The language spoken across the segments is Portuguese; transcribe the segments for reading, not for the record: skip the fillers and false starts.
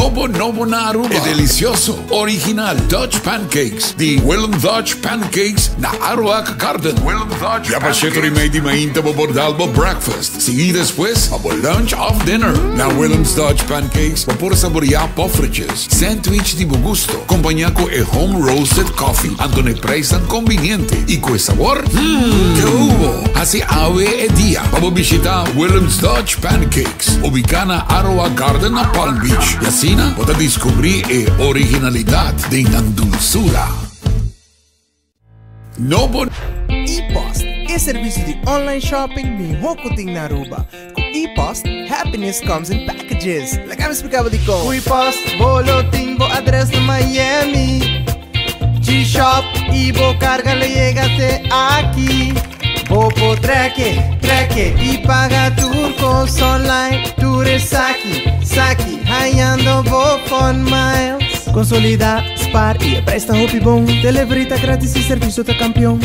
Novo na Aruba. É delicioso. Original Dutch Pancakes. De Willem Dutch Pancakes na Aruac Garden. Willem Dutch ja, Pancakes. Ja, meio de mainta bo bordal bo breakfast. Seguir después a bo lunch of dinner. Na Willem's Dutch Pancakes, por saborear poffertjes. Sandwich de bo gusto. Acompañado con el home roasted coffee. Antone preço conveniente. Y con sabor, que hubo. Así ave e dia. Vamos a visitar Willem's Dutch Pancakes. Ubicada na Aruac Garden a Palm Beach. Y así, para descobrir la originalidad de la dulzura. Novo ePost é serviço de online shopping em Hokuting na Aruba. Com ePost, happiness comes in packages. Like I'm explicando de como. ePost, boloting, bo address na Miami. G-Shop, e bo carga le llega até aqui. Bopo treque, e paga turcos online. Ture saki, haiando Bopon Miles. Consolida, spar e presta hopi bom. Delivery tá grátis e serviço tá campeão.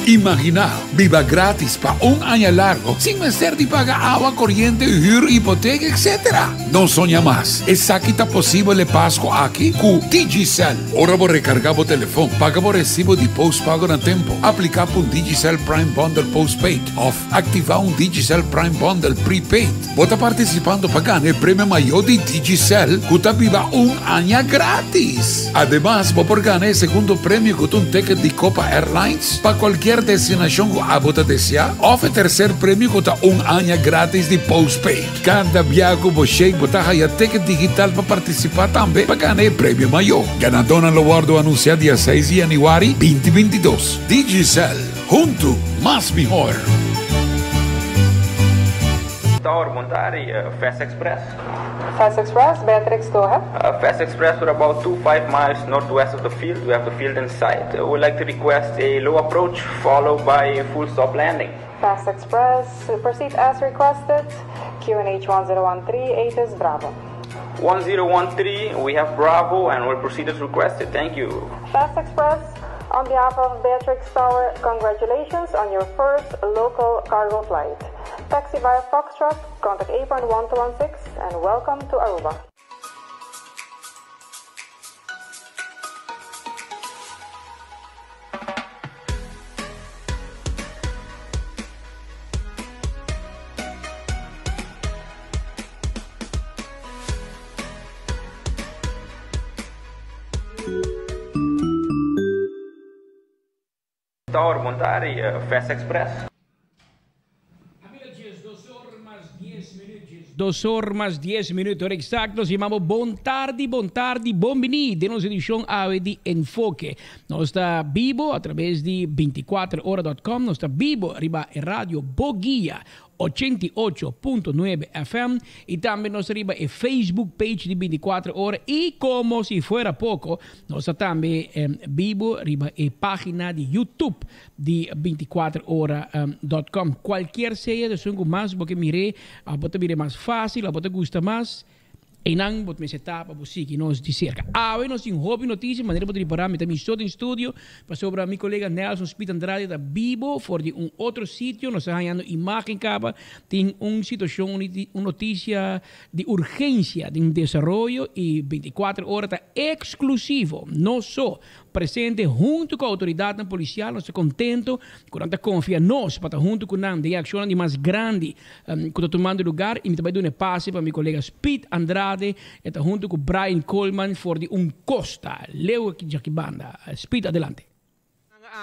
Imagina, viva gratis para un año largo, sin necesidad de pagar agua, corriente, huur, hipoteca, etc. No soña más. Esa aquí está posible Pasco aquí con Digicel. Ahora vos recargar por teléfono, paga por recibo de postpago en tiempo, aplicar por un Digicel Prime Bundle Postpaid, o activar un Digicel Prime Bundle Prepaid. Vos está participando para ganar el premio mayor de Digicel, que está viva un año gratis. Además, vos por ganar el segundo premio con un ticket de Copa Airlines para cualquier destinación a bota desea, o el tercer premio con un año gratis de postpaid. Cada viaje vos shake botar ya ticket digital para participar también para ganar el premio mayor. Ganadora lo guardo anunciar día 6 de enero 2022. Digicel, junto, más mejor. Montari, Fast Express. Fast Express, Beatrix, go ahead. Fast Express, we're about 2-5 miles northwest of the field. We have the field in sight. We'd like to request a low approach followed by a full stop landing. Fast Express, proceed as requested. QNH 1013, 8 is Bravo. 1013, we have Bravo and we'll proceed as requested. Thank you. Fast Express, on behalf of Beatrix Tower, congratulations on your first local cargo flight. Taxi via Foxtrot, contact apron 1216 and welcome to Aruba. Tower Montari, Fast Express. 2 horas más 10 minutos exactos. Llamamos Bon tardi, bienvenido de nuestra edición AVE de Enfoque. Nos está vivo a través de 24horas.com. Nos está vivo arriba en Radio Boguía 88.9 FM y también nos arriba en Facebook page de 24 horas y como si fuera poco, nos está también vivo arriba en página de YouTube de 24horas.com. Cualquier sea de su más porque mire, a vos te mire más fácil, a vos te gusta más. E não vou me setar para você que nos de cerca. Hoje nós temos hobby notícia, maneira para preparar, me também estou em estúdio para sobre a meu colega Nelson Spit Andrade da Bibo, for de outro sítio, nós estamos ganhando imagem capa, tem situação, notícia de urgência de desenvolvimento e 24 horas está exclusivo, não só presente junto com a autoridade policial, nós estamos contentos, quando confia nós para junto com a de ação de mais grande que está tomando lugar e me também dou um passe para meu colega Spit Andrade. Está junto com Brian Coleman for de Costa. Leo aqui de banda. Speed, adelante.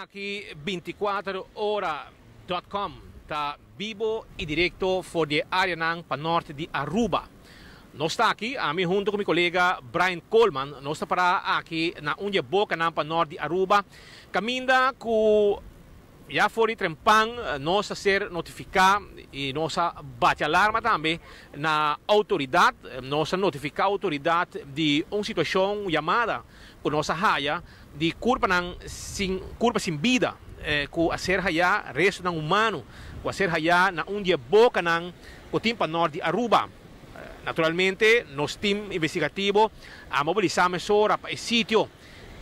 Aqui 24horas.com está vivo e direto for de área para norte de Aruba. Nós está aqui, a mim junto com meu colega Brian Coleman, nós está para aqui na onde boca para norte de Aruba. Caminda com já foi trempang nós a ser notificar e nós a bate alarma também na autoridade, nós a notificar a autoridade de uma situação chamada com nossa raia de curva sem vida, com a ser raia resto não humano, com a ser raia na onde boca não o tempo norte de Aruba. Naturalmente, nosso time investigativo a mobilizamos para o sítio.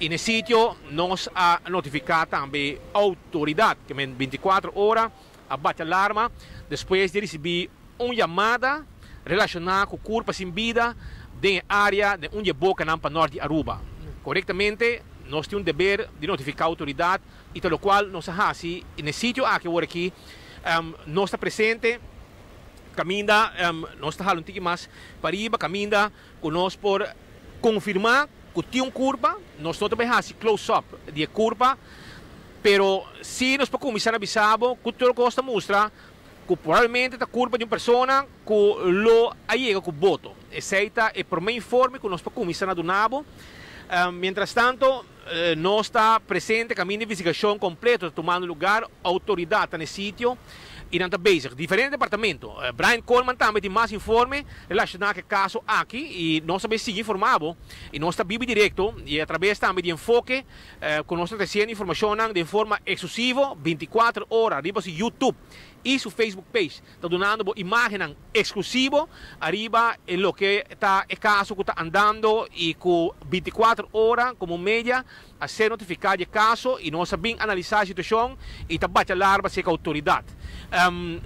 E nesse sítio, nós a notificar também a autoridade, que em 24 horas, a bate alarma, depois de receber uma chamada relacionado com curva sem vida da área de onde boca na norte de Aruba. Corretamente, nós temos o dever de notificar a autoridade e pelo qual nós fazemos nesse sítio aqui nós está presente caminha nós está falando um pouquinho mais para ir caminha conosco por confirmar que tem uma curva nós não também fazemos close-up de curva pero se nós podemos começar a avisar que tudo que mostra que provavelmente a curva de uma pessoa que lo chega com o voto aceita e por meu informe que nós podemos começar a donar mientras tanto nós está presente caminho de investigação completo tomando lugar autoridade nesse sítio e não está basic. Diferente departamento. Brian Coleman também tem mais informe relacionado com o caso aqui e nós também seguimos informado e nós está vivo direto e através também de enfoque com nós recebendo informação de forma exclusiva 24 horas arriba no YouTube e seu Facebook page. Está dando imagem exclusiva arriba em lo que está o caso que está andando e com 24 horas como média a ser notificado o caso e nós sabemos analisar a situação e está batendo alarma com a autoridade.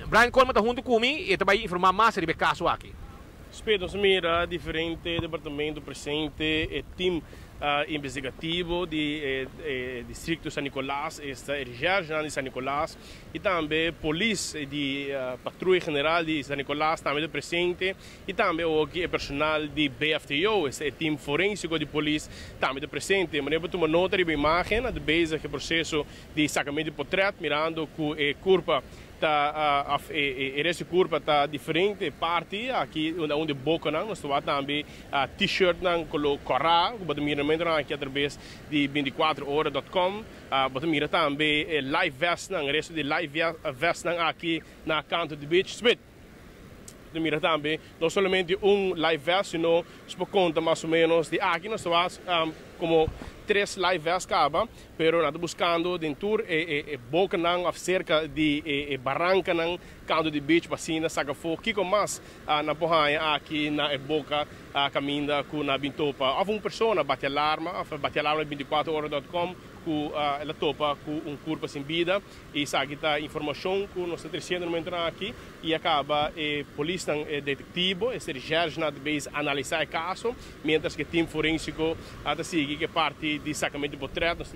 Brian Coleman está junto comigo e vai informar mais sobre o caso aqui. Nós mira diferente departamento presente e time investigativo de distrito San Nicolás, esta região de San Nicolás e também polícia de patrulha general de San Nicolás também presente e também o personal de BFTO, este time forensico de polícia também presente. Mas eu tomo nota de imagem de base que processo de sacamento de portrait mirando que a curva essa curva está diferente parte aqui onde boca nós temos também t-shirt com o corá que pode mirar aqui através de 24horas.com pode mirar também live vest o resto de live vest aqui na canto de beach Smith mira também não somente live vest sino por conta mais ou menos de aqui nós temos como 3 live vests acaba, pero nada buscando dentro boca não cerca de barranca não canto de beach piscina saca fogo que com mais na porra aqui na boca caminha com na bintopa há uma pessoa bate alarma 24horas.com que ela topa com curva sem vida e sabe que a informação que nós estamos trazendo no momento aqui e acaba polícia detetivo esse recherche na base analisar o caso mientras que o time forensico até sigue que parte de sacamento de portrait nós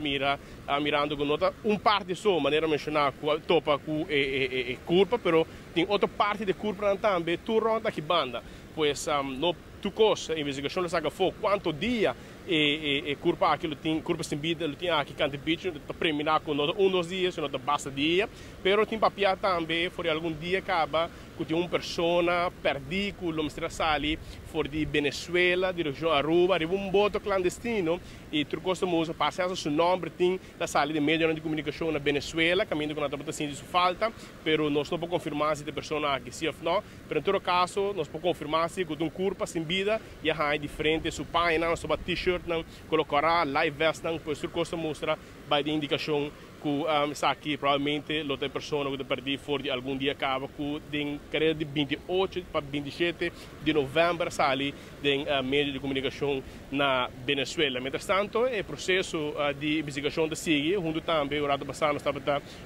mirando com nota parte só maneira mencionar topa com curva pero tem outra parte de curva também tu ronda que banda pois no tu coisa a investigação saca fogo quanto dia curva aquilo tem curva sem vida ele tem aqui canto bicho para terminar com dos dias não basta dia pero tem papel também for algum dia acaba que tem uma pessoa perdi com o sali for de Venezuela de região Aruba arriba boto clandestino e tu costumoso passa seu nome tem da sala de meio de comunicação na Venezuela caminho com a tratação de sua falta pero nós não podemos confirmar se a pessoa aqui sim ou não pero em todo caso nós podemos confirmar se que tem curva sem vida e é diferente sua página sua t-shirt não colocará live vest não pois tu costa mostra vai de indicação que está aqui provavelmente outra pessoa que perdi for de algum dia acaba que tem carreira de 28 para 27 de novembro sali tem meio de comunicação na Venezuela. Mientras tanto, o processo de investigação da sigue, junto também o Rado Bassano estava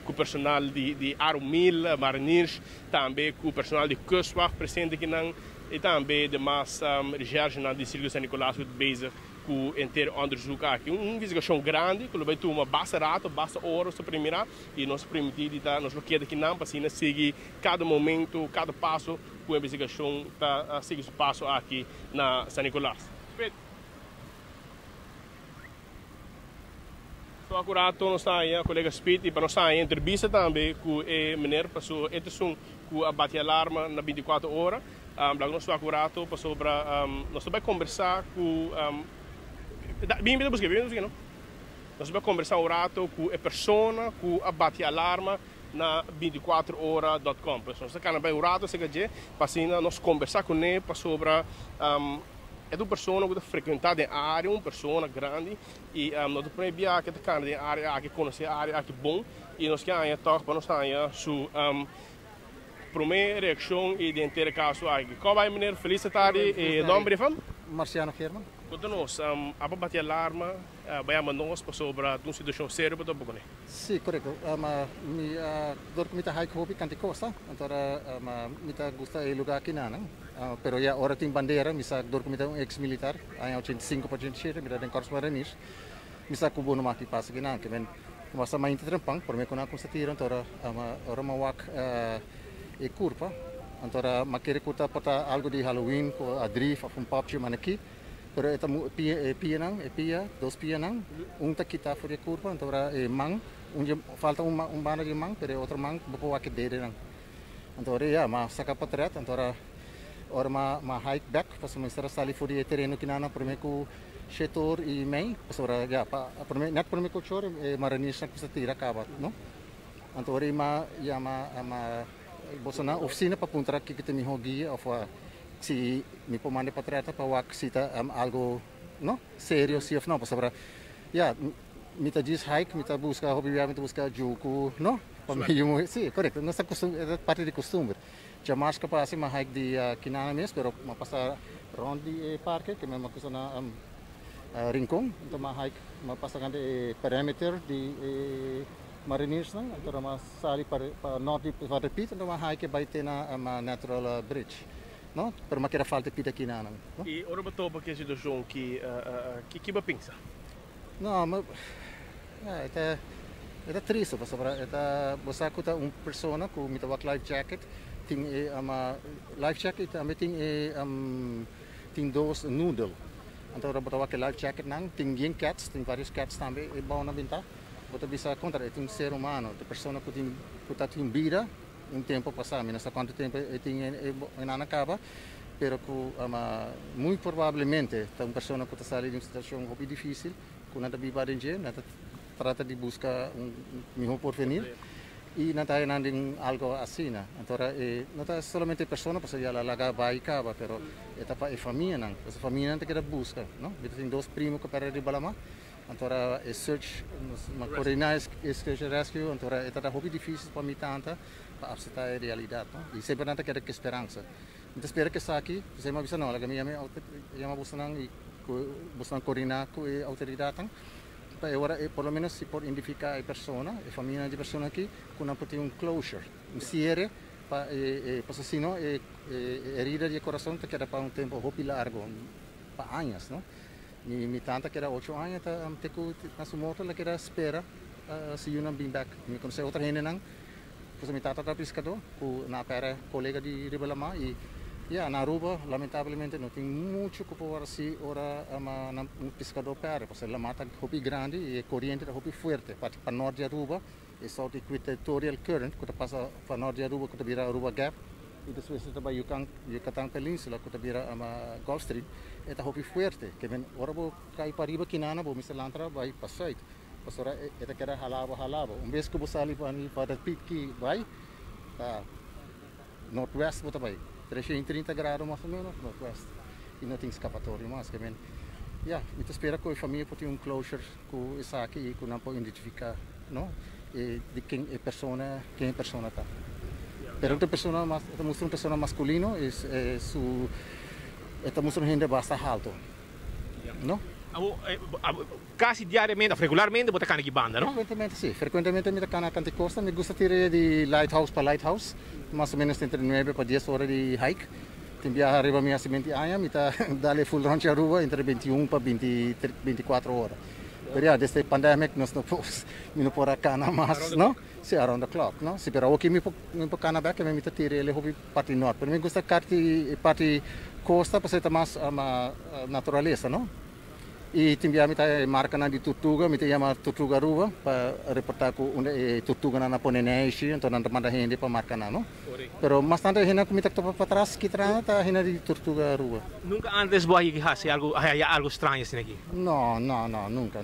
com o personal de Arumil, Mariners, também com o personal de Kustwacht presente aqui e também demais recherche na distrito San Nicolás de base com inteiro onderzoek aqui uma investigação grande que vai ter uma basta rato basta horas para primeira e nós permitir nós bloqueia aqui não para assim seguir cada momento cada passo com a investigação tá seguir o passo aqui na San Nicolás. Então agora nós está aí a colega Speed e para nós está em entrevista também com o menino passou edição com a bate alarma na 24 horas nós está agora passou para nós vai conversar com bem não? Nós vamos conversar um rato com a pessoa que abate alarma na 24horas.com. Nós estamos bem um rato, nós conversar com ele sobre é uma pessoa que frequenta a área, uma pessoa grande e nós temos que estar na área que conhece a área que bom e nós queremos tocar para nós sua primeira reação e de inteiro caso aqui. Como vai, menino? Feliz tarde. Nome de fama? Marciano Firman. Conta-nos, a bate alarma vayamos nós para sobre uma situação séria para todo mundo. Sim, correto. Mi dor que mita hike hobi kanti costa, antora mita gusta e lugar aqui não. Pero ya ora tem bandeira, misa dor que mita ex-militar, aí 85% cheira, mita den corpos marinhos. Misa kubo no maki passa aqui não, que men masa main trempang, por me kona constatira antora ora mawak e curva, antora makere kuta pata algo de Halloween, a drift, a pop manaki. Pero eta pia, dos pia nang, tá kita for curva, então mang, falta banda de mang, pero outro mang bopo aqui dele nang. Então mas saca para trás, então ora hike back, para me estar sali for terreno que nana para me com setor e mei, para para me net para me com chore, maranisha que se tira acaba, não? Então bosana oficina para puntar que tem guia ou si mi pomande patriata pa wak sita algo no serio si of no para mita diz hike mita busca hobby mita busca juku no pamilyo sim correto nossa costume é parte de costume já mais capaz uma hike de Kinana mesmo pero passar rondi parque que mesmo coisa na rincon então uma hike passar de perimeter de Mariners não então uma sali para norte para repeat então uma hike vai ter na natural bridge. No, per ma era falta pita aqui não. E ora bato porque a situação que vai pensar. Não, mas é triste, porque você escuta pessoa com mita life jacket, tem life jacket também tem dois noodle. Então ora bato que life jacket não, tem cats, tem vários cats também e bom na venta. Você bisa contra é um ser humano, a pessoa que tem vida tempo passado, não sei quanto tempo tinha na acaba, pero muito provavelmente uma pessoa que está em uma situação muito difícil, que não está vivendo em não trata de buscar melhor porvenir e não está em algo assim, então não está somente pessoa, porque ela larga vai acaba, pero é para a família não, a família não quer buscar, não? Tem dois primos que perdem de balama. Então, é search, uma coordenar esse rescue, então é muito difícil para mim tanta para aceitar a realidade, não? E sempre não quer que esperança. Então espero que está aqui, você me avisa não, agora me buscar coordenar com a autoridade, para agora pelo menos se pode identificar a pessoa, a família de pessoa aqui, com não pode ter closure, cierre para se não herida de coração que queda para tempo muito largo, para anos, não? Mi tanta que era 8 anos, teco na sua moto, ela queria espera se eu não vim back. Me conheci outra gente não, pois mi tata era pescador, na pera colega de Ribalama e na Aruba, lamentavelmente não tem muito que por si ora pescador pera, porque ela mata hopi grande e a corrente é hopi forte, para norte de Aruba, e só de equatorial current, que passa para norte de Aruba, que vira Aruba Gap. E depois você vai Yucatán Península, que vira Gulf Stream, é hopi forte, que vem ora vou cair para riba Kinana, vou me lantra vai passar. Pastora é que era halava. Vez que você ali para que vai, northwest você vai, 330 graus mais ou menos northwest, e não tem escapatório mais, que vem. Então espera que a família pode ter closure com isso aqui e que não pode identificar, não? E de quem é persona está. Pero esta persona mostra uma pessoa masculino esta mostra gente bastante alto, não? Quase diariamente, regularmente, você cana de banda, não? Frequentemente, sim. Frequentemente me cana cante costa. Me gusta tirar de lighthouse para lighthouse, mais ou menos entre 9 para 10 horas de hike. Tem viajar arriba minha semente aia, me tá dale full ranch Aruba entre 21 para 24 horas. Pero desde a pandemia nós não podemos cana mais, não? Sim, around the clock, não? Se pero aqui me cana back, me tira ele hobby parte norte. Pero me gusta parte costa para ser mais natureza, não? E também me marca na de tortuga, me chama tortuga Aruba para reportar com tortuga na Poneneshi, então não manda gente para marcar não. Pero mais tanto gente que me topa para trás que trata tá gente de tortuga Aruba. Nunca antes boa que hace algo estranho assim aqui. Não, nunca.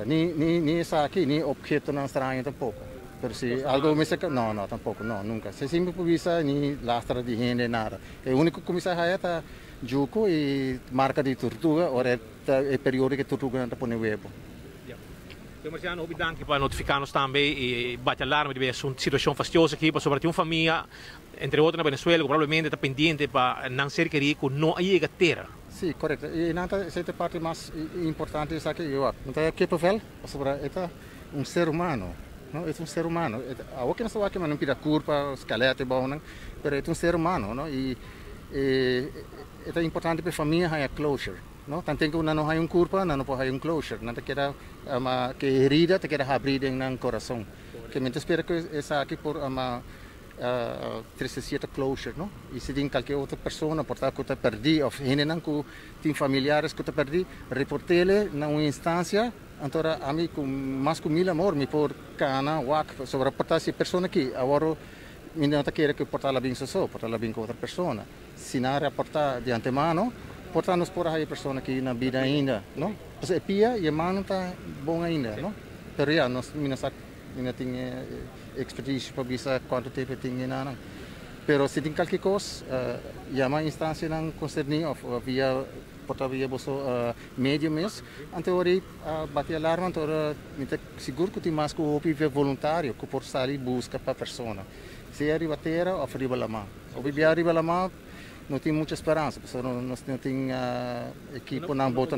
Nem isso aqui, nem objeto não estranho tampouco. Pero se algo me seca, não, tampouco, não, nunca. Se sempre por vista nem lastra de gente nada. O único que me sai é Juco e marca de tortuga, ora é período que tortuga não põe web. Então, Marciano, obrigado para notificar-nos também e bater alarme de uma situação fastidiosa aqui, para sobre uma família, entre outras na Venezuela, que provavelmente está pendente para não ser querido, não chega a terra. Sí, correcto. Y nada, esa es la parte más importante es que yo, entonces qué papel, sobre es un ser humano, ¿no? Es un ser humano. Ahora que no se va a que no pida culpa, escalete, pero es un ser humano, ¿no? Y es importante para la familia haya closure, ¿no? Tanto que uno no hay un culpa, no puede haber un closure, no te queda que herida te queda abrir en el corazón. Que me espera que es aquí por 37 closure, ¿no? Y si tiene cualquier otra persona, por tal que te perdí, o tienen familiares que te perdí, reportele en una instancia, entonces a mí con más con mil amor, me por cana, wak, sobre reportar si persona que ahora mi no te quiere que portarla bien solo, portarla bien con otra persona. Si no reportar de antemano, portarnos por ahí persona que na vida ainda, ¿no? Pues el pia y el mano está bom ainda, ¿no? Pero ya no tengo expertise para saber cuánto tiempo tengo nada. Pero si tiene cualquier cosa, llama a instancia non concernido o via porta via boso medio mês, ante ori bate alarma, ante ora mi seguro que tem mais que o pive voluntário que por sair busca para persona. Se arriba terra ou arriba la mão. O bibi arriba la mão não tem muita esperança, porque não tem equipe não bota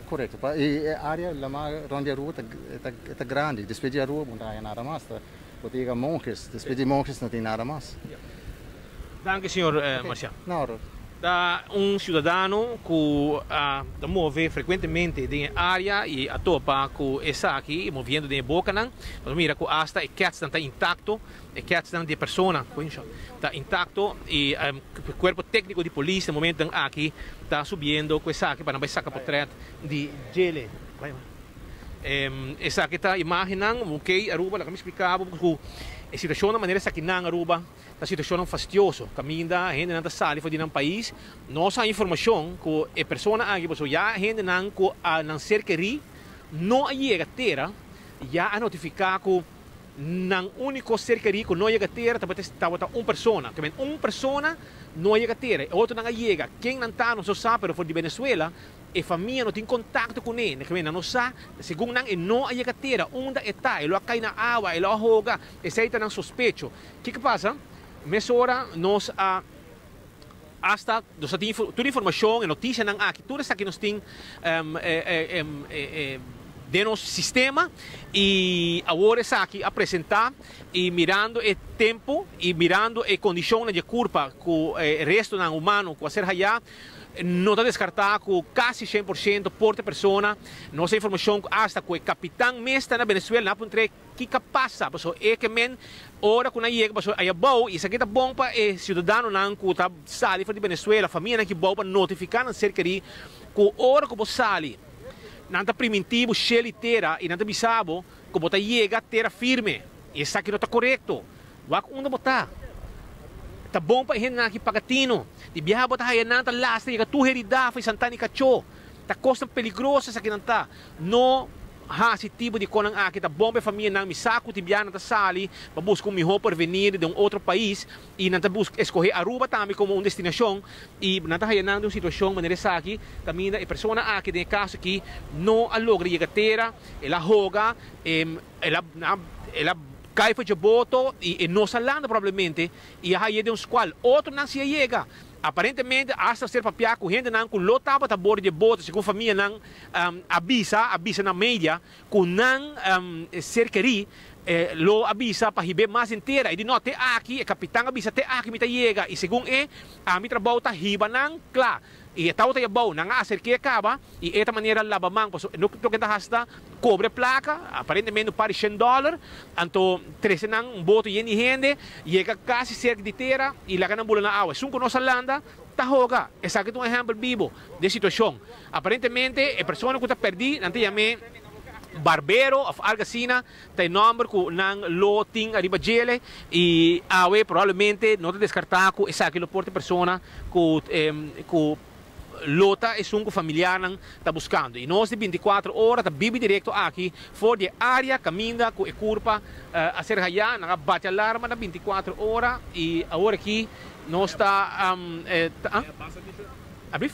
correto. E a área lá onde a rua é grande, depois da rua não há nada mais. Botiga monges, depois de monges não tem nada mais. Danke, senhor Marcial. Não, da cidadão que move frequentemente em área e a topa que está aqui movendo de boca não, mas mira que hasta o cats está intacto, o cats de persona está intacto e o corpo técnico de polícia no momento aqui está subindo com essa aqui para não sacar portrait de gele. Essa aqui está imaginando, ok, Aruba, lá que me explicava que a situação da maneira que na Aruba a situação fastidiosa, caminha a gente não está saindo de um país, nossa informação que a pessoa aqui, já a gente não que a cerqueria não chega a terra, já a notificar que não único cerqueria que não chega a terra, estava uma pessoa, que uma pessoa não chega a terra, outro não chega, quem não está não sabe, mas for de Venezuela, a família não tem contato com ele, que não sabe, segundo não chega a terra, onde está, ele cai na água, ele ahoga, etc. não suspeito. O que passa? Nessa hora, nós hasta toda a informação e notícia não aqui, tudo isso aqui nós temos de nosso sistema e agora está aqui apresentar e mirando o tempo e mirando a condição de culpa que o resto não humano que vai ser allá. Não está descartado que quase 100% por pessoa. Nossa informação hasta que o capitão mestre na Venezuela não pode que passa, é que men ora quando chega, aí bom, isso aqui tá bom para o cidadão não que está saindo de Venezuela, a família que bom para notificar na cercaria que ora que você sai, não está primitivo, cheio terra e não está bisabo que você chega a terra firme. Isso aqui não está correto. Vai onde botar? Tá bom para gente aqui pagatino. De biyahe botar aí não tá lá, está tu herida, foi santani cacho. Tá costa peligrosa essa que não tá. Não há esse tipo de coisa aqui tá bom para família não me saco de biyahe não tá sali para buscar um melhor porvenir de outro país e não tá buscar escolher Aruba também como uma destinação e não tá aí não de uma situação maneira essa aqui também a pessoa aqui de caso aqui não logra chegar a terra, ela joga, ela cai para o boto e não salando provavelmente e aí de um qual outro não se chega aparentemente hasta ser papel com gente não com lotava a bordo de boto segundo a família não avisa na mídia com não cerqueria lo avisa para riber mais inteira e de noite aqui o capitão avisa até aqui me chega e segundo a mim trabalho está riba não claro e estava até bom não há cerqueira acaba e esta maneira lava mão no que está hasta cobre placa aparentemente para $100 então 13 não boto e gente chega quase cerca de terra e lá na bula na água se nossa landa está joga esse aqui é um exemplo vivo de situação aparentemente a pessoa que está perdida não tem Barbero of Argacina tem nome que não lo tem arriba gele e awe provavelmente não te descartar que essa aquilo porta pessoa que lota é um familiar não está buscando e nós de 24 horas está vive direto aqui fora de área caminha com a curva a ser allá não bate alarma na 24 horas e agora aqui nós está abrir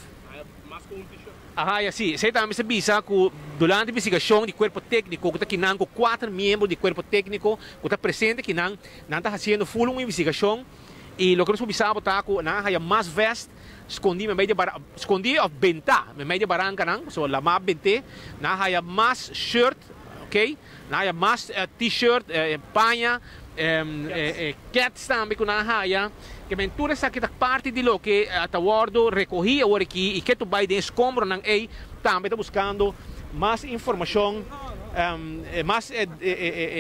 sim, você também sabia que durante a investigação do corpo técnico, que está aqui com 4 membros do corpo técnico, que está presente aqui, não está fazendo full uma investigação E lo que nós observamos tá com na haya mais vest escondi escondi of benta me meio de barangka nang so lama bente na haya mais shirt, ok? Na haya mais t-shirt, panha, cats também com na haya que mentura sa kita parte de lo que tawardo recolhi agora aqui e que tu vai de escombro nang ei também tá buscando mais informação, mais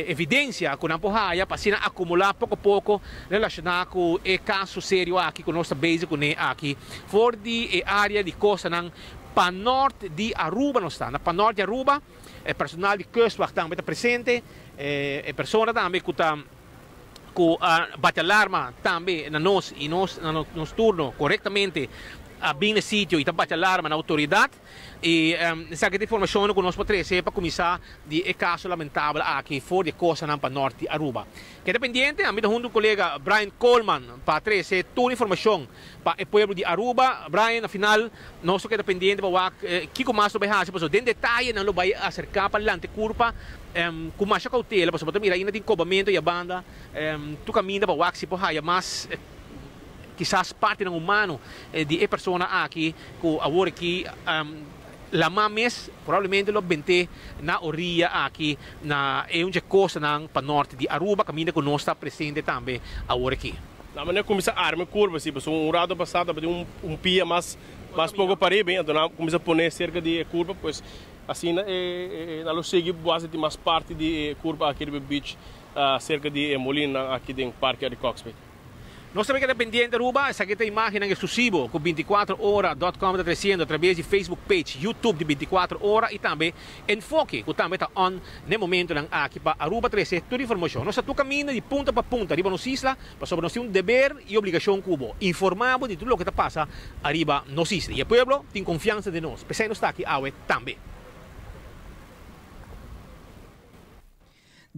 evidência com a porraia para se acumular pouco a pouco relacionado com o caso sério aqui com nossa base com aqui for de área de costa nang para norte de Aruba não está na para norte de Aruba personal de kustwacht também está presente pessoa também que está com bate alarma também na nós e nos turno corretamente a bem no sítio e está bate alarma na autoridade e essa informação que nós podemos para começar de caso lamentável aqui fora de costa na para norte de Aruba. Que dependente, a mim junto colega Brian Coleman para trazer toda a informação para o povo de Aruba. Brian, afinal, nós que dependente para que mais sobre isso, porque dentro detalhe não vai acercar para lante curva com mais cautela, porque você mira ainda tem cobamento e a banda, tu caminha para se por raia mais quizás parte ng humano de persona aqui que agora aqui la mames provavelmente lo 20 na orilla aqui na onde costa ng panorte de Aruba caminha que nós está presente também agora aqui. Na maneira começa a arma curva assim, pessoal um lado passado para um pia mais pouco para bem, então começa a pôr cerca de curva, pois assim na lo segue quase de mais parte de curva aqui do beach cerca de Molina aqui dentro do parque de Coxsackie. Nós também que dependente de Aruba, essa aqui tem imagem exclusiva com 24hora.com trazendo através de Facebook page, YouTube de 24 horas e também Enfoque, que também está on no momento aqui para Aruba trazer toda a informação. Nós estamos caminhando de ponta para ponta, arriba nos isla, para sobre nós temos um dever e obrigação cubo, informamos de tudo o que está passando arriba nos isla. E o povo tem confiança de nós, pensando está aqui também.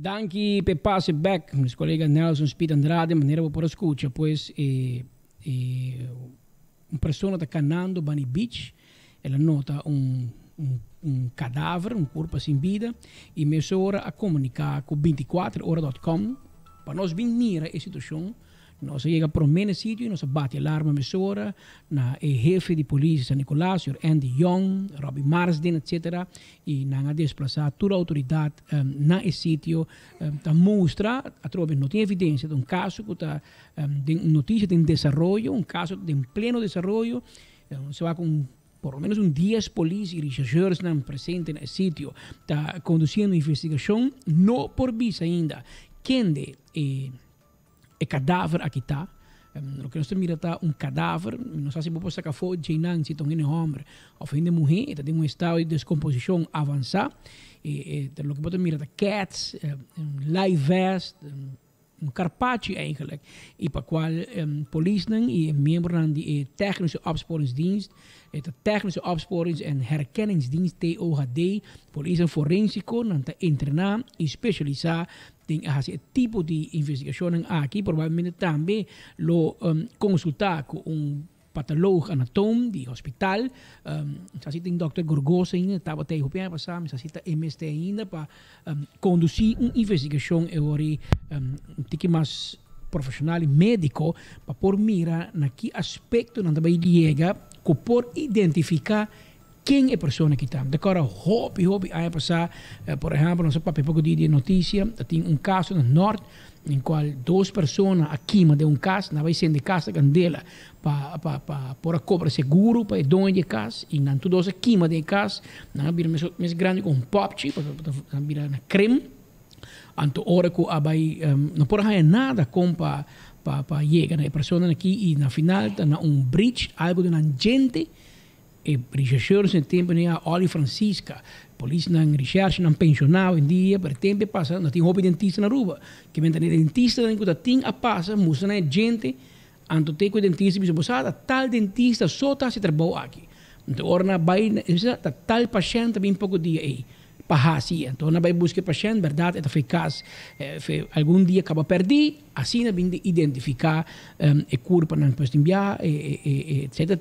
Danke per passe back, meus colegas Nelson Speed Andrade, maneira por escuta, pois uma pessoa está canando Bunny Beach, ela nota um cadáver, um corpo sem vida, e mesura a comunicar com 24hora.com para nós bem mirar a situação. Nós chegamos para o mesmo sítio e nós bate alarma mesura na jefe de polícia San Nicolás, Sr. Andy Young, Robbie Marsden, etc. E nós desplazar toda a autoridade na sítio para mostrar, através não tem evidência de um caso que está de notícia de desenvolvimento, um caso de pleno desenvolvimento, se vai com por lo menos 10 polícias e rechercheurs presentes no sítio, está conduzindo investigação, não por vista ainda quem é cadáver aqui está. O que nós temos está um cadáver, não sei se você sacar foto de não se tem um homem ou uma mulher, está em um estado de descomposição avançado. O que você mira cats, live vest, carpaccio eigenlijk. E para qual polícia e membro de technische opsporingsdienst, de technische opsporings- en herkenningsdienst TOHD, policia forensico, nanta entrenar e specializar tem esse tipo de investigação aqui, provavelmente também lo consultar com patólogo anatom de hospital, se tem Dr. Gorgosa ainda, estava até o pé passar, mas se tem MST ainda para conduzir uma investigação que mais profissional e médico para por mirar na que aspecto não também chega que por identificar quem é a pessoa que está. Agora, hobby aí passar, por exemplo, não sei para pouco de notícia, tem um caso no norte em qual 2 pessoas aqui de um caso, não vai ser de casa candela para por cobrar seguro para dono de casa e não todos aqui de casa, não vira mais grande com popchi, para virar na creme. Anto hora que abai não pode fazer nada com para chegar a pessoa aqui e na final na bridge algo de uma gente e rechercheurs em tempo a Oli Francisca, polícia na recherche não pensional em dia, por tempo passa, não tem hobby dentista na Aruba, que vem ter dentista que tem a passa, musa na gente, anto tem com dentista, bisa bosada, tal dentista só está se trabalha aqui. Então ora vai tal paciente bem pouco dia aí. Pahasi, então na vai buscar paciente, verdade, é eficaz, algum dia acaba perdi, assim na bem identificar o corpo não pode enviar, etc.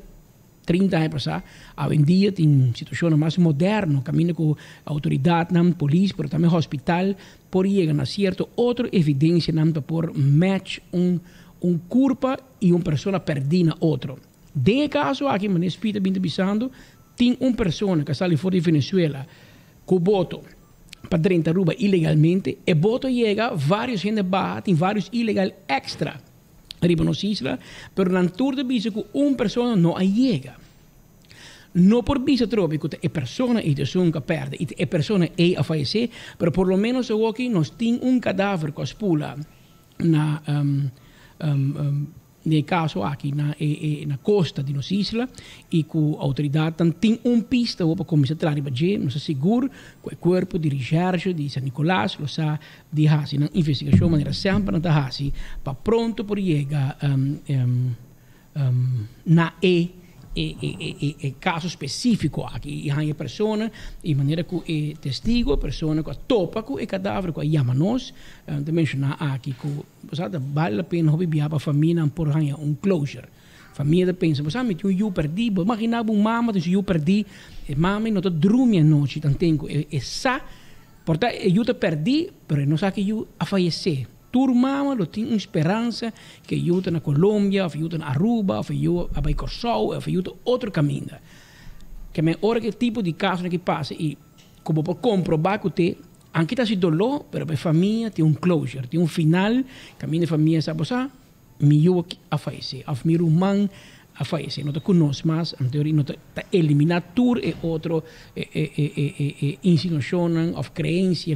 30 anos passar, hoje em dia tem situação mais moderna, caminho com a autoridade, não polícia, mas também hospital, por chegar a certa outra evidência não para por match culpa e uma pessoa perdida outro. De caso aqui, mas espírito bem pensando, tem uma pessoa que está fora de Venezuela com voto para 30 ruba ilegalmente, e voto chega, vários gente barra, tem vários ilegal extra arriba nas islas, pero na tour de bisa que uma pessoa não chega. Não por bisa tropi que a pessoa é sunca perde, e a pessoa é a falecer, pero por lo menos aqui nós tem um cadáver que pula na no caso aqui na costa de nossa isla e com a autoridade tem pista para começar a trabalhar não se seguro com o corpo de recherche de San Nicolás lo sa de hasi na investigação maneira sempre na hasi para pronto por chegar na caso específico aqui e a pessoa e maneira que o testigo a pessoa que topa com o cadáver que chama nós de mencionar aqui que vale a pena para a família por closure família pensa você me eu perdi imaginava mama que eu perdi mama não dorme à noite então tenho essa portanto eu te perdi mas não sabe que eu a falecer turma lo tem uma esperança que ajuda na Colômbia, ajuda na Aruba, ajuda a Baicorsau, ajuda outro caminho. Que é hora que tipo de caso que passa e como por comprovar que tem, anche está se dolor, mas a família tem closure, tem final, caminho de família sabe só, melhor a falecer, a família humana a falecer, não te conhece mais, em teoria não te eliminar tudo e outro insinuação, ou crença,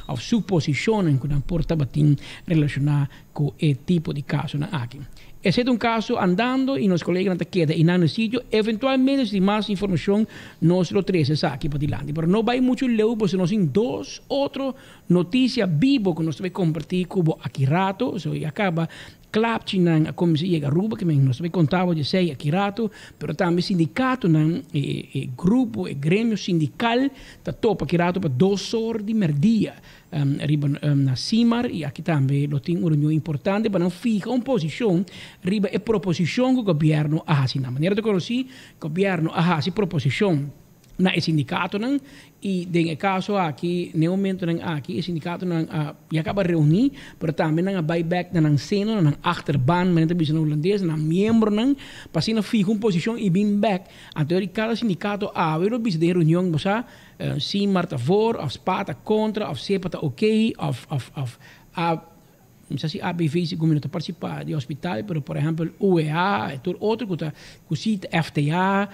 ou suposição que não porta batim relacionar com o tipo de caso aqui. Esse é caso andando e nos colegas não te queda em um sítio, eventualmente se mais informação nós lo trazemos aqui para dilante, mas não vai muito leu, porque nós temos duas outras notícias vivas que nós vamos compartilhar como aqui rato, so acaba clapci a comissão chega Aruba, que nós vamos contar de sei aqui rato, mas também sindicato grupo, grêmio sindical, está topa aqui rato para 2 horas de merdia. Riba na CIMAR e aqui também tem uma reunião importante para não ficar uma posição riba a proposição que o governo faz. Na maneira de conhecer, o governo faz proposição na sindicato e no caso aqui no momento aqui o sindicato já acaba de reunir mas também na buyback na seno na achterban mas também na holandês na membro para assim fica uma posição e bem back então cada sindicato eu bis de reunião você sim marta voor of spata contra of sepata ok of não sei se a ABV se começa a participar de hospital, mas por exemplo UEA e todo outro que cita FTA,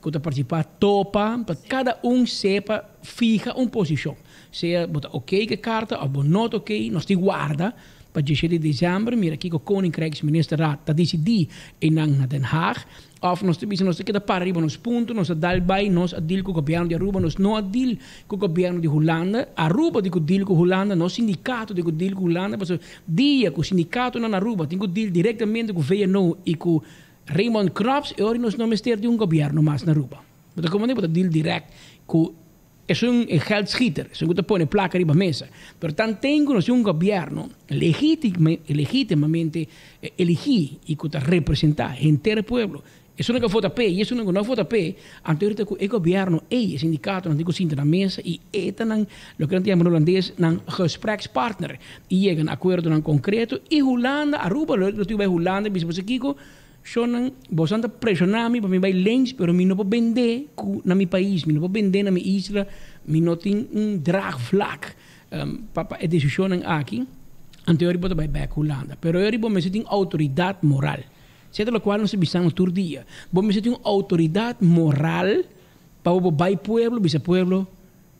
que participar topa, para cada sepa fica uma posição. Se bota ok que carta ou not ok, nós te guarda para 10 de dezembro, mira aqui que o Koninkrijksminister está decidir em Den Haag, of nós temos que dar para arriba nos pontos, nós dar by nós adil com o governo de Aruba, nós não adil com o governo de Holanda, Aruba de adil com Holanda, nós sindicato de adil com Holanda, mas dia que o sindicato na Aruba tem que adil diretamente com o VNO e com Raymond Knops, e hoje nós não ministério de governo mais na Aruba. Mas como não pode adil direto com é geldschieter, é que põe placa arriba mesa. Portanto, temos um governo legitimamente elegido e que representa o inteiro povo. Isso não é que vota P, isso não é vota P. Anteriormente, o governo e o sindicato não tem na mesa e eta o que nós chamamos holandês um gesprekspartner. E chegam a acordo concreto e Holanda, Aruba, nós temos Holanda, bispo Kiko, você anda pressionando para mim vai links, mas eu não vou vender na meu país, eu não vou vender na minha isla, eu não tenho draagvlak para a decisão aqui. Anteriormente, eu vou back Holanda, mas eu vou ter autoridade moral. Certo, lo qual não se bisang todo dia. Vamos ter uma autoridade moral para o pueblo, bisa pueblo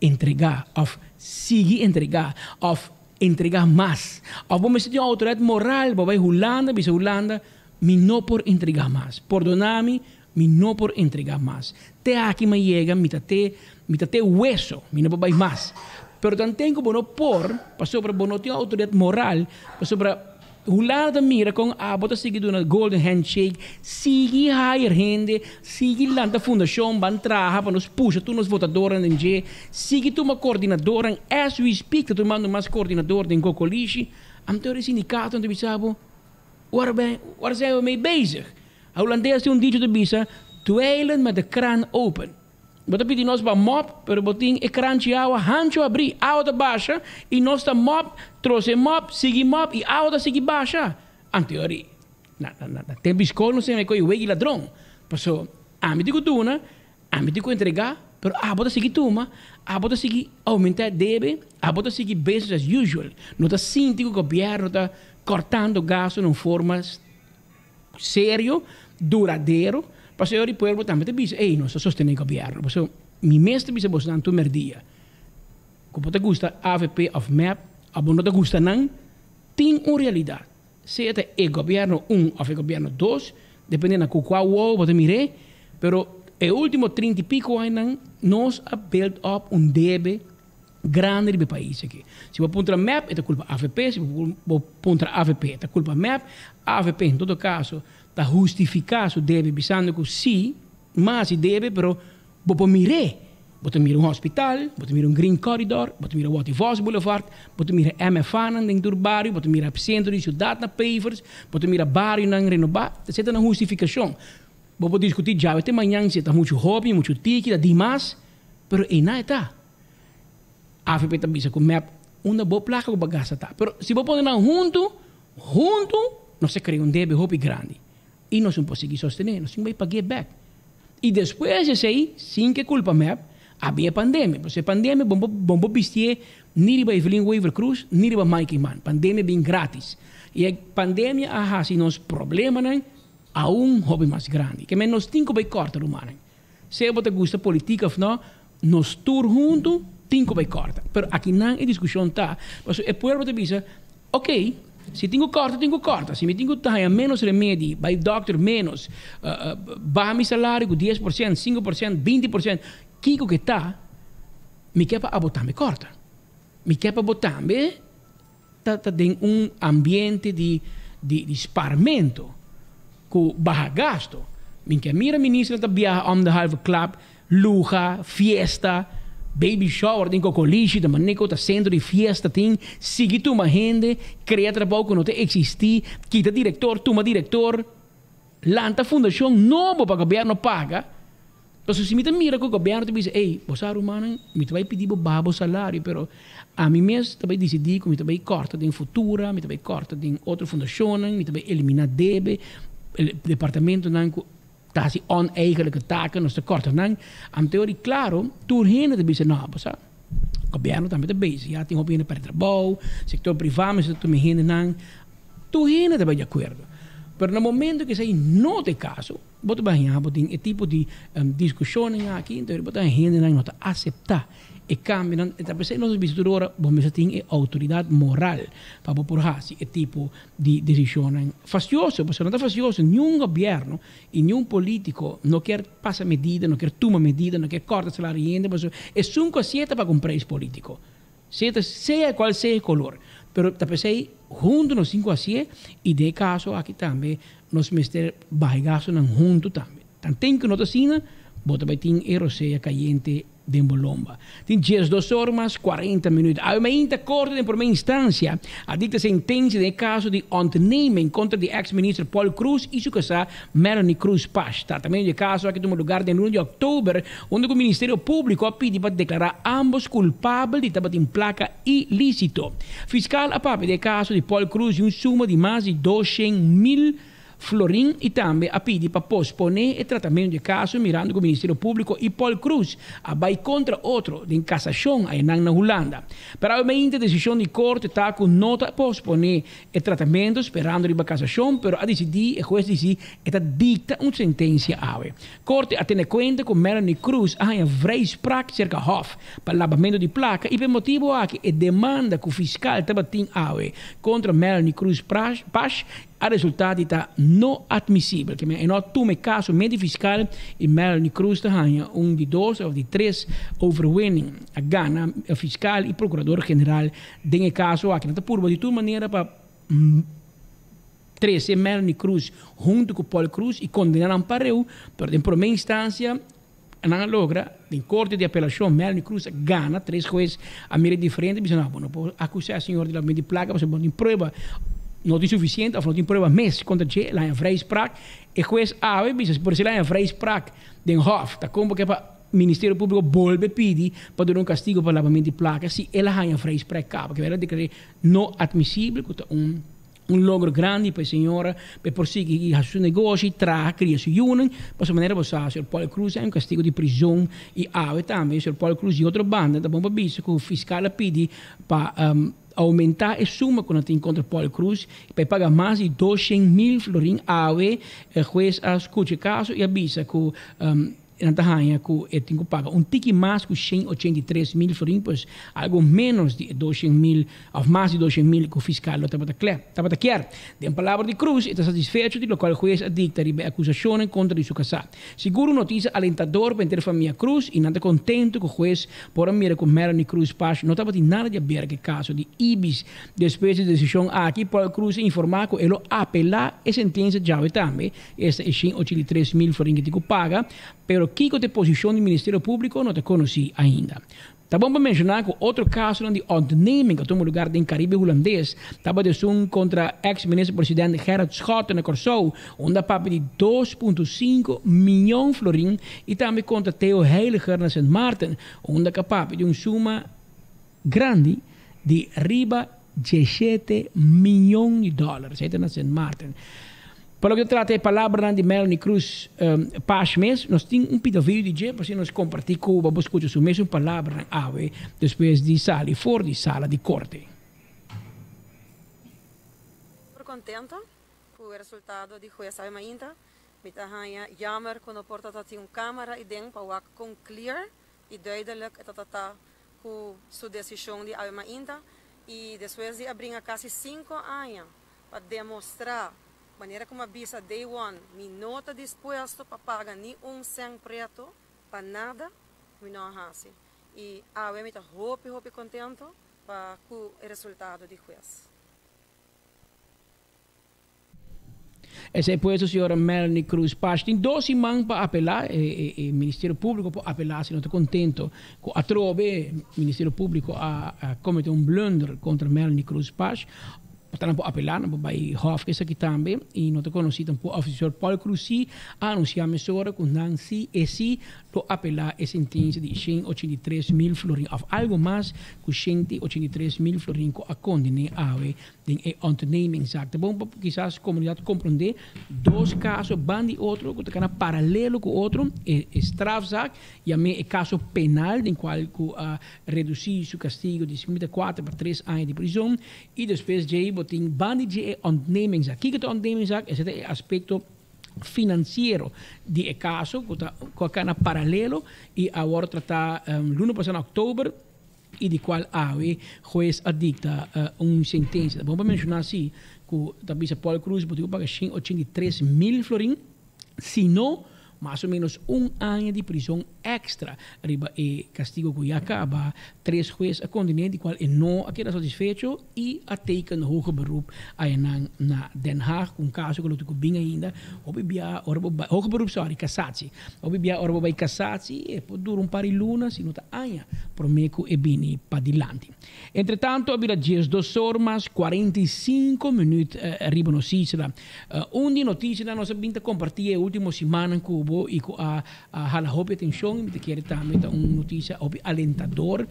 entregar, ou seguir entregar, ou entregar mais. Ou vamos ter uma autoridade moral para Holanda, bisa Holanda, me não por entregar mais. Perdoname, me não por entregar mais. Te aqui me chega, me tate hueso, me não vai mais. Pero tanto tenho que não por, para sobre não ter autoridade moral, para sobre Holanda mira com bota seguir do golden handshake, sigue hire gente, sigue lá da fundação, van traga para nos puxa tu nos votadores em G, sigue tu uma coordenadora, as we speak, tu manda mais coordenador em Cocolishi, am teoria sindicato de bisabo, waar zijn we mee bezig? Hollandees tem dito de bisa, toilen met de kraan open. Bota pedi nós ba mop, pero botin e krantje água, hancho abrir, água baixa, e nós tá mop, trouxe mop, sigue mop, e água sigue baixa. Em teoria, na tempo escola não sei mais coisa o ladrão passou a me digo duna a me digo entregar pero bota seguir tuma bota seguir aumentar deve bota seguir business as usual não tá sinto que o governo tá cortando gasto em formas sério duradouro passou eu pueblo também te diz não só sostener o governo passou mi mestre dice você tanto merdia como te gusta AVP of MAP não te gusta não tem uma realidade se é o governo 1 ou o governo 2 dependendo de qual você mire pero e último 30 e pico anos nós a build up debe grande do país aqui. Se você aponta MAP, é culpa AVP. Se você aponta AVP, é culpa MAP. AVP, em todo caso, está justificado debe, pensando que sim, mas se debe, pero você mire. Você mira hospital, você mira green corridor, você mira Watervos Boulevard, você mira MFAN dentro do bairro, você mira centro de cidade na pavers, você mira bairro na renovar. Você tem uma justificação. Vamos discutir já até amanhã se está muito hobby, muito ticket, demais, pero e nada está. A AVP também se com map uma boa placa com bagaça tá. Pero se você põe junto, nós se cria débito hobby grande e nós não conseguimos sostener, nós não vai pagar back. E depois de sei, sim que culpa map, havia pandemia. Porque pandemia vamos vestir nem para Evelyn Weaver Cruz, nem para Mikey Mann. Pandemia bem grátis. E a pandemia se nós problemas não a hobby mais grande. Que nós temos que cortar o humano. Se você gosta de política ou não, nós todos juntos temos que cortar. Mas aqui não é discussão. Mas o povo te diz, ok, se tenho corta. Se me tenho que dar menos remédio, vai doctor menos, baixar meu salário com 10%, 5%, 20%, Kiko que está, me quer para botar me corta. Me quer para botar me tem ambiente de esparmento. Com baixo gasto. Minha mira ministra está viaja om de halve club, luga, fiesta, baby shower, tem coliche, de maneco, tá centro de fiesta, tem, sigue tu uma gente, cria trabalho que não te existir, quita diretor, toma diretor, lanta fundação novo para o governo paga. Então, se me mira que o governo te diz, você é humano, me vai pedir babo salário, pero a mim mesmo também decidi que me vai corta de futura, me vai corta de outra fundação, me vai eliminar debe, o departamento não está se oneigenlijke taken, nós corta não. Am teoria, claro, tu heen te dizer não, sabe? O governo também está bezig, já tem opinião para trabalho, sector privado, mas tu me heen não, tu heen te de acordo. Mas no momento que sei não tem caso, você vai ter esse tipo de discussão aqui, então você heen não está aceitar. E cambia, então pensei nós visitadores, vamos ter autoridade moral para porrar esse tipo de decisão. Fastioso, porque não está fastioso, nenhum governo e nenhum político não quer passar medida, não quer tomar medida, não quer cortar salário ainda, mas é só aceita para comprar esse político. Seja qual seja o color. Mas pensei, junto nos 5 assim, e de caso aqui também, nós mestre barrigaço junto também. Então tem que nós assim, você vai ter eroseia caliente de Bolomba. Tem 2 horas, 40 minutos. A uma corte de primeira instância, a dicta sentença de caso de ontneming contra o ex-ministro Paul Cruz e sua casa Melanie Cruz Paz. Tratamento de caso aqui no lugar de 1 de outubro, onde o Ministério Público pediu para declarar ambos culpáveis de trabalho em placa ilícito. Fiscal a papel de caso de Paul Cruz e suma de mais de 200.000 florim e também a pedir para posponer o tratamento de caso mirando com o Ministério Público e Paul Cruz a vai contra outro de cassação aí na Holanda. Para a decisão de corte está com nota posponer o tratamento esperando a cassação, pero a decidir o juez diz esta dicta uma sentença ave. Corte a ter conta com Melanie Cruz a uma vrijspraak cerca Hof para lavamento de placa e por motivo aqui a demanda que o fiscal estava tem ave contra Melanie Cruz Paz a resultado está não admissível. Que é no caso médio fiscal e Melanie Cruz ganha de 2 ou de 3 overwinning a gana o fiscal e procurador-geral de caso aqui não está por de toda maneira para 13 Melanie Cruz junto com Paul Cruz e condenaram para eu, pero em primeira instância não logra, em corte de apelação, Melanie Cruz gana 3 juízes a mira diferente, dizem, não pode acusar o senhor de lavamento de placa, você pode prova não é suficiente, of não tem prova mesmo contra você, lá em vrijspraak. E juez ave, por ser lá em vrijspraak, den Hof, tá como que para o Ministério Público volve pedir para dar um castigo para lavamento de placa, se ela há em vrijspraak, porque ela declarou não admissível, que logro grande para a senhora, para prosseguir seu negócio, criar sua união, para essa maneira você, o Sr. Paulo Cruz, é um castigo de prisão e também, o Sr. Paulo Cruz e outra banda, da bomba bicho, que o fiscal pede para aumentar a suma quando tem contra Paulo Cruz, para pagar mais de 200.000 florins, o juiz escuta o caso e avisa que na Tahanha, que tem que pagar tique mais que 183.000 florins, algo menos de 200.000, ou mais de 200.000 que o fiscal estava a querer. De palavra de Cruz, está satisfeito de lo qual o juiz dicta a acusação contra o seu casado. Seguro notícia alentador para a família Cruz e nada contento que o juiz, por mira com Melanie Cruz Paz, não estava de nada de ver que caso de Ibis, depois da decisão aqui, Paulo Cruz informar que ele apelar a sentença já também, esta é 183.000 florins que tem que pagar, pero que a posição do Ministério Público não te conheci ainda. Tá bom para mencionar que outro caso de onderneming que toma lugar no Caribe holandês estava de contra ex-ministro-presidente Gerard Schotten na Corsou, onde papo de 2,5 milhões florins e também contra Theo Heiliger na St. Maarten, onde papo de suma grande de riba $17 milhões na St. Maarten. Para o que trata a palavra de Melanie Cruz Paz mesmo, nós temos vídeo de para nós compartilhar com o escutar a mesma palavra depois de sair fora de sala de corte. Estou contenta com o resultado de juiz ainda. Me jammer quando a porta tem uma câmera e dentro para concluir e duidelijk com sua decisão de ainda e depois de abrir quase 5 anos para demonstrar maneira como avisa day one, me nota disposto para pagar nem cent preto para nada, me não hace. E eu estou muito contento com o resultado do juiz. Essa é por isso a senhora Melanie Cruz Paz tem 12 semanas para apelar, o Ministério Público para apelar, se não está contento, com a trove, o Ministério Público a cometer blunder contra Melanie Cruz Paz. Portanto, para apelar, não vai Hof, que isso aqui também, e não te conheci tampoco o oficial Paulo Cruz, anunciar a mesura com Nancy, e se lo apelar a sentença de 183.000 florins, ou algo mais que 183.000 florins, que a condene a em ondernemingzaak. Bom, quizás a comunidade compreender, dois casos, bandi outro, que está paralelo com o outro, é strafzaak, e a mim é caso penal, em qual reduzir seu castigo de 54 para 3 anos de prisão, e depois de tem bandi de ondernemingzaak. O que é ondernemingzaak? Esse é o aspecto financeiro de caso, que está paralelo, e agora está no passado outubro, e de qual o juiz dicta uma sentença. Vamos mencionar assim, que a Bisa Paulo Cruz pode pagar 183.000 florins, se não, mais ou menos ano de prisão extra. Arriba e castigo que acaba, 3 juízes a condenar, de qual não queda satisfeito e ateica no hoge beroep na Den Haag, um caso que eu bem ainda, hoje beroep, cassatie. Hoje vai cassatie e pode durar par de lunas, se não está aia, prometo e bini para dilante. Entretanto, abira 10 horas, 45 minutos arriba no Sisla. Onde notícia da nossa vinda compartilha a última semana com e com a halahope atenção, me quer também uma notícia alentador,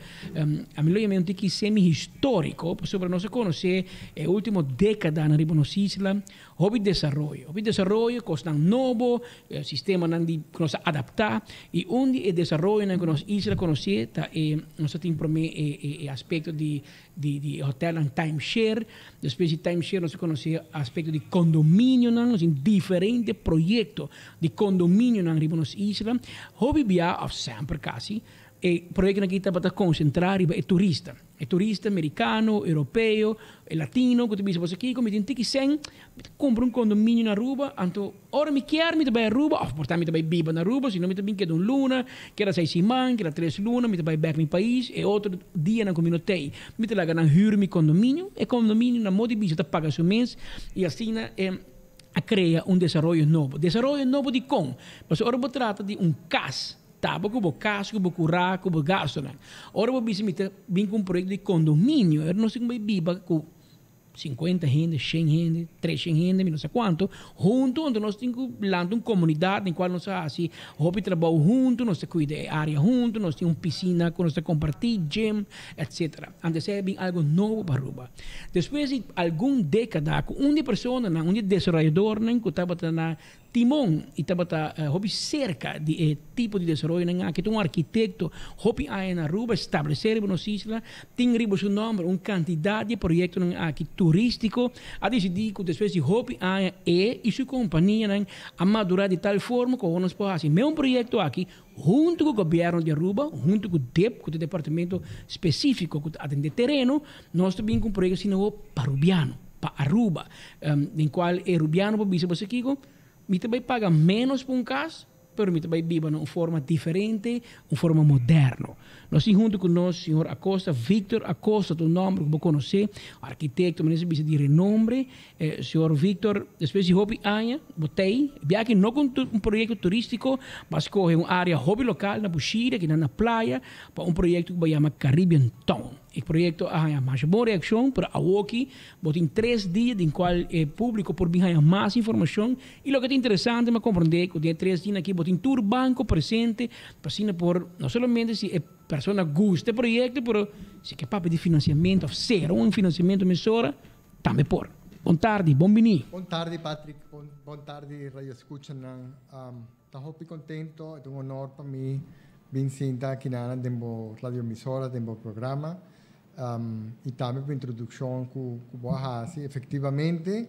a melhor momento que semi-histórico, sobre nós conhecer a última década na Ribonosisla, houve desenvolvimento, costa novo, sistema de nós adaptar, e onde o desenvolvimento que nós isla conhecer, nós temos o aspecto de hotel and timeshare, depois de timeshare nós conhecemos o aspecto de condomínio, nós temos diferentes projetos de condomínio na Ribonos Isla, houve via sempre quase, e projeto que está para concentrar é turista americano, europeu, latino, que tu você aqui, como tem que ser, compra condomínio na Aruba, então, ora me quer, me vai Aruba, ou portanto me vai biba na Aruba, senão me também quer luna, quer 6 semanas, quer 3 lunas, me vai back no país, e outro dia na comunidade, me te laga na hur mi condomínio, e condomínio na modo de bicho paga seu mês, e assim a crea desenvolvimento novo. Desenvolvimento novo de como? Mas ora se trata de casa, tava com o caso, com o curá, com o gasto. Ora, você me vem com um projeto de condomínio, eu não sei como é biba com 50 gente, 100 gente, 300 gente, não sei quanto, junto, onde nós temos uma comunidade em qual nós assim, hobby trabalho junto, nós cuida da área junto, nós temos uma piscina que nós compartilhamos, gym, etc. Antes é bem algo novo para Aruba. Depois de alguma década, uma pessoa, um desenvolvedor, que estava na timão e estava hobby cerca de tipo de desenvolvimento, que um arquiteto, hobby aí na Aruba, estabelecer nos islas, tem ribo seu nome, uma quantidade de projetos aqui turístico, a decidir que depois de hobby aí e sua companhia a madurar de tal forma que nós podemos fazer mesmo projeto aqui, junto com o governo de Aruba, junto com o DEP, com o departamento específico que atende terreno, nós também com um projeto assim, para Rubiano, para Aruba, em qual é Rubiano, para você aqui, me também paga menos por um caso, mas me também vive de uma forma diferente, uma forma moderna. Nós estamos junto com o senhor Acosta, Victor Acosta, do nome que você conhece, arquiteto, mas bisa de renome, senhor Victor, depois de hobby aña, botei, viaje não com um projeto turístico, mas corre uma área hobby local na Buxira, aqui na praia, para um projeto que se chama Caribbean Town. O projeto tem mais boa reação para a Woki, botem 3 dias em qual o público por vir mais informação. E o que é interessante é compreender que tem 3 dias aqui, botem tour banco presente, para por não somente se a pessoa gosta do projeto, mas se é capaz de financiamento, ser um financiamento emissora, também por. Boa tarde, bom venir. Boa tarde, Patrick. Boa tarde, Radio Escucha. Estou muito contente, é um honor para mim vir sentar aqui na radio emissora, no programa. E também para a introdução que vou fazer. Efetivamente,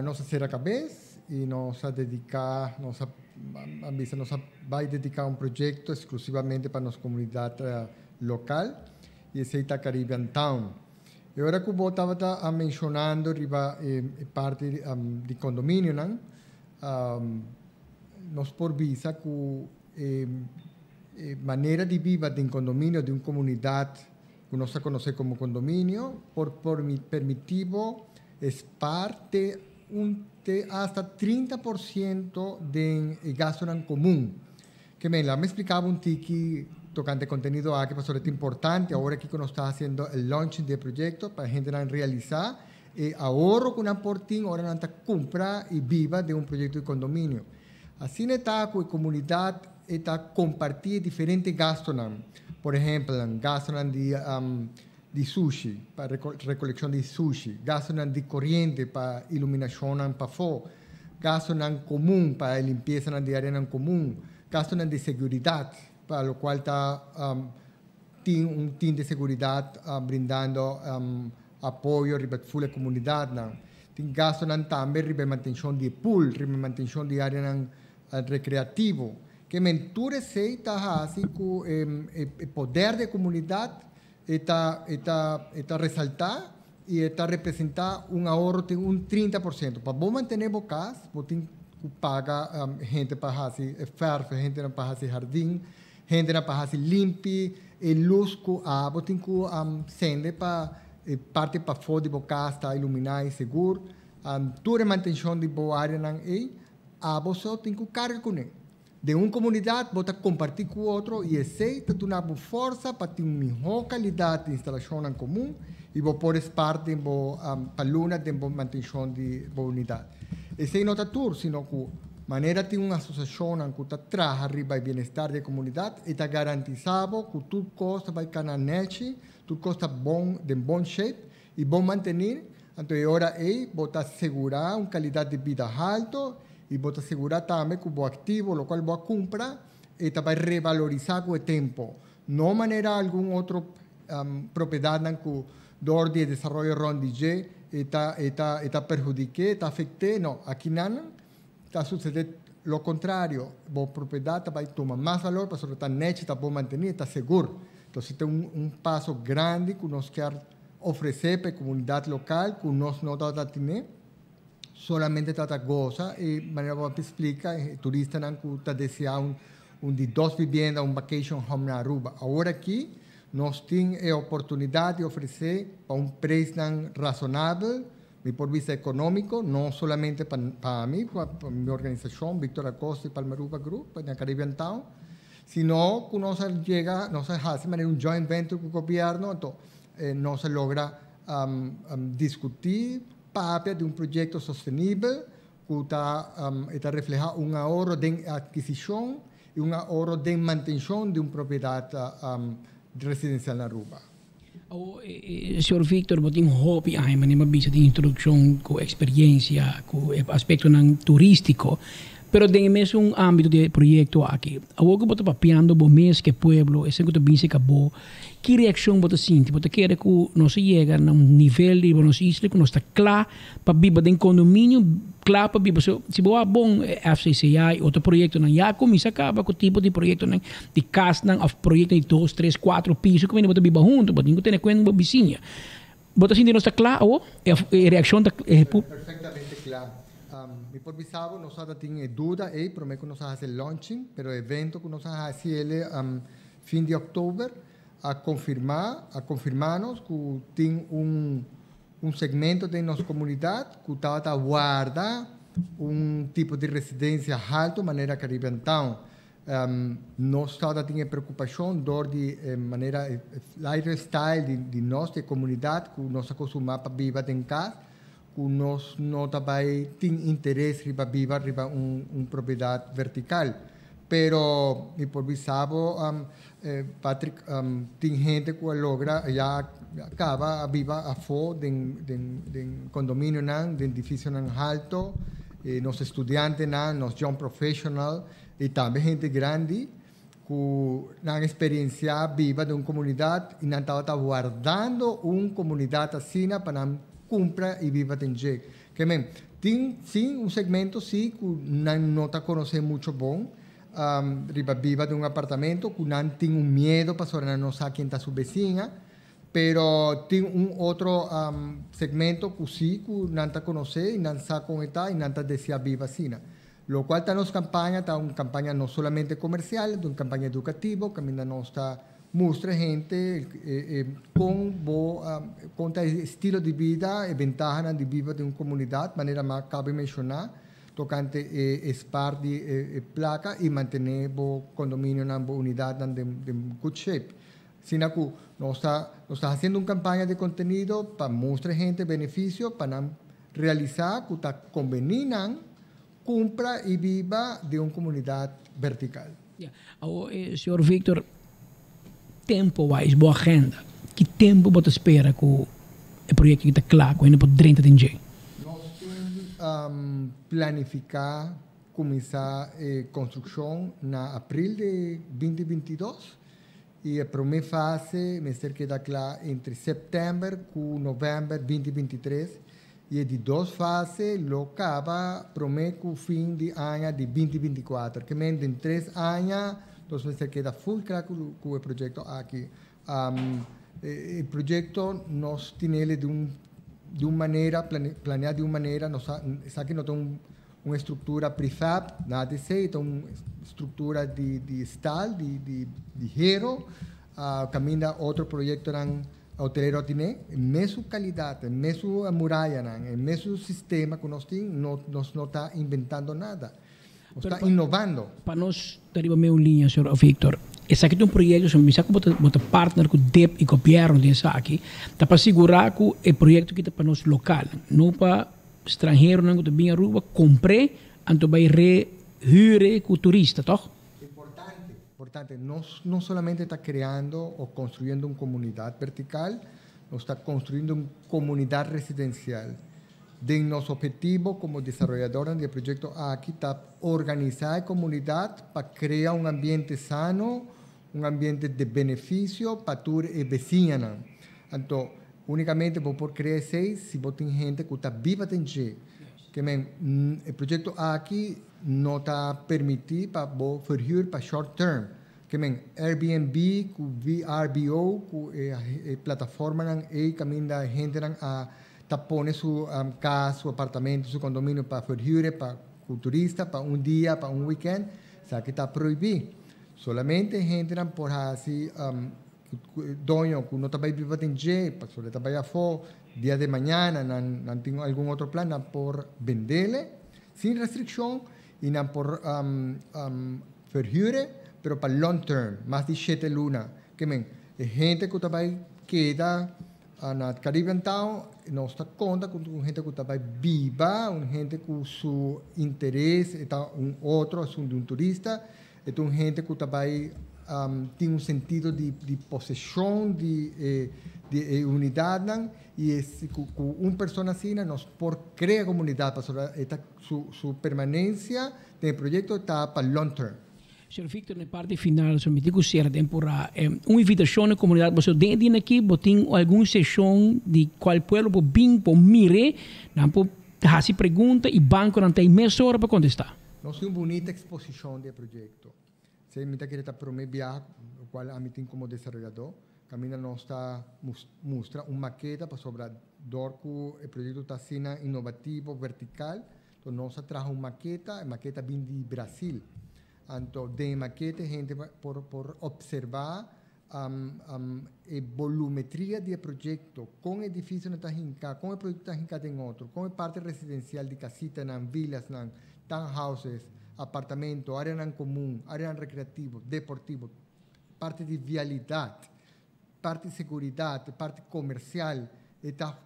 nós será a cabeça e nós dedicar, nós vai dedicar um projeto exclusivamente para a nossa comunidade local e esse é a Caribbean Town. E agora que eu estava mencionando parte de condomínio, nós por visa que maneira de viver de um condomínio, de uma comunidade que nós conhecemos como condomínio, permitivo es parte de hasta 30% de gasto común. Que me explicaba un tiki tocante contenido aquí, pero es importante, ahora que nos está haciendo el launching del proyecto para gente realizar, ahorro con un portín, ahora no comprar y viva de un proyecto de condominio. Así está con la comunidad, está compartir diferentes gastos. Por ejemplo, gastos de sushi, para recolección de sushi, gastos de corriente para iluminación para fuego, gastos común para limpieza de área común, gastos de seguridad, para lo cual está un team de seguridad brindando apoyo a la comunidad. Tem gastos también para mantención de pool, para mantención de área recreativo. Que mentura se está así que el poder de comunidad está resaltar y está representar un ahorro de un 30%. Para vos mantener vos casa, vos tienes que pagar gente para hacer ferro, gente para hacer jardín, gente para hacer limpio, luz que vos tienes que sender para parte para fora de vos casa, está iluminada y seguro. Toda a manutenção de boa área aí, você tem que carregar com ele. De uma comunidade, você compartilhar com o outro e aceita tu na força para ter uma melhor qualidade de instalação em comum e você pode parte para a luna de manutenção de boa unidade. Esse não é tudo, sino que maneira de uma associação que está traz arriba o bem-estar da comunidade e está garantizado que tudo costa vai ficar na net, tudo costa bom, de bom shape e bom manter. Então, agora aí, você assegurar uma qualidade de vida alta e você assegurar também que o ativo, o qual você compra, vai revalorizar com o tempo. Não maneira alguma outra propriedade que dor de desenvolvimento RONDG está prejudicada, está afetada. Não, aqui não está sucedendo o contrário. A propriedade vai tomar mais valor para a net, está bom manter, está seguro. Então, tem um passo grande que nós queremos oferecer para a comunidade local, que nós não estamos tendo, solamente está goza, e maneira que explica, turista que está desejando de 2 viviendas, vacation home na Aruba. Agora aqui, nós temos a oportunidade de oferecer para um preço razonável, por vista econômico, não somente para mim, para a minha organização, Victor Acosta e Palmaruba Group, na Caribbean Town, sino que nós fazemos um joint venture com o governo, então, no se logra discutir papel de un proyecto sostenible que está refleja un ahorro de adquisición y un ahorro de mantención de una propiedad residencial en Aruba. Senhor Victor, você tem hobby aí, mas nem bisa de introdução com experiência, com aspecto turístico, pero tem mesmo âmbito de projeto aqui. Agora você papiando o mês que pueblo, esse que você pensa que acabou, que reação você sente? Você quer que nós chega a nível de nós isla que nós está claro para viver em condomínio, claro para viver. Se boa bom FCCI, outro projeto não já começa a acabar com o tipo de projeto não de casa não, of projeto de 2, 3, 4 pisos que você vive junto, você tem que ter conta com a vizinha. Você sente nós está claro? A reação está perfeitamente claro. Mi por bisavo nós ainda tem dúvida aí, prometo que nós vamos fazer launching, pero o evento que nós vamos fazer ele fim de outubro a confirmarnos que tem segmento de nossa comunidade que está guarda tipo de residência alto, maneira Caribe Town. Nós temos preocupação de maneira lifestyle de nossa comunidade, que nós acostumamos a viver em casa, que nós não também temos interesse para viver uma propriedade vertical. Pero mi por bisavo Patrick tem gente que logra já acaba a viva a fo den condomínio nan den edifício nan alto nos estudiantes nan nos young professional e também gente grande que nan experiencia viva de uma comunidade e nan está guardando uma comunidade assim para nan cumpra e viva tem jeito que men tem sim segmento sim que nan não está conhecendo muito bom. Viva de un apartamento que no tiene un miedo para no saber quién está su vecina, pero tiene un otro segmento que sí, que no está conocer y no sabe cómo está y no está desea viva vecina. Lo cual está en nuestra campaña, está una campaña no solamente comercial, una campaña educativa, que nos está muestra gente con estilo de vida y ventajas de vida de una comunidad, de manera más cabe mencionar. Tocante espar de placa y mantener el condominio en una unidad de good shape. Sino que nos está haciendo una campaña de contenido para mostrar gente beneficio, para realizar que está conveniente, cumpla y viva de una comunidad vertical. Senhor Victor, tempo wise, boa agenda. Que tempo você espera que o projeto está claro, que ainda pode 30 de janeiro? Planificar começar a construção na abril de 2022 e a primeira fase me cerca da claro entre setembro e novembro de 2023 e de duas fases lo acaba prometo o fim de ano de 2024 que em 3 anos nós me cerca da full claro com o projeto aqui o projeto nós tem ele de uma maneira, planeado de uma maneira, aqui não tem uma estrutura prefab, nada de ser, tem uma estrutura de stall, de hero, caminha outro projeto hoteleiro tem, mesma qualidade, mesma muralha, mesmo sistema que nós temos, nós não está inventando nada, nós está inovando. Para nós, deriva meio linha, senhor Victor, esse aqui é um projeto, se você bota partner com o DEP e com o governo desse aqui, tá para segurar que o projeto que está para nós local, não para estrangeiro, não que vem a Aruba, compre, então vai rehyre com o turista, toch? Importante. Nós não solamente está criando ou construindo uma comunidade vertical, nós está construindo uma comunidade residencial. De nosso objetivo como desarrolladora do projeto aqui está organizar a comunidade para criar um ambiente sano, um ambiente de benefício para todos os vizinhos. Então, unicamente vou por criar se você tem gente que está viva em jeito. O projeto aqui não está permitido para fornecer para short term. Airbnb, VRBO, a plataforma e caminho da gente a pone su casa, su apartamento, su condomínio para fornecer para o turista, para dia, para weekend, sabe que está proibido. Solamente gente não pode assim, dono que não está bem vivo em dia, para só trabalhar fora, dia de manhã, não tem algum outro plano, não pode vender, sem restrição, e não pode fornecer, mas para long term, mais de 7 lunas. Que gente que também queda na Caribbean Town, nós está conta com gente que está viva, gente com seu interesse, está outro assunto de turista, então gente que está tem sentido de possessão, de unidade, e com pessoa assim, nós por criar comunidade, para sua permanência do projeto está para long term. Sr. Victor, na parte final, se me digo a temporada, uma invitação à comunidade, você dentro aqui, tem alguma sessão de qual pueblo pode vir, pode mirar, não pode fazer pergunta e banco não tem mais hora para contestar. Nós temos uma bonita exposição do projeto. Se me quer promover, o qual a mim tem como desenvolvedor, caminha nós está mostra uma maqueta para sobre que o projeto está sendo inovativo, vertical. Então nós traz uma maqueta, a maqueta vem de Brasil. Então, de maqueta, a gente por observar a volumetria do projeto, com o edifício na Tajinca, com o projeto Tajinca tem outro, com a parte residencial de casita, nas vilas, nas townhouses, apartamento, área comum, área recreativo, deportivo, parte de vialidade, parte de segurança, parte comercial, está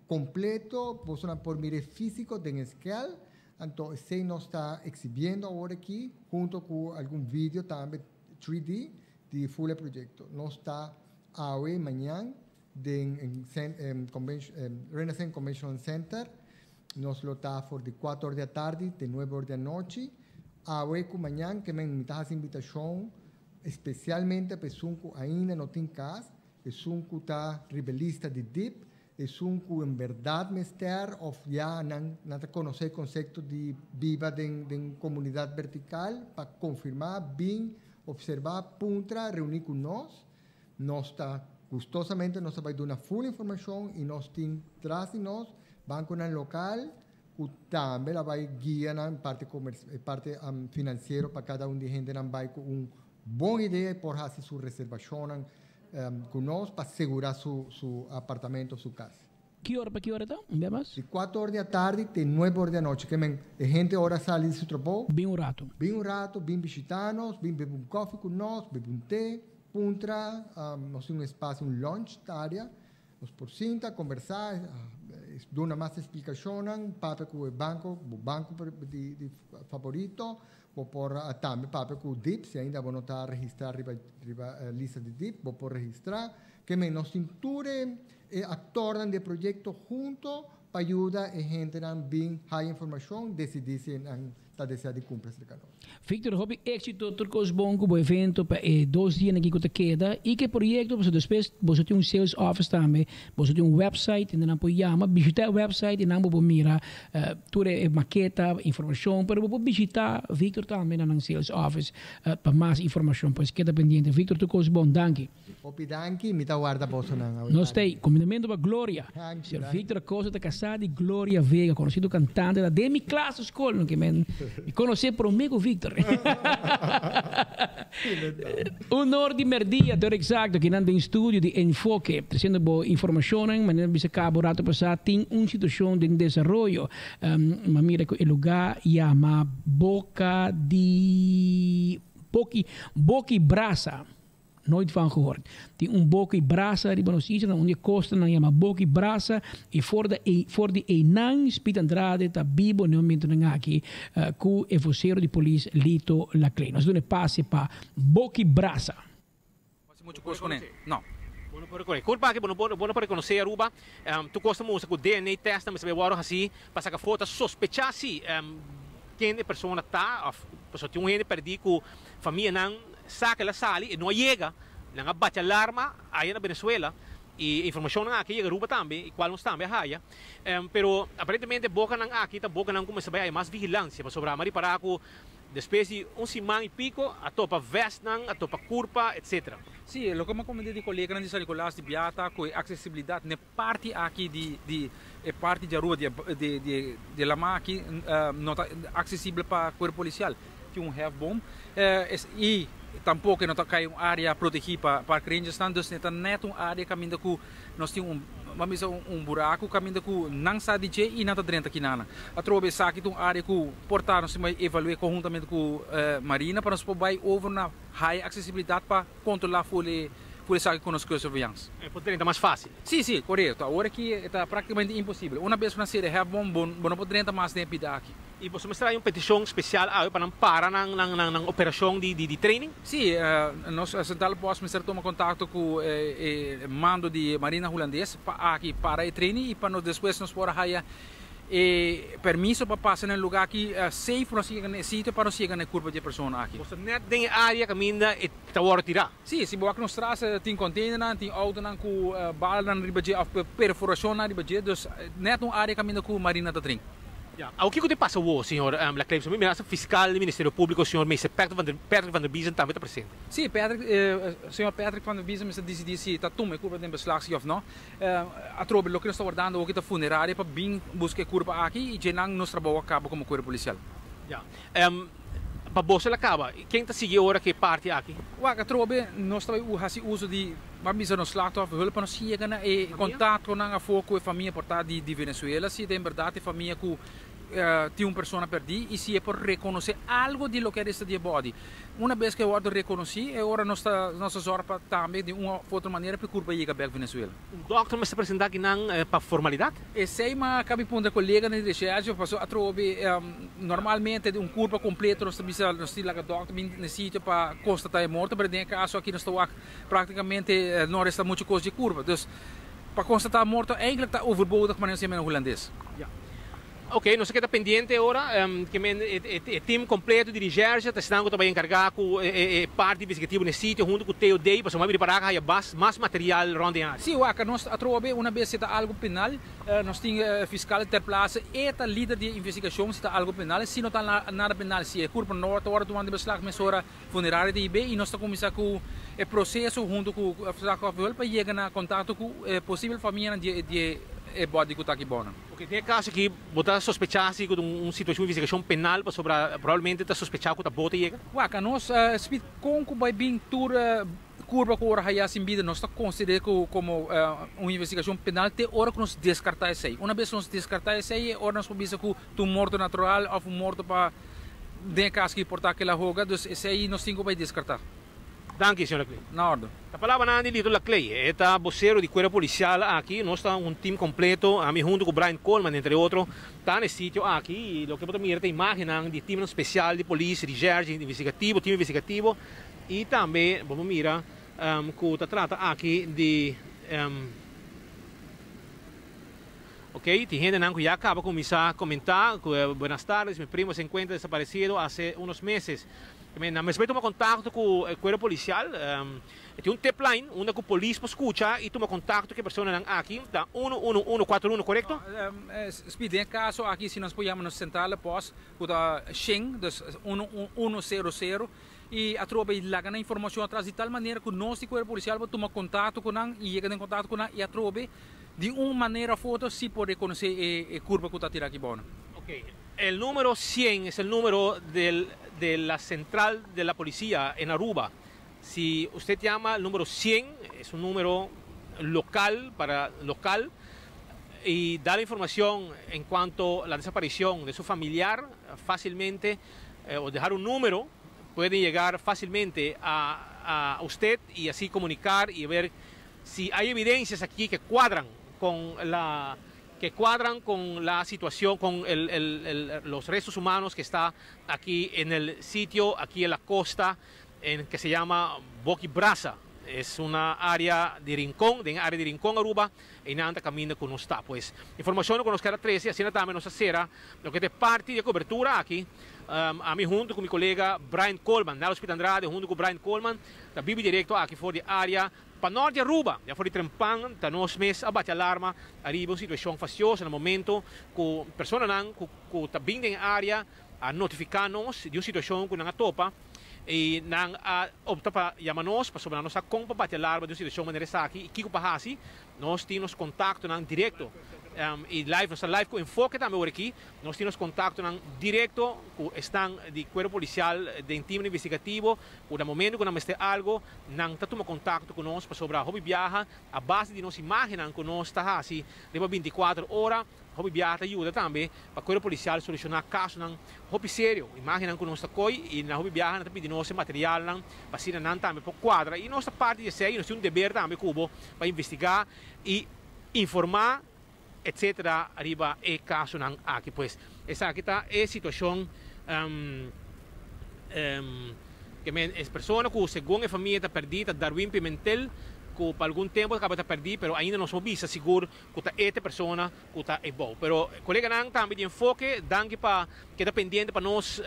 completo, por mire físico de escala. Então, se nós está exibindo agora aqui, junto com algum vídeo também 3D de full projeto. Nós está hoje, amanhã, Renaissance Convention Center. Nós lo está de 4 horas da tarde, de 9 horas da noite. Hoje, amanhã, que me está a invitação, especialmente para pessoas que ainda não têm casa, pessoas que estão rebelista de DIP, é que em verdade mister ou já não conhecer o conceito de viva de comunidade vertical para confirmar, bem, observar, puntra, reunir com nós está gostosamente nós vai dar uma full informação e nós temos atrás de nós banco local que também vai guiar na parte financeira para cada de gente não vai com uma boa ideia por fazer sua reservação conosco para segurar seu apartamento, sua casa. Que hora para que hora está? Bem mais? De 4 horas da tarde até 9 horas da noite. Que a gente ora sai de seu trabalho. Bem um rato. Bem visitar-nos, bem beber um café com nós, beber um té, puntra, nós temos um espaço, um lunch da área, nós por cinta, conversar, dar uma mais explicação, papo com o banco de favorito, vou por também papo com o DIP, se ainda vou notar registrar a lista de DIP, vou por registrar, que nós cinture actores do projeto junto para ajudar a gente a bem a informação, decidir se está desejando cumprir esse canal. Victor, hobby éxito turcos bom com o evento para 2 dias aqui que queda e que projeto você depois você tem um sales office também, você tem um website e não pode chamar, visitar o website e não pode mirar toda a maqueta, informação, para pode visitar Victor também no sales office para mais informação, pois queda pendente. Victor, turcos bom, danke. Opi danke, me tá guarda posso não. Nós tem combinamento para Glória. Sr. Victor Costa está casado e Glória Vega, conhecido cantante da Demi Classe Escola, que me conheci por amigo Victor. Honor de merdia, ter exacto, que não tem estúdio de enfoque, trazendo boa informação, mas bisa cabo rato passado tem uma situação de desenvolvimento. Mira que o lugar chama Boca Brasa. Nooit van gehoord. Die Boca Brasa, die nos iets onde costa na chama Boca Brasa e for de Enang Spit Andrade ta Bibo no momento na aqui com o voceiro de polícia Lito Laclay. Nós damos passe para Boca Brasa. Muito curso né? Não. Curva que não pode conhecer Aruba. Tu gosta muito com DNA test, mas vai agora assim, para que foto sospechar se quem a pessoa está, pessoa tem gente perdido com família não saca la sali e não chega, não bate alarma aí na Venezuela e informação não aqui chega Aruba também, e qual não também haya, pero aparentemente boca não aqui tá boca não começa a haver mais vigilância para sobre a para com despesi semana e pico a topa vest não a topa curva etc. Sì, lo come comenté di collega di San Nicolás di Beata con accessibilità ne parti aqui di parte di Aruba di la macchina not accessibile para corpo policial que have bomb e tampouco não cai uma área protegida para crianças então é neto uma área caminho com nós temos um buraco caminho com não sabe de e não está dentro aqui nada a trobe saque uma área com portar nós vai evaluar conjuntamente com marina para nós poder over na high acessibilidade para controlar por isso que conosco surveillance. Poderia mais fácil. Sim, correto. Agora que está praticamente impossível. Uma vez na série é bom, não poderia mais tempo aqui. E você me traz uma petição especial para na operação de training? Sim, nós central posto me toma contato com o mando de Marina holandês aqui para o training e para nós depois nos por aí permisso para passar no lugar aqui safe para nós sítio para nós chegar na curva de pessoas aqui. Você não tem área caminha e está tirar? Sim, se boa que nos traz tem container, tem auto com bala na riba de perfuração na riba de, dus net uma área caminha com Marina da trem. O que te passa o senhor Lacleves? O ministro fiscal do Ministério Público, o senhor Meester Patrick van der Biesen, também está presente. Sim, senhor Patrick van der Biesen me decidir se está tomando curva de beslag ou não. A tropa lo que nós está guardando o que está funerária para vir buscar curva aqui e já nós trabalhamos acaba como corpo policial. Para você acaba. Quem está seguindo agora que parte aqui? A tropa nós fazemos uso de misa no slachtoffer hulp para nós chegar e contato com a foco e família portada de Venezuela se tem verdade família com tem uma pessoa perdida e se é por reconhecer algo de lo que é esta de body. Uma vez que eu reconheci, agora nossa zorpa também de uma outra maneira para curva chegar para Venezuela. O doutor me está apresentando aqui para formalidade? Sei, mas cabe ponto colega na recherche, passou a trobe normalmente um curva completo nós temos lá o doutor no sítio para constatar a morte, mas em caso aqui nós estamos praticamente não resta muita coisa de curva. Então, para constatar a morte, eigenlijk está overbodig, mas não se chama holandês. Ok, nós estamos pendente agora, que o time completo de recherche está também encarregado com parte investigativa nesse sítio, junto com o TOD, para somar preparar mais material rondem área. Sim, nós atrobamos uma vez se está algo penal, nós temos fiscal ter plaza e a líder de investigação se está algo penal, se não está nada penal, se é curva norte, agora tomando beslag mesora funerária de IB e nós estamos começando com o processo junto com o fiscal para chegar na contato com a possível família de body que está aqui bom. Ok, tem caso que você sospechar se com uma situação de investigação penal, provavelmente está sospechado que está bota chega? Nós speed com vai vir curva com hora aí sem vida, nós está considerado como uma investigação penal até hora que nós descartar isso aí. Uma vez nós descartar isso aí, hora nós podemos com um morto natural ou um morto para de caso que portar aquela roga, então isso aí nós temos que descartar. Danke, senhor Lacley. Na ordem. A palavra na Lito Lacley, é vocero de Cuerpo Policial aqui, nós estamos um time completo, a mim junto com Brian Coleman, entre outros, está nesse sítio aqui, e o que podemos ver é a imagem de time especial de polícia, de jardim investigativo, time investigativo, e também, vamos mirar, que está trata aqui de... ok, tem gente que já acaba de começar a comentar, buenas tardes, meu primo se encontra desaparecido há uns meses. A respeito de contato com o Cuerpo Policial, tem um tip-line onde a polícia escuta e toma contato com a pessoa aqui, está 1141, correto? Speed, em caso aqui, se nós podemos nos central pós, com a Sheng, 1100, e a tropa lá na informação atrás de tal maneira que nós, o Cuerpo Policial, toma contato com ela e chega em contato com ela e a tropa, de uma maneira foto, se pode reconhecer a curva que está tirando aqui. Ok, el número 100 es el número de la central de la policía en Aruba. Si usted llama el número 100, es un número local y da la información en cuanto a la desaparición de su familiar fácilmente o dejar un número, puede llegar fácilmente a usted y así comunicar y ver si hay evidencias aquí que cuadran con la situación, con los restos humanos que está aquí en el sitio, aquí en la costa, que se llama Boqui Brasa. Es una área de Rincón, Aruba, y nada camina con nos está. Pues, información con los cara 13, así también nos acera, lo que es parte de cobertura aquí, a mí junto con mi colega Brian Coleman, na Hospital Andrade, junto con Brian Coleman, da vive directo aqui fora de área, para norte de Aruba, já foi de Trempan, está nos meses, abate alarma, arriba uma situação faciosa no momento, que pessoas que estão vindo em área a notificar-nos de uma situação que não topa, e não opta para chamar-nos, para sobre nós acompanhar abate alarma de uma situação maneira aqui, e que para assim, nós temos contato direto, e nossa live com enfoque também aqui, nós temos contato direto com estão de Cuerpo Policial, de time investigativo, que no momento que nós temos algo, não está tomando contato conosco para sobre a hobby viaja, a base de nossa imagem que nós está assim, leva 24 horas, hobby biata ajuda também para a Corpo Policial solucionar casos não hobby sério. Imagina que nós coi e na hobby biata nós pedimos nosso material não para ser não também por quadra e nossa parte de ser nós temos dever também cubo para investigar e informar etc. arriba e caso não aqui pois essa aqui tá é situação que as pessoas que segundo a família está perdida Darwin Pimentel que por algum tempo acaba de perder, mas ainda não somos bisa seguro que esta pessoa que está bom. Pero colega não também de enfoque, danke para que está pendente para nós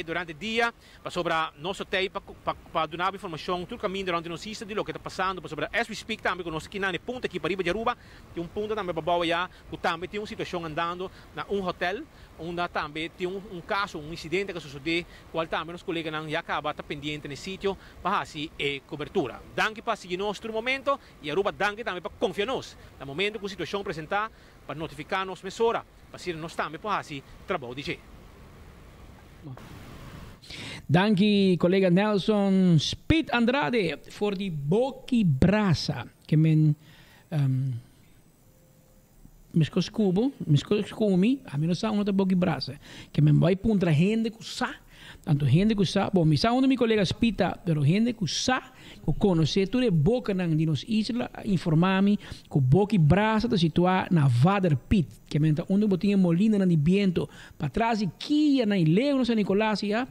durante o dia, para sobre nosso tempo para dar informação todo o caminho durante nós isso de lo que está passando, para sobre as we speak também com nós aqui na ponta aqui para riba de Aruba, tem ponto também para baixo já, que também tem uma situação andando na hotel, onde também tem caso, incidente que sucedeu, qual também nos colegas não já acaba de pendente nesse sítio para fazer cobertura. Danke para seguir nós momento e Aruba danke também para confiar nos no momento que a situação apresentar para notificar nos mesora para ser nós também para fazer trabalho de Danke collega Nelson Speed Andrade voor die Boki Brasa que men mesco scubo a mim não sabe onde Boki Brasa que men vai puntra gente que sa tanto gente que sa bom misa onde mi colega Spita pero gente que sa que conhece tudo boca nang di nos isla informami que Boki Brasa está situado na Vader Pit que menta onde botinha molina na viento para trás e kia na Ileo no San Nicolás já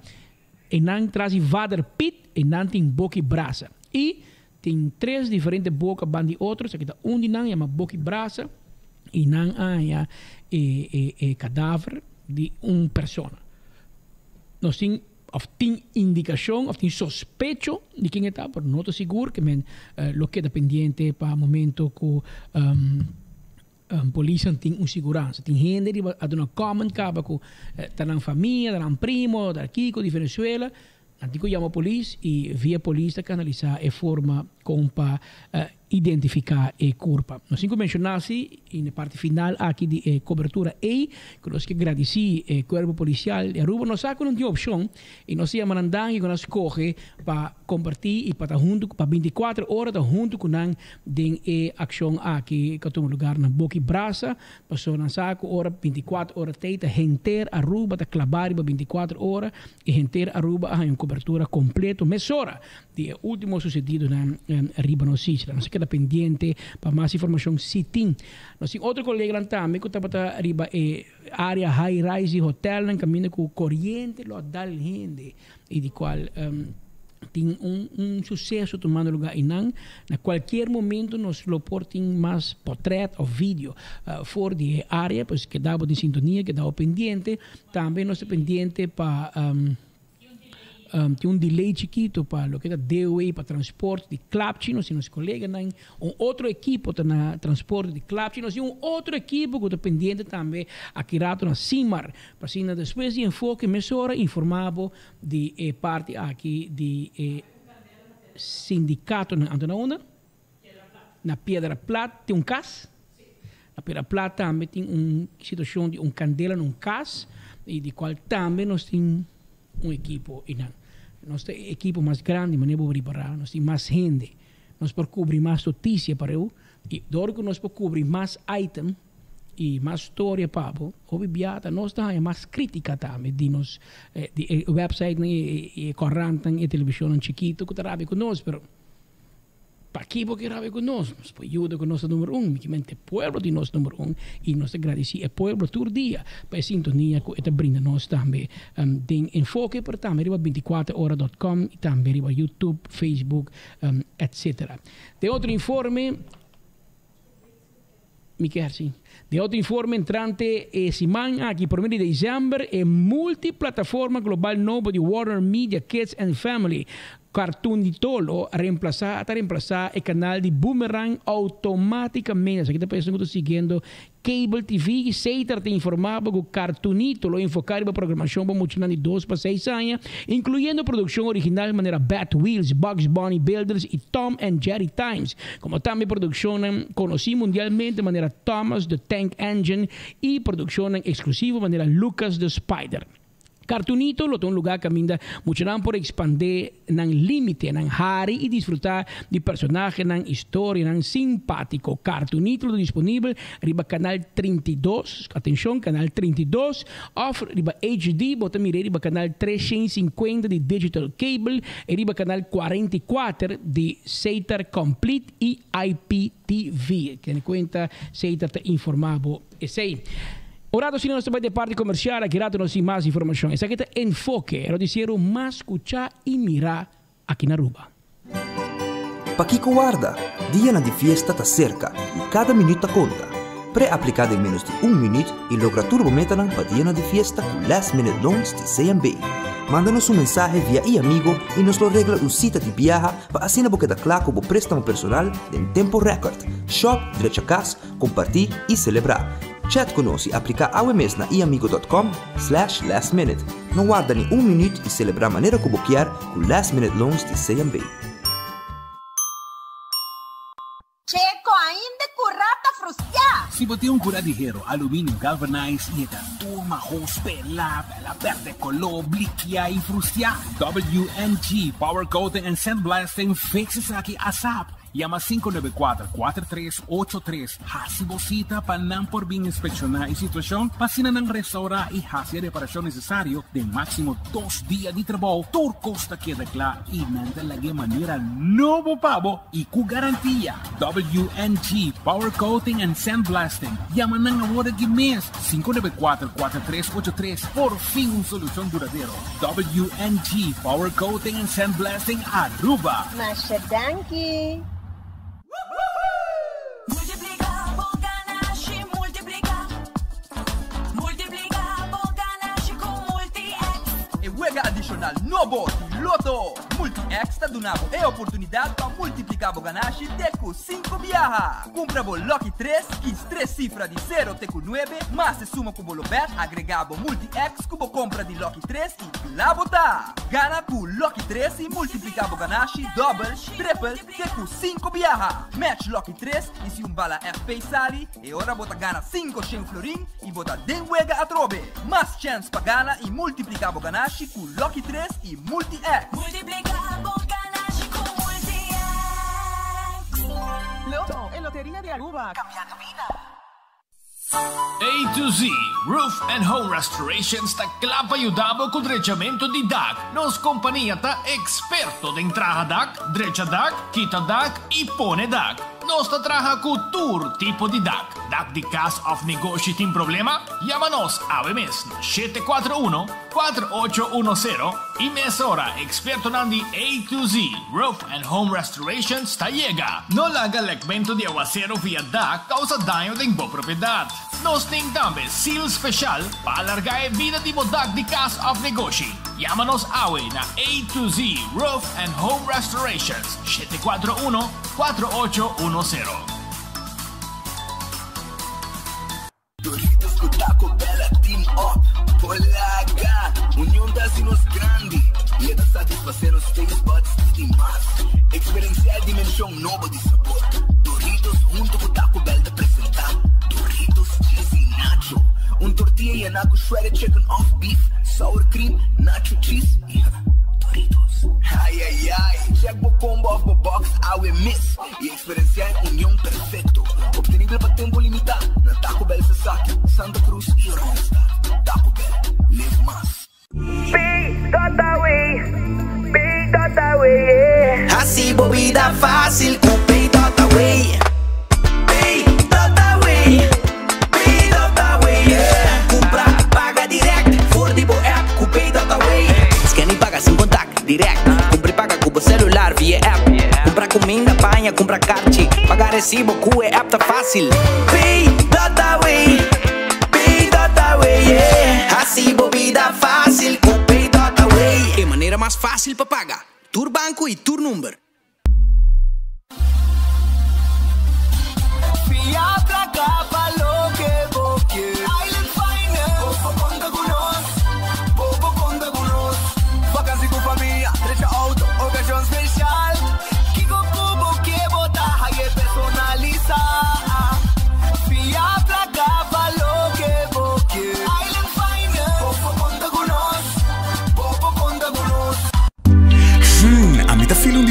e nang traz Vader Pit e nang tem Boki Brasa e tem 3 diferentes bocas bandi outros aqui tá onde nang chama Boki Brasa e nang há cadáver de uma pessoa nós tem indicação, of tem sospecho de quem está, pero não estou seguro que lo que está pendiente para o momento que polícia tem segurança. Tem gente que está na common capa que está na família, está na primo, daqui, de Venezuela. Antigo chama a polícia e via polícia canalizar a forma como para identificar a culpa. Nós temos que mencionar na parte final aqui de cobertura e que nós que agradecer o corpo policial de Aruba nós não tem opção e nós temos mandar que nós corre para compartilhar e para estar junto para 24 horas estar junto com nós de ação aqui que tem lugar na Boki Brasa passou na saco hora 24 horas teita gente Aruba está clavar para 24 horas e gente Aruba há uma cobertura completa mesora de último sucedido na Riba nos Isla. Nós queda pendiente para mais informação se tem. Nós temos outro colega também que está para Riba área high rise hotel no caminho com corrente lo dá gente e de qual tem sucesso tomando lugar e não na qualquer momento nós lo portem mais portrait ou vídeo fora de área pois que dá de sintonia que dá pendiente também nós pendiente para tem delay chiquito para o que é DOA para transporte de Clapchino, se nos colegas têm outro equipo na transporte de Clapchino, nós temos outro equipo que está pendente também aqui na CIMAR, para assim depois de enfoque mesora informado de parte aqui de sindicato na Antona na Piedra Plata tem caso na Piedra Plata também tem uma situação de candela num caso e de qual também nós temos equipo nosso equipo mais grande mas não vou preparar nós temos mais gente nós podemos cobrir mais notícia para eu e dor que nós podemos cobrir mais item e mais história para o biata nós temos mais crítica também de nos de website e corrente e televisão chiquito que trabalha com nós pero para aqui porque trabalha com nós pode ajudar com nosso número 1 que mente pueblo de nosso número 1 e nós agradecemos o pueblo todo dia para a sintonia que está brinda nós também tem enfoque para também riba 24horas.com e também riba YouTube, Facebook, etc. De outro informe de outro informe entrante semana aqui por mês de dezembro é multiplataforma global novo de Warner Media Kids and Family Cartoonitolo está reemplazar o canal de Boomerang automaticamente. Aqui está pensando seguindo Cable TV que se tem informado que Cartoonitolo enfocar a programação para muitos de 2 para 6 anos, incluindo produção original de maneira Bat Wheels, Bugs Bunny Builders e Tom and Jerry Times, como também produção conhecida mundialmente de maneira Thomas the Tank Engine e produção exclusiva de maneira Lucas the Spider. Cartoonito lo un lugar que ainda mucho por expandir nan límite, nan hari y disfrutar de personajes, nan historia, nan simpático. Cartoonito lo disponible riba canal 32, atención, canal 32, of riba HD, bota mire riba canal 350 de digital cable e riba canal 44 de Sater Complete e IPTV. Tiene cuenta, Sater te informavo e sei. Orado si non stai de parte comerciale, girato non si más informazione. Esa que te enfoque, lo diciero más escuchar y mirar aquí na Aruba. Paquico guarda, dia na di fiesta ta cerca e cada minuto conta. Pre-applicado em menos de 1 minuto e logra turbometanang pa dia na di fiesta com last minute loans de CMB. Manda-nos mensagem via e-amigo e nos lo regla cita de viaja para assim na boca da claco o préstamo personal em tempo recorde. Shop, direito a casa, compartilhar e celebrar. Chat conosco e aplicar AWMS na eamigo.com/last minute. Não guarda nem 1 minuto e celebrar maneira como bloquear com last minute loans de CMB. Checo, ainda curata frustrar. Se botei cura de hero, alumínio galvanized e da turma hose pela verde color, bliquear e frustrar. WNG, Power Coating and Sandblasting fixes aqui ASAP. Llama 594-4383. Hasibosita panang por bien inspeccionar y situación. Pasina ng restaura y hacia reparación necesario de máximo 2 días de trabajo. Tur costa queda claro y nanda lagi manera novo pavo y cu garantía. WNG Power Coating and Sandblasting. Llama ng ahora que mes 594-4383. Por fin una solución duradero. WNG Power Coating and Sandblasting Aruba. Mashadanki. Juega adicional novo Loto. Multi-X está donando a oportunidade para multiplicar o ganache teco 5 viaja. Compra o Lucky 3, que 3 cifras de 0 teco 9, mas se suma com o bet, agregado Multi-X com compra de Lucky 3 e lá botar. Gana com Lucky 3 e multiplicar o ganache double, triple, teco 5 viaja. Match Lucky 3 e se bala FP sali, e ora bota gana 500 florin e bota den juega a trobe. Mas chance para gana e multiplicar o ganache com Lucky 3 e Multi-X. Multiplicar o ganache com Multi-X. Loto, en Lotería de Aruba. Cambiando vida. A to Z Roof and Home Restoration sta clapa aiutavo con drecciamento di DAC. Nos compagnia ta esperto de entrada DAC, dreccia DAC, quita DAC e pone DAC. Nos trabaja con tour tipo de DAC. DAC de Cast of Negocio sin problema? Llámanos a AWMS 741-4810 y mesora experto nandi A to Z Roof and Home Restoration sta llega. No haga legmento de aguacero via DAC causa daño de bo propiedad. Nos tem también seal special para alargar la vida de DAC de Cast of Negocio. Llámanos awe na A to Z Roof and Home Restorations 741-4810. Doritos com Taco Bella Team Up. Polaga, união das nos grande. E é da satisfazer os taste buds de demais. Experienciar a dimensão nova de sabor. Doritos junto com Taco Bell de apresentar. Doritos cheesy nacho. Tortilla e naco shredded chicken off beef. Sour cream, nacho cheese. Doritos. Ai, ai, ai. Check o combo of the box, AWMS. E experienciar união perfeito. Obtenível para tempo limitado. Na Taco Bell Sasaki, Santa Cruz e Ronstadt. Taco Bell, live más. Pay.away, Assim bebida fácil com Pay.away. Pay.away, compra, paga direto. For de boa app com Pay.away. Scan e paga sem contato, direto. Compre e paga com o celular via app. Compra comida, panha, compra karte. Pagar recibo com a app tá fácil. Pay.away. Assim bebida fácil com Pay.away. É maneira mais fácil para pagar. Tour banco e tour number. Fiatra capa lo que vos quieres. Island Finance. Popo conta con nos. Vacancy con familia, derecha auto, ocasión especial. Kiko Kubo que bota, hay personaliza. Fiatra capa lo que vos quieres. Island Finance. Popo conta con nos.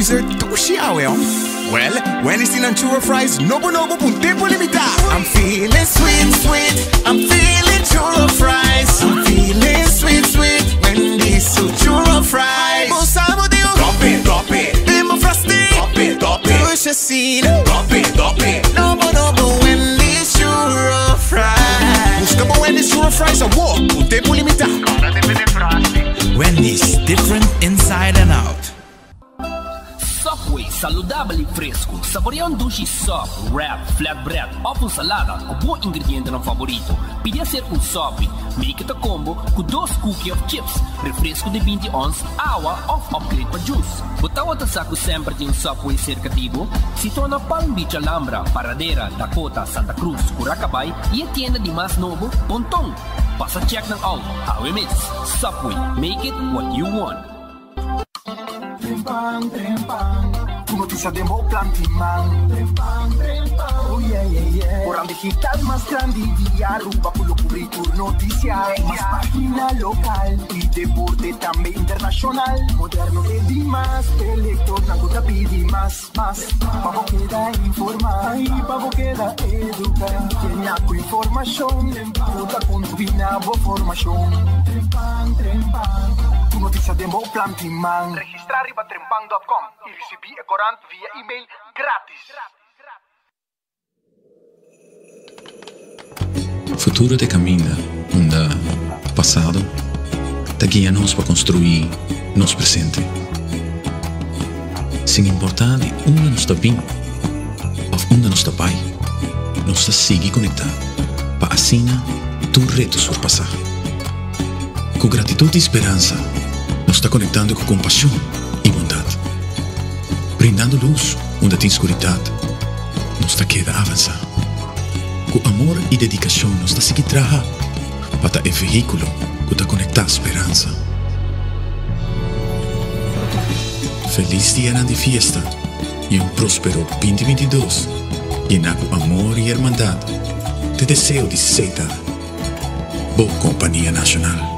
dessert tushi awe on. Well, when it's in on churro fries, nobo pun tempo limitado. I'm feeling sweet, sweet. I'm feeling churro fries. I'm feeling sweet, sweet. When this churro fries. Bom sabor de drop it. Bimbo frosty. Drop it. Push a seed. Drop it. Nobo when this churro fries. Busca when this churro fries a walk. Un tempo limitado. Wendy's, different inside and out. Subway, saudável e fresco. Saboreia um sushi soft, wrap, flatbread, ou salada com bom ingrediente no favorito. Pide ser um Subway, make it a combo com 2 cookies of chips, refresco de 20 ons, água ou upgrade para juice. Botar o saco sempre de um Subway cercativo, situa na Palm Beach, Alhambra, Paradera, Dakota, Santa Cruz, Curacabay e a tienda de mais novo, Pontong. Passa check ng all, how we miss. Subway, make it what you want. Trempang, tu noticia de Mo Plantiman. Trempang, oh yeah. Portal digital más grande de Aruba, pulo cubrir noticias. Más página local y deporte también internacional. Moderno y más, elector, nada pide más. Pago queda informar, pago queda educar. Tiene con información, puta combinado formación. Trempang. Noticia de Mo Plantiman. Registrar riba trempang.com y recibir el corant via email gratis. Futuro te camina, onda passado te guia nos para construir nos presente. Sem importar de onde nos está vindo ou onde nos está pai, nos está seguir conectado para assim tu reto surpassar. Com gratitude e esperança, nos está conectando com compaixão e bondade. Brindando luz onde tem escuridão, nos está queda avançar. Com amor e dedicação, nos está seguir trabalhar para o veículo que está conectar a esperança. Feliz dia de fiesta e próspero 2022, lleno com amor e irmandade. Te desejo de ser boa companhia nacional.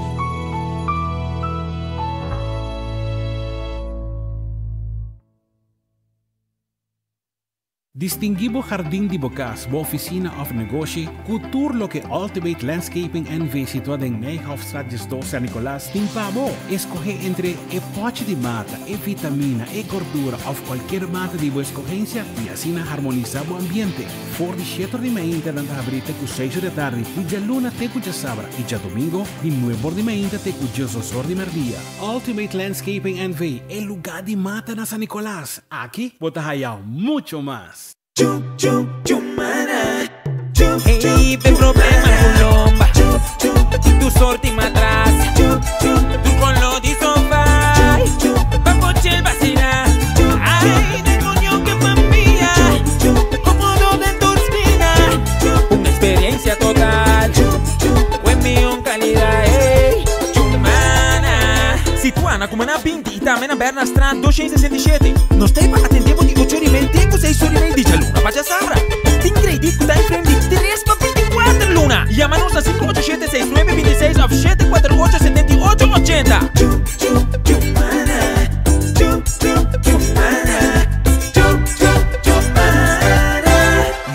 Distinguido Jardín de Bocas, bo Oficina of Negosyo, cultur lo que Ultimate Landscaping NV situado en Nijhoffstraat 2 San Nicolás, timpabo, escoge entre e pote de mata, e vitamina, e gordura, of cualquier mata de vuestra escogencia, y así harmonizar o ambiente. For di 7 de mañana, danta abrite cu 6 de tarde, y ya luna te cu ya sabra, y ya domingo, di 9 de mañana te cu ya sosor de merdía. Ultimate Landscaping NV, el lugar de mata na San Nicolás. Aquí, bota hayao mucho más. Hey, per problema con l'omba, tu sorti in matras, tu collo di sofà, papo c'è il basina, ai del cognome che bambina, comodo dentro spina, un'esperienza totale, un calidad, hey, umana. Situana come una bindita, mena Berna Strand 267, non stai pa attendevo di 8 rimenti, con 6 sorrimenti, di già luna, pagia sabra. T'ingredi con time frame di 3 pa 24 luna. Chiamanos al 5876 of 748 78 80.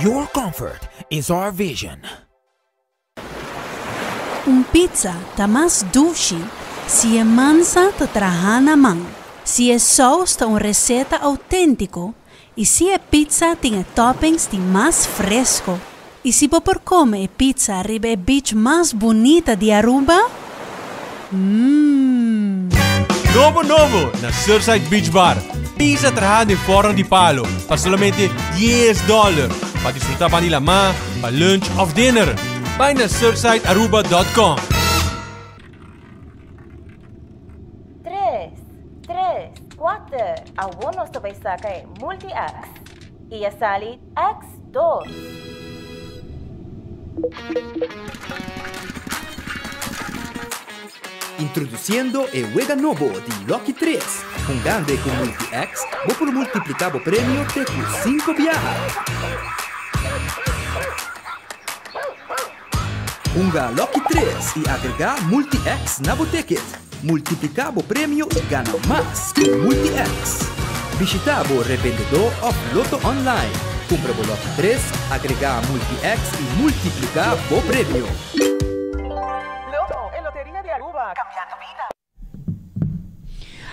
Your comfort is our vision. Un pizza ta más dulce si é mansa ta trahana man. Si é sauce ta un receta auténtico. E se a pizza tem toppings de mais fresco. E se por comer pizza arriba a beach mais bonita de Aruba? Novo na Surfside Beach Bar. Pizza trajada em forno de palo para somente $10 para desfrutar vanilla ma, para lunch ou dinner. Vai na surfsidearuba.com. 4. Algunos te vais a sacar multi-X. Y ya sale X2. Introduciendo el juego nuevo de Lucky 3. Jugando con multi-X, vos por multiplicado premio te con 5 viajes. Junga Lucky 3 y agrega multi-X na ticket. Multiplicado premio y gana más con multi-X. Visita o revendedor of Loto Online. Compra o Loto 3, agrega Multi-X e multiplica o prêmio. Loto, en Lotería de Aruba, cambiando vida.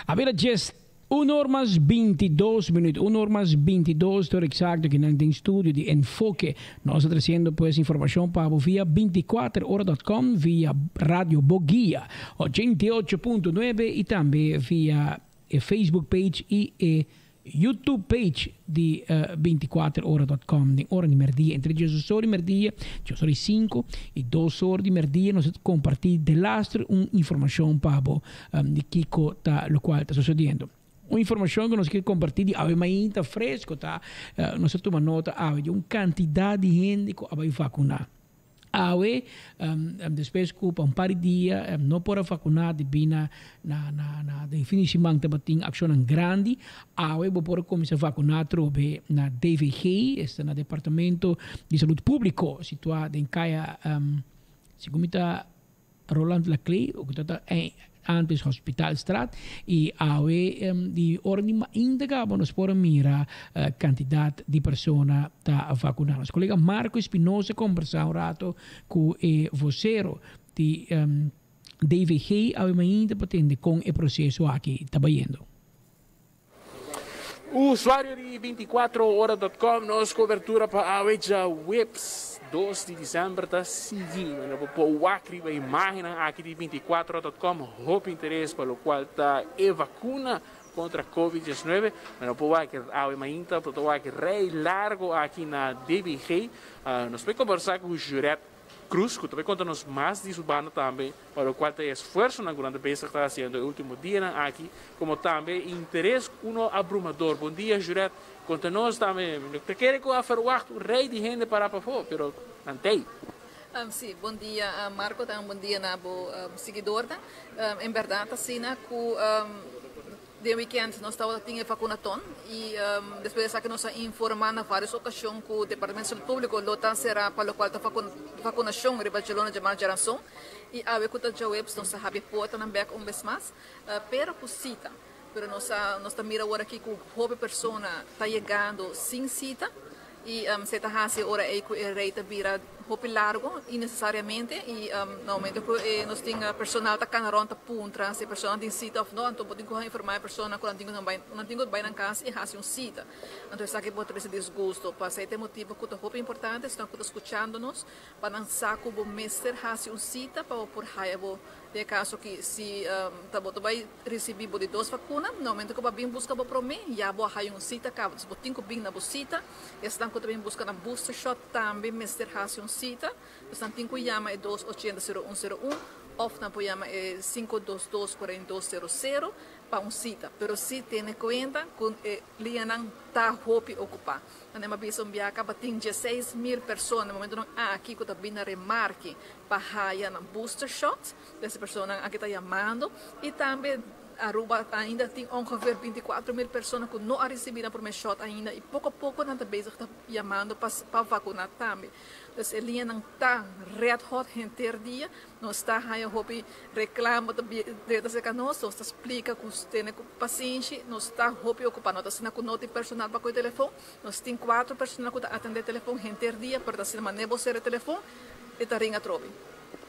A ver, just 1 hora más 22 minutos, 1 hora más 22, todo exacto, que en el estudio de Enfoque. Nos está haciendo pues información para vía 24horas.com, vía Radio Boguía 88.9 y también vía Facebook page y YouTube page de 24horas.com. De hora de merdia, entre 16 horas de merdia, 5 y 2 horas de merdia, nos compartir de lastre una información para de Kiko, lo cual está sucediendo. Uma informação que nós queremos compartilhar, a mais está fresco, tá? Nós tomamos nota, de uma quantidade de gente que vai vacinar. Depois que um par de dias não pode vacinar, de na definição que tem ação grande, vou poder começar a vacinar na DVG, está no Departamento de Saúde Pública, situado em Caia, segundo Roland Laclay, o que está antes Hospital Strat e de ordem íntegra nós podemos mirar a quantidade de pessoas tá vacunadas. O colega Marco Espinosa conversou um rato com o vocero de DVG ainda pretende com o processo aqui trabalhando. O usuário de 24horas.com nos cobertura para a webs 2 de dezembro está seguindo. O Acre, a imagem aqui de 24horas.com, houve interesse pelo qual está a vacuna contra a Covid-19. Mas não pode que a imagem que rei largo aqui na DBG. Nós vamos conversar com o Juret Cruz, que também conta-nos mais disso também, para o qual tem esforço na grande peça que está fazendo o último dia aqui, como também interesse abrumador. Bom dia, Juret. Conta-nos também. Eu quero que eu faça o rei de gente para fora, mas não tem. Sim, bom dia, Marco. Bom dia, Nabo, seguidor. Em verdade, assim, de weekend nós estávamos a vacunação e depois que nós informando em várias ocasiões que o Departamento de Saúde Pública lota será para o qual a vacunação de Barcelona de mais geração e a vez que webs nós sabemos porta na back vez mais, pero por cita, pero nós mira agora aqui que a pessoa está chegando sem cita e se está fazendo hora aí que o rei vira hopi largo innecessariamente e normalmente nós temos personal tá canaron tá puntra se personal tem cita of não então podem informar a pessoa quando não tem bem na casa e faz cita então isso aqui pode ter esse desgosto para esse motivo que é muito importante estão escutando-nos para não saco o mestre faz cita para por raiva de caso que se vai receber de 2 vacinas normalmente que vai vir buscar para mim já vou fazer cita caso se botinho bem na cita estão também buscando na booster shot também mestre faz cita, então tem que chamar 280-0101 ou não pode chamar 522-4200 para cita, mas se tem em conta que linha não está ocupada. Nós vamos ver que tem 16.000 pessoas no momento aqui que está vindo a remarque para fazer na booster shot, dessa pessoa aqui está chamando e também Aruba ainda tem ongeveer 24.000 pessoas que não receberam a primeira shot ainda e pouco a pouco não está bezig chamando para vacinar também. Então, a linha não está red hot inteiro dia, não está aí hobby reclama de nós explica que você tem paciente, não está hobby ocupado, nós temos não tem personal para o telefone, nós temos 4 pessoas que atendem o telefone inteiro dia, para assim negociar o telefone e está ringa trove.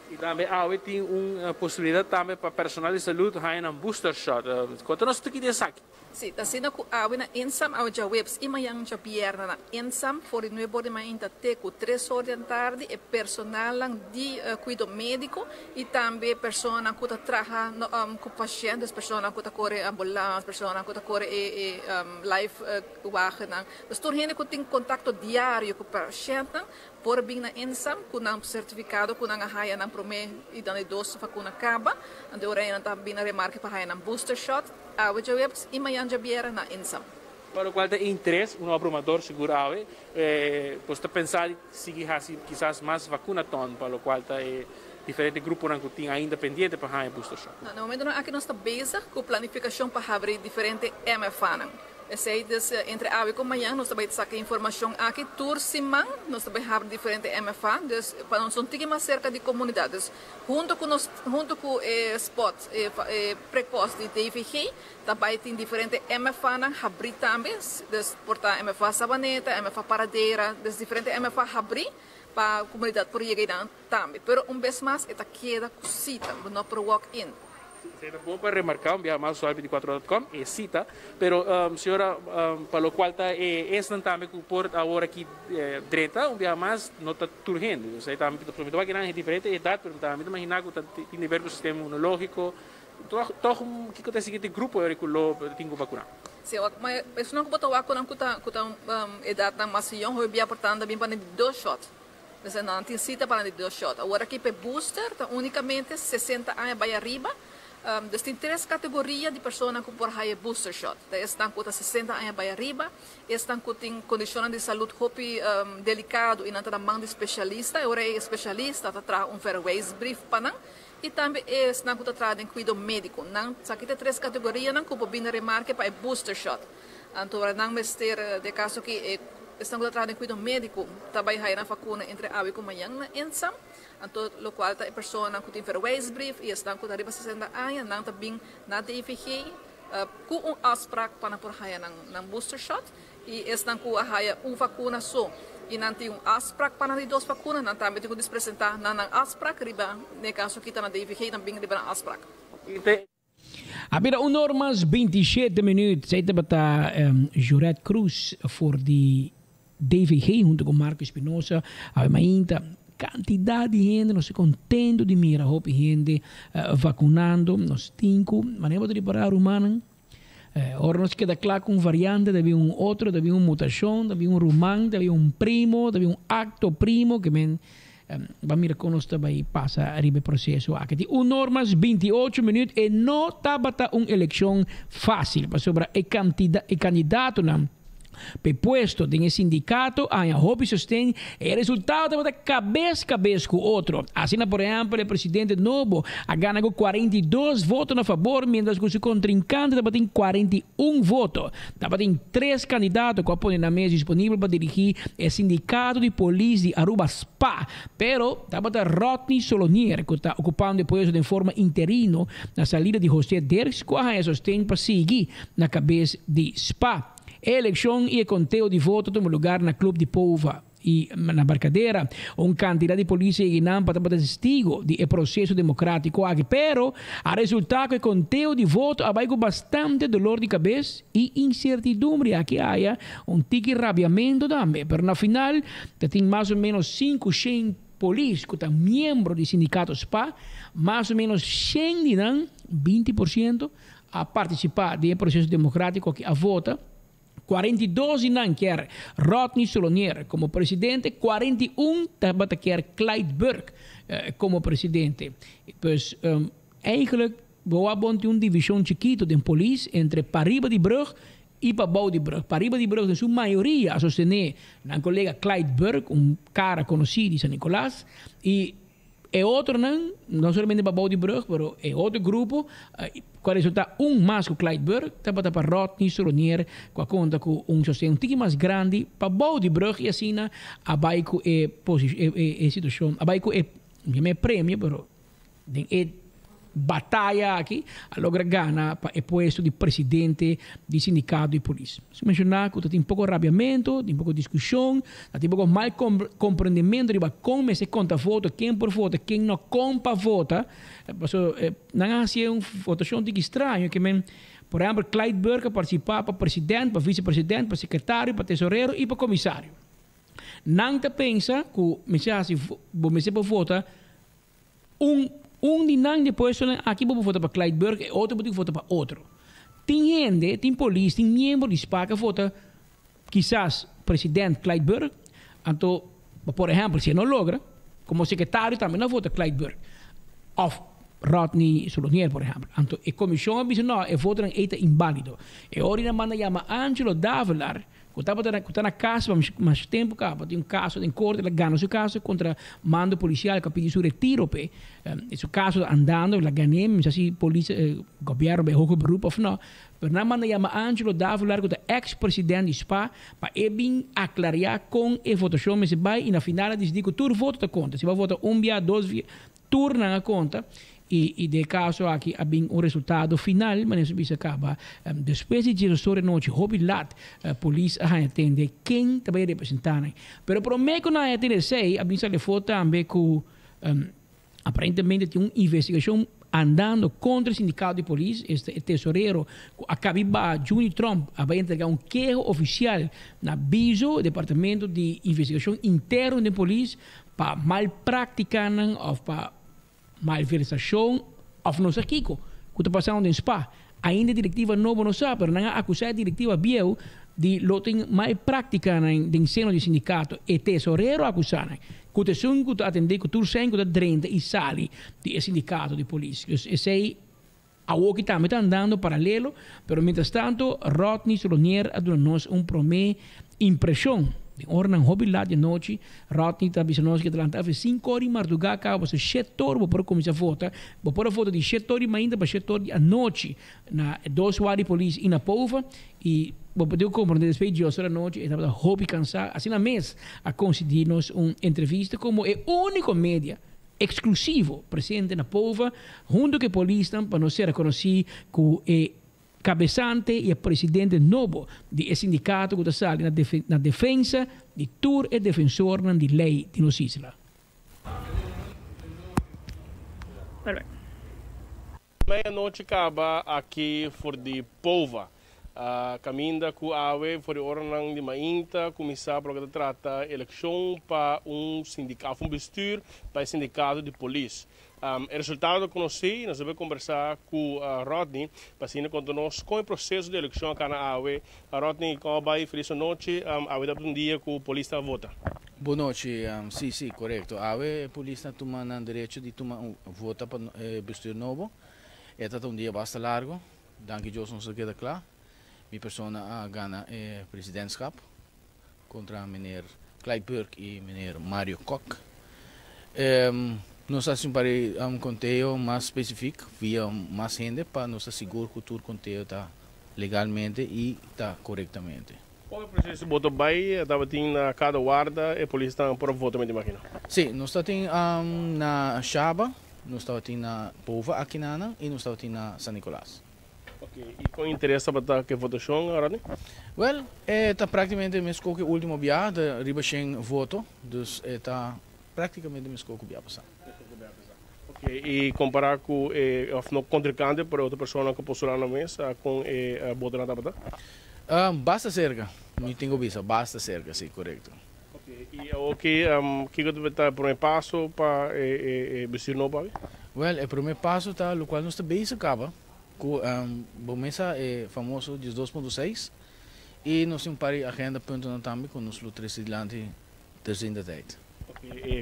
E também tem uma possibilidade também para personal de saúde ganhar um booster shot. Conta-nos o que é isso aqui. Sim, está sendo que na ensam a webs e manhã já pierna na ensam for no borde manhã até com 3 horas da tarde e personal de cuidado médico e também pessoa que trabalha com pacientes, pessoa que corre ambulância, pessoa que corre life wagen. Então, toda gente que tem contato diário com o paciente por vir na ensam com um certificado com uma raia na promessa e dan 2 vacuna acaba, ande ora ainda também na remarque para raia na booster shot. A webs e manhã já viera na ensam. Para o qual tem interesse, abrumador seguro posso pensar seguir assim, quizás mais vacunação, para o qual tem diferente grupo que tem ainda pendente para a booster shot. No momento aqui nós estamos bezig com planificação para abrir diferente MFAN. Sei, dus, entre avi com manhã, nós também saca informação aqui, tour simang, nós também temos diferentes MFA, dus, para nós não ter mais cerca de comunidades. Junto com spots precoce de DVG, também tem diferentes MFA na abrir também, dus, portar MFA Sabaneta, MFA Paradeira, dus, diferentes MFA abrir para a comunidade por chegar também. Pero vez mais, esta queda cosita, não para walk-in. Será bom para remarcar, mais sol24.com, é cita, pero senhora, para o qual está também que por agora aqui direita, mais não está turgendo, sei também que não é diferente idade, mas também imaginar que tem a ver com o sistema imunológico, todo o que acontece aqui tem grupo é que lo tem que vacinar. Sim, mas não pode vacinar com a idade da macião, eu via portanto também para 2 shots. Mas não tem cita para 2 shots. Agora aqui para booster, unicamente 60 anos para arriba. Tem 3 categorias de pessoas que podem fazer booster shot. Estão com 60 anos para arriba, estão com condições de saúde delicado e não estão mão de especialista. Agora é especialista, está um fairways brief para não. E também estão com um cuidado médico. Não, aqui tem 3 categorias que podem remarcar para booster shot. Então, não mestre de caso que estão com um cuidado médico, também vai na vacuna entre avi e manhã, ensam. Então, o qual a pessoa que tem fairways brief e estão com 60 anos, não também na DVG, com asprak para por raia na booster shot e estão com a raia vacuna só. E não tem asprak para 2 vacunas, não também tem que apresentar na asprak riba, no caso que está na DVG também riba na asprak. Abira normas 27 minutos, aí está Juret Cruz for de DVG junto com Marco Espinosa, a mainta quantidade de gente, nós contendo de mirar a gente vacunando, nós temos, mas não podemos parar humano. Ora nós queda claro com variante, deve outro, deve mutação, deve rumán, deve primo, deve acto primo, que men vai mirar com nós também passa a ribe processo aqui. Normas 28 minutos e não tabata eleição fácil, para sobre o candidato não. Preposto de sindicato a hobby sostém o resultado de cabeça com outro. Assim, por exemplo, o presidente novo ganha com 42 votos a favor, mientras que o seu contrincante tem 41 votos. Tem 3 candidatos que põem na mesa disponível para dirigir o sindicato de polícia de Aruba SPA. Pero, Rodney Solonier, que está ocupando o posto de forma interino na saída de José Derks, que sostém para seguir na cabeça de SPA. Eleição e conteo de votos toma lugar na Clube de Pova e na Barcadeira. Candidato de polícia e Guinam para testigo do processo democrático aqui. Pero, a resultado que conteo de votos vai com bastante dolor de cabeça e incertidumbre. Aqui há tique rabiamento também. Pero, na final, tem mais ou menos 500 políticos que são membros do sindicato SPA, mais ou menos 100 de 20% a participar do processo democrático que a vota. 42 não quer Rodney Solonier como presidente, 41 também quer Clyde Burke como presidente. Pois, eigenlijk, vou abonte divisão chiquito de polícia entre Pariba de Brug e Babau de Brug. Pariba de Brug, em sua maioria, a sostener o colega Clyde Burke, cara conhecido de São Nicolás, e outro não somente Babau de Brug, mas é outro grupo, com resulta mais que Clyde Burke, também para Rodney Solonier, com conta com sustento tique mais grande, para Babau de Brug, e assim, a baico é situação, a baico é prêmio, mas é batalha aqui, a logra gana para o posto de presidente do sindicato de polícia. Se mencionar que tem pouco rabiamento, tem pouco discussão, tem pouco mal compreendimento de como se conta voto, quem por voto, quem não compra voto. Não há uma votação de estranho, que por exemplo, Clyde Burke participar para presidente, para vice-presidente, para secretário, para tesoureiro e para comissário. Não te pensa que o mensagem para votar de não depois aqui vou votar para Clyde Burke e outro vou votar para outro. Tem gente, tem polícia, tem membro de SPA que vota quizás presidente Clyde Burke. Então, por exemplo, se não logra, como secretário também não vota Clyde Burke. Ou Rodney Solonier, por exemplo. Então, a comissão diz, não, o voto é inválido. E agora manda chamar Angelo Davelar, Está na casa, mas tempo, tem caso em corte, ela ganha seu caso contra mando policial que pediu seu retiro. Esse caso andando, ela ganha, mas assim, polícia, governo, o grupo, não. Mas na manda chama Angelo Davolar, que é ex-presidente de SPA, para ele aclarar com a votação, mas vai e na final diz que tu vota da conta. Se vai votar via, 2 via, turna a conta. E de caso aqui há um resultado final, mas isso acaba depois de diretor de noite, hobilat, a polícia atende quem também representar. Pero para mim que não atende sei, a bisa le foto também que aparentemente tem uma investigação andando contra o sindicato de polícia, este tesoureiro, acaba Juni Trump, vai entregar um queijo oficial na aviso do Departamento de Investigação Interna de Polícia para malprática ou para malversação of nossa Kiko, que está passando em SPA. Ainda a diretiva nova não sabe, mas não acusar a diretiva biel de lotem mais prática no seno do sindicato e tesoureiro acusar. Que o sungo atender que tu sem que drenta e sali do sindicato de polícia. Esse aí a o que também está andando paralelo, mas mientras tanto Rodney Solonier a dar-nos promessa impressão. De hora hobby lá de noite, Rodney está avisando que adelantava 5 horas em madrugada, acaba se 7 horas para começar a votar. Para a foto de 7 horas ainda para 7 horas à noite, na 2 horas de polícia e na pova, e vou poder compreender depois de 2 horas da noite, estava hobby cansado, assim na mês, a conceder-nos uma entrevista como é o único média exclusivo presente na pova, junto com a polícia, para não ser reconhecido que cabeçante e presidente novo do sindicato que está na defesa de tur e defensor da lei de nossa isla. Meia-noite acaba aqui for de Pova. Caminda com a AWE for de ornang de Mainta, começar para tratar eleição para sindicato, bestuur para o sindicato de polícia. O resultado que nós vamos conversar com Rodney, para assim nós com o processo de eleição aqui na AWE. Rodney, como vai? Feliz noite. A AWE dá dia que o polícia vota. Boa noite, sim, correto. A AWE, a polícia toma o direito de tomar vota para o bestuur novo. Este é dia bastante largo. Danke, Johnson, se queda claro. Minha persona ganha o presidentschap contra meneer Clyde Burke e meneer Mario Koch. Nós temos um conteúdo mais específico, via mais gente, para nos assegurar que o conteúdo está legalmente e está corretamente. Qual é o processo de voto? Estava na cada guarda e a polícia está por voto, me imagino? Sim, nós estamos na Chaba, nós estamos na Pova, aqui e nós estamos na San Nicolás. Okay. E com interesse para que votação, Rodney? Well, está praticamente mesmo que o último dia de ribachem voto, dus está praticamente mesmo que o dia passado. Okay. E comparar com o contracante para outra pessoa que postular na mesa com a voto na tabata? Basta cerca, não tenho vista, basta cerca, sim, correto. Okay. E o que deve estar o primeiro passo para vestir no país? Well, o primeiro passo está o qual nós está bem acaba. A mesa é famoso de 2.6 e nós temos para a agenda ponto também com os presidente terceira date.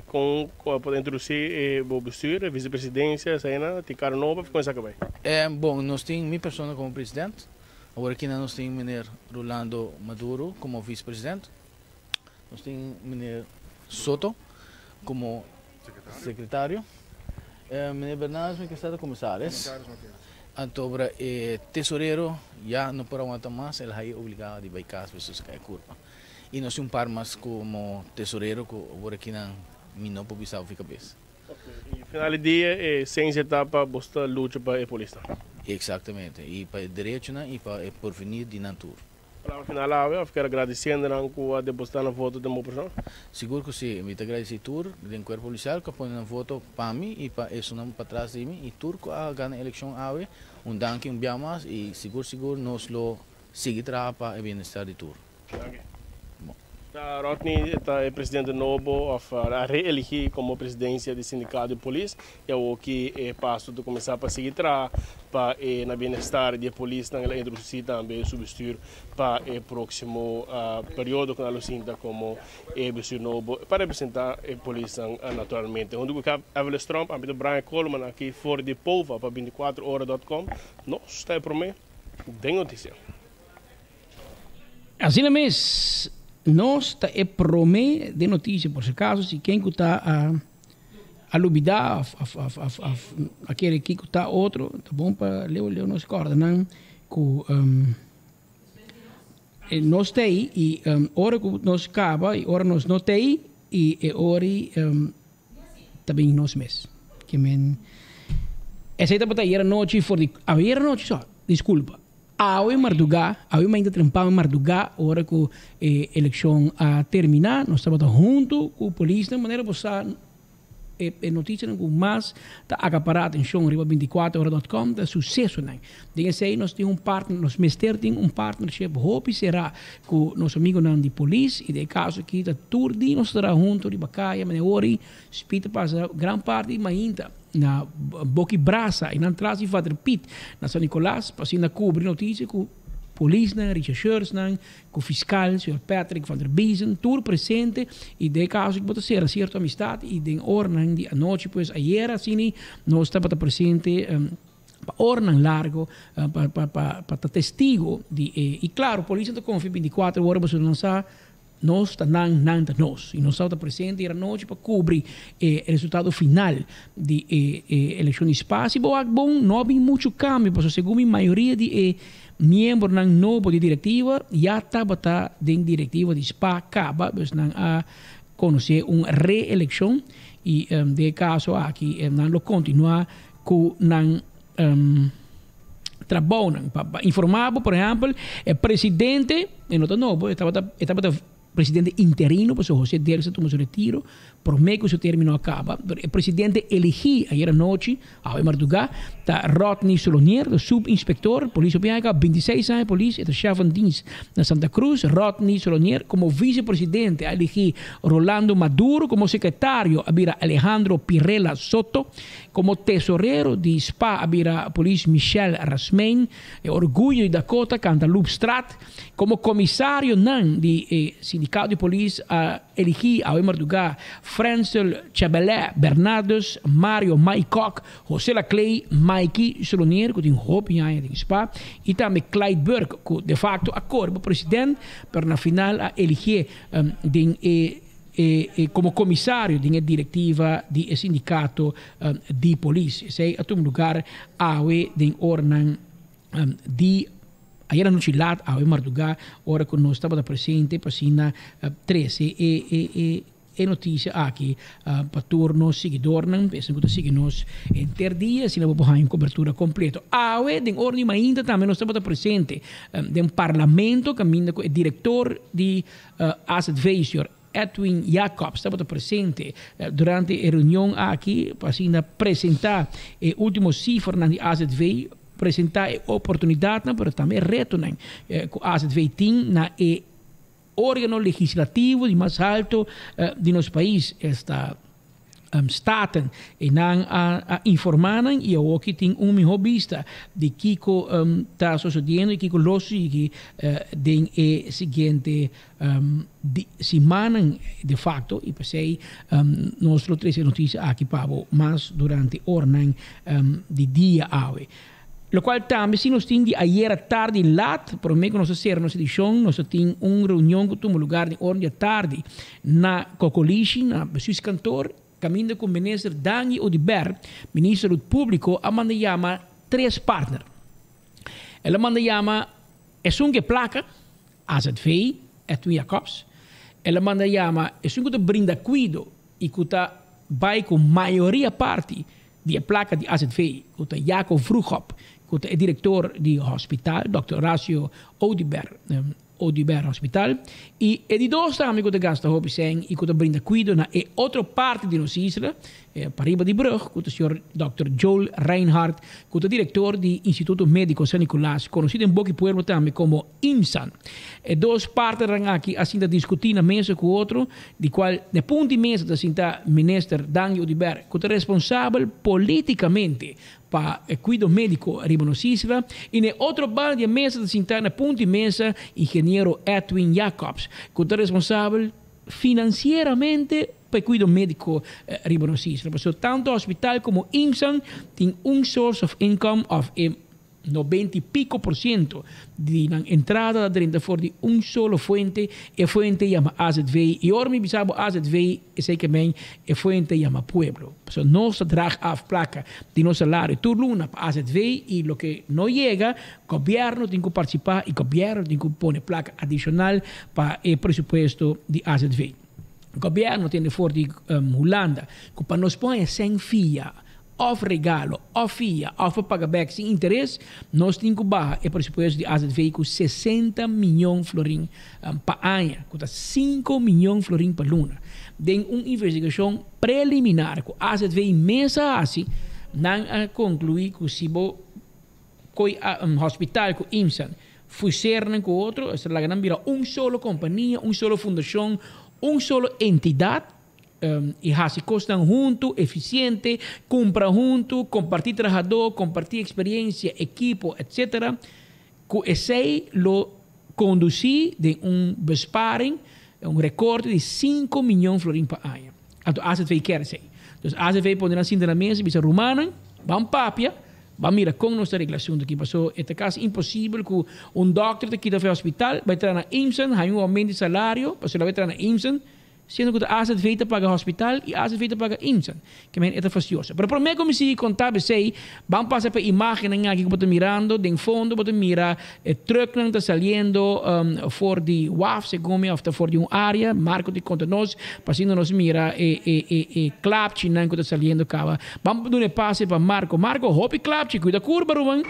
Com para introduzir o bestuur, a vice-presidência, tem cara nova, como é que vai? Bom, nós temos minha pessoa como presidente, agora aqui nós temos o meneer Rolando Maduro como vice-presidente, nós temos o meneer Soto como secretário, o meneer Bernardes que está de comissário. Antobra tesoureiro já não pode aguentar mais, ele é obrigado a baicar as pessoas que curva. E nós temos um par mais como tesoureiro que agora aqui não pode pisar fica bem. E no final do dia, sem etapa, você luta para a polícia. Exatamente, e para o direito e para o porvenir de Nantur. Para o final, eu quero agradecer a depositar na voto de uma pessoa. Seguro que sim, eu te agradeço do corpo policial que põe na voto para mim e para isso não para trás de mim e turco a ganhar a eleição AWE, danke biamas e seguro nós lo seguir para o bem-estar de tur. Rodney é presidente novo, a reelegir como presidência do sindicato de polícia, e o que é passo de começar a seguir para o bem-estar da polícia, ela introduzir também o bestuur para o próximo período que nós sinta como bestuur novo para representar a polícia naturalmente. Onde o Evelyn Trump, a Brian Coleman aqui fora de Pova para 24horas.com, nós está por mim, tem notícia. Assim mesmo, nós tá promê de notícia, por se acaso, se quem está a lubidar, aquele que está outro, tá bom para ler nos coordenar com nós tem e hora que nós acaba e hora nós não tem e hora também nós mesmos. Que men essa é para ir a noite for de a ir a noite só, desculpa. Awe Marduga, awe ainda trampar em Marduga, hora que a eleição a terminar, nós estamos junto com a polícia, de maneira passar notícia com mais está acaparada em chão riba 24horas.com da sucesso né. Desse aí nós temos partner, nós mestre tem partnership, hope será com nosso amigo nan de polícia e de caso aqui da turdi nós estará junto de bacaia, mas ori spita passa gran parte mainta na boki brasa e não traz e fazer pit na São Nicolás para na cobrir notícia com polícia, Richard Schurz, com o fiscal, Sr. Patrick van der Biesen, tudo presente e de caso que pode ser certa amistade e de ordem de noite, pois ayer assim nós estávamos presente para ordem largo, para testigo de e claro, a polícia está confia 24 horas para lançar nós está nanta nós e nós estamos presente a noite para cobrir o resultado final de eleição de espaço e bom não há muito cambio, porque segundo a maioria de membro ng novo de diretiva já estava dentro diretiva de SPA acaba a conhecer uma reeleição e de caso aqui não continua com trabalho para informar por exemplo o presidente não novo estava presidente interino, pues José Delsa tomó su retiro, promete que su término acaba. El presidente elegí ayer anoche, a Marduga, está Rodney Solonier, el subinspector, policía Piaga, 26 años de policía, el chef van dienst de Santa Cruz, Rodney Solonier, como vicepresidente, elegí Rolando Maduro, como secretario, había Alejandro Pirela Soto, como tesorero de SPA, había policía Michel Rasmein, Orgullo de Dakota, Cantaloupe Strat, como comisario de sindicato de polícia, elegí a Marduga, Francel Chabelet Bernardos, Mario Maikok, José Laclay, Mikey Solonier, que tem hoop em SPA, e também Clyde Burke, que de facto acorda o presidente, para na final a eleger como comissário da diretiva do sindicato de polícia. Sei a todo lugar a de ordem de ayer anoche lá a Marduga, hora que nós estava presente para sina 13 e notícia aqui para turno seguidor não pensam que seguimos em ter dias se não vou em cobertura completa awe de ordem ainda também nós estamos presente de parlamento caminho com o diretor de Asset Veisor Edwin Jacobs estava presente durante a reunião aqui para apresentar o último cifra de Asset Veisor apresentar a oportunidade, mas também reto com a AZV na órgão legislativo de mais alto de nosso país está staten e não a informar e eu aqui tenho melhor vista de que está sucedendo e que logo que den seguinte semana de facto e passei nosso 13 notícias aqui para mas durante ordem de dia awe. Lo qual também, se nós tínhamos ayer à tarde lá, por meio que nós fizemos edição, nós tínhamos uma reunião que tomou lugar de ordem à tarde na Cocolichi, na Suíça Cantor, caminho com o ministro Dani Odiber, ministro do Público, a manda chama 3 partners. Ela manda chama, é que placa, AZV, Edwin Jacobs, ela manda chama, é que brinda cuido e que vai com maioria parte de placa de AZV, que Jacob Vroegop, que é diretor do hospital, Dr. Horacio Odiber Hospital, e de dois também que gasta o Hobisen e que brinda cuido na outra parte de nossa isla, para riba de Brugge, que o senhor Dr. Joel Reinhardt, que é diretor do Instituto Médico San Nicolás, conhecido em Boqui Pueblo também como IMSAN. Dois partes aqui assim da discutir na mesa com o outro, de qual na ponto de mesa da cinta ministro Dani Odiber, que é responsável politicamente para o cuidado médico riba nossa isla, e na outra parte da mesa da cinta na ponto de mesa engenheiro Edwin Jacobs, que é responsável financeiramente para o cuidado médico riba nossa isla. Tanto o hospital como IMSAN tem source of income of 90 y pico % de la entrada dentro de un solo fuente, e fuente llama AZV, y ahora mi bisabo AZV es que men, e fuente llama pueblo. So, no se draag af placa de no salario turluna para AZV, y lo que no llega, gobierno tiene que participar, y gobierno tiene que poner placa adicional para el presupuesto de AZV. El gobierno tiene for de Holanda, que para nos poner sem fia, of regalo, of FIA, of pagamento sem interesse, nós temos que baixar o presupuesto de AZV com 60 milhões de florins para ano, com 5 milhões de florins para luna. Tem uma investigação preliminar com AZV mesa assim, não conclui que se o hospital com IMSAN fusionan com outro, se lá não vira solo companhia, solo fundação, solo entidade, y así costan juntos, eficiente, compra juntos, compartir trabajador, compartir experiencia, equipo, etc. Que ese lo conducir de un besparing, un recorte de 5 milhões de florins por año. Entonces, AZV quer ser. Entonces, AZV pondrá assim na mesa, bisa rumana, van papia, van mira com nossa regulação do que passou. Este caso é impossível que doctor que está no hospital vai entrar na IMSAN, hay aumento de salário, mas ele vai entrar na IMSAN, sendo que a AZV te paga hospital e a AZV te paga IMSAN, que é facioso. Mas para mim, como se contar, sei, vamos passar para a imagem aqui que estou mirando, de fundo, estou mirar o truck que está saindo for de WAF, segundo ou for de uma área, Marco de conta nós, passando nós mira clapchi que está saindo cá. Vamos dar um passe para Marco. Marco, hopi clapchi, cuida curva, Ruben.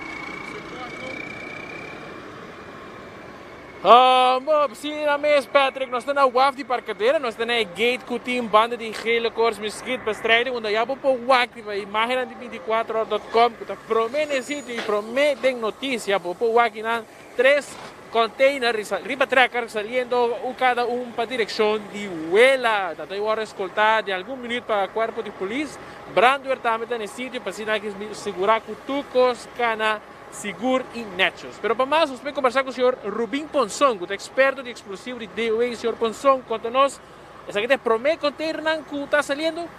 Sim, na mesa, Patrick, nós estamos na WAF de parcadeira, nós estamos na gate com o time banda de gele cores mosquito-bestrijding, onde já vou pôr o WAC, imagem de 24horas.com, que promete sítio e promete notícia, vou pôr o WAC na 3 containers, riba tracker, saliendo cada para direção de Huela, da hora escoltar de algum minuto para o corpo de polícia, Brandwehr também está no sítio, para segurar que tucos, cana, seguro e netos. Pero para mais, vamos conversar com o senhor Rubim Ponson, que é experto de explosivo de DOE. Senhor Ponson, conta-nos, essa aqui é promete container que está saindo?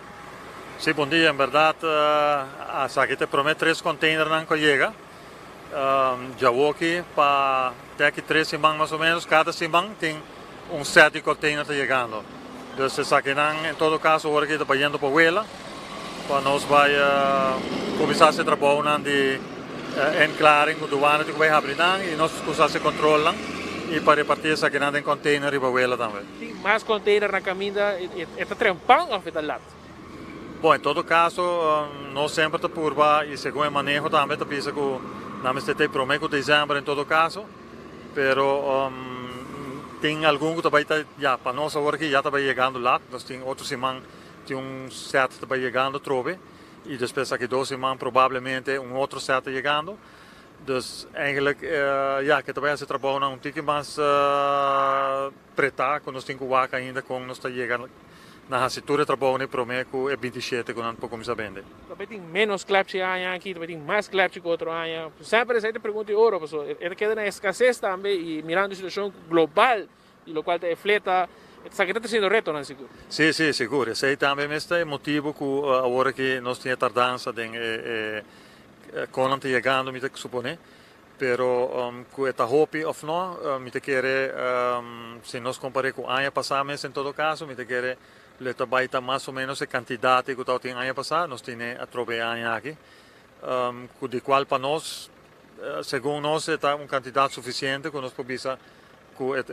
Sim, bom dia. Em verdade, essa aqui promete 3 containers que chega. Já vou aqui para até aqui 3 semanas mais ou menos. Cada semana tem 7 containers chegando. Então, essa aqui, em todo caso, agora aqui está indo para o Huela, para nós vai começar a trabalhar de enclaring com douane que vai abrir e nós começamos a controlar e para repartir essa grande container e para Huela também. Tem mais container na caminha, está trampando ou está lá? Bom, em todo caso, nós sempre está por e segundo o manejo também está pensa que nós temos prometo dezembro em todo caso, pero tem algum que vai já para nós agora que já está chegando lá, nós tem outra semana tem set que está chegando trove. E depois aqui 2 semanas provavelmente outro set chegando. Dus eigenlijk que também se trabalha um pouco mais pretar, quando nós temos que vaca ainda com nós está chegando na cintura de trabalho ne promeco é 27 quando para começar a vender. Também tem menos clapchi aqui, também tem mais clapchi que outro ano. Sempre essa pergunta de ouro, pessoal. Ele queda na escassez também e mirando a situação global e o qual afeta. Está sendo reto, não é seguro? Sim, seguro. Esse também é o motivo que agora que nós temos tardança quando chegando, me supone, pero que está hopi ou não, me quer se nós comparamos com o ano passado, em todo caso, me quer levar baita mais ou menos a quantidade que está no ano passado, nós temos a trobe ano aqui, de qual para nós, segundo nós, é uma quantidade suficiente que nós podemos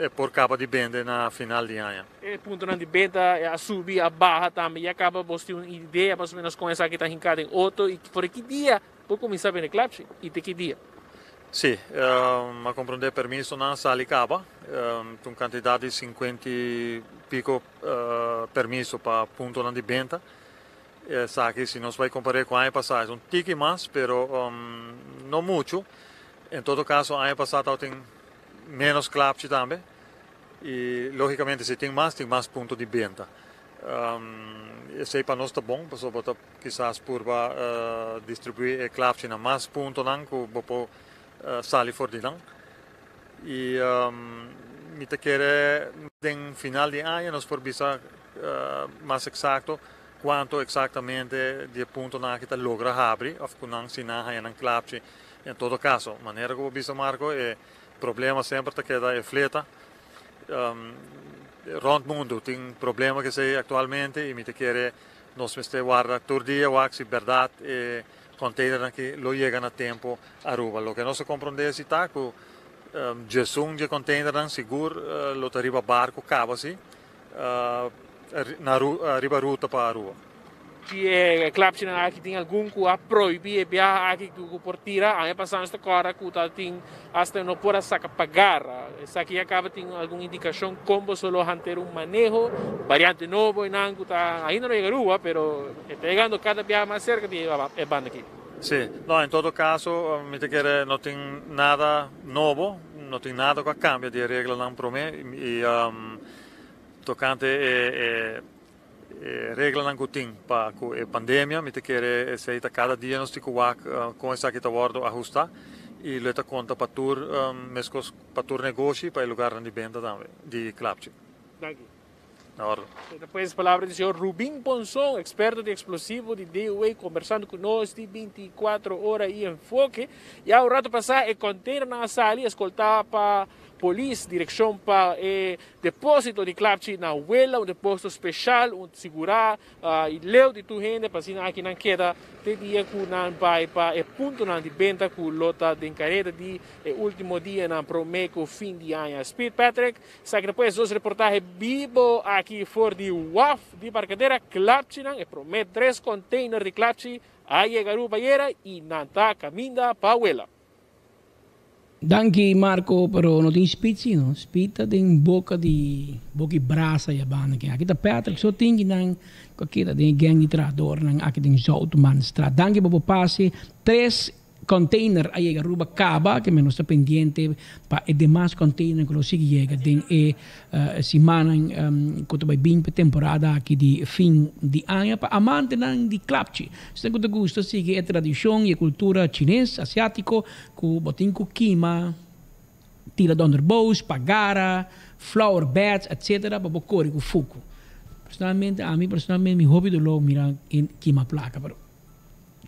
é por causa de venda na final de ano. O ponto de venda é a subir, a barra também, e acaba você uma ideia mais ou menos com essa que está hincada em outro, e por que dia por começar a vender clapchi, e de que dia? Sim, a compreender permisso não sai acaba, uma quantidade de 50 e pico permisso para ponto de venda. Sabe, se nós vai comparar com o ano passado, tique mais, pero não muito. Em todo caso, o ano passado tem menos clapchi também e logicamente se tem mais pontos de venda. Esse para nós está bom, porque quizás por distribuir clapchi na mais pontos que vou sair fora de lá. E me quer no final de ano nós por bisa mais exato quanto exatamente de ponto na que está logra abrir, ou que não se na clapchi Em todo caso, maneira como visto Marco, problema sempre que é fleta. Rond mundo tem problema que sei atualmente e me te quer nós me guarda todo dia o axi verdade e container que lo chegam a tempo a Aruba. Lo que nós compreendemos é que gestão de container seguro lo arriba barco cabo assim na arriba ruta para Aruba. Que Klapchi aqui tem algum que a proibir viajar aqui do portira, aí passando esta hora que tá tem hasta não pode sacar pagar. Essa aqui acaba tem alguma indicação como só manter manejo, variante novo e não tá ainda não chega rua, pero está chegando cada dia mais cerca de banda aqui. Sim, não, em todo caso, me te quer não tem nada novo, não tem nada que cambia de regra não promete e tocante regla não tem para a pandemia, me te quer seita cada dia nós temos com essa que está guardo ajustar e ele está conta para tur mescos para tur negócio para o lugar de venda também de Klapchi. Daqui. Na ordem. Depois palavra do senhor Rubim Ponson, experto de explosivo de DOA, conversando conosco de 24 horas e enfoque. E ao rato passar, o container na sala escoltava para polícia, direção para o depósito de Klapchi na Huela, um depósito especial, onde segurar e leu de tua gente, para assim aqui não queda, te dia que não vai para o ponto de venda que lota de encareta de último dia na Promeco fim de ano. Speed Patrick, sabe depois dos reportagens vivo aqui fora de WAF de Barcadeira, Klapchi e promete 3 containers de Klapchi a chegar a Bayeira e não está caminhando para a Huela. Danke Marco, pero não tem spitzi, não. Spita tem boca de brasa e banda que aqui tá Patrick só tem que não aqui tá tem gang de trator, não aqui tem South Manstra. Danke para passe 3 container aí a Aruba Caba que menos está pendiente para os demais container que lo sigue chega tem semana quando vai bem para temporada aqui de fim de ano para amante de Klapchi. Se você gosta sigue a tradição e a cultura chinesa, asiático, com botin com quima, tira donderbos, pagara, flower beds, etc. para bocore com fogo. Personalmente, meu hobby do lo mira em quima placa, pero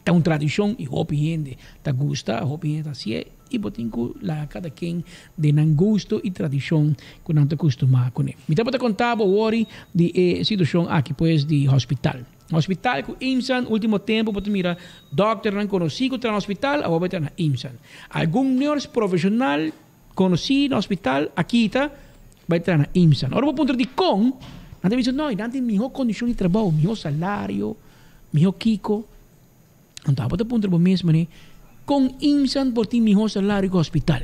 é uma tradição e hobby gente tá gosta, hobby gente assim é e botin com lá cada quem de não gosto e tradição que não está acostumado com ele. Me tá contar o worry de situação aqui pois de hospital. Hospital com IMSAN último tempo botin mira doctor não conhecido tá no hospital, agora tá na IMSAN. Algum nurse profissional conhecido no hospital aqui tá vai estar na IMSAN. Agora o ponto de com não tem não, não tem melhor condição de trabalho, melhor salário, melhor kiko. Então, para ponto do mesmo, né? Com IMSAN por ti melhor salário que hospital.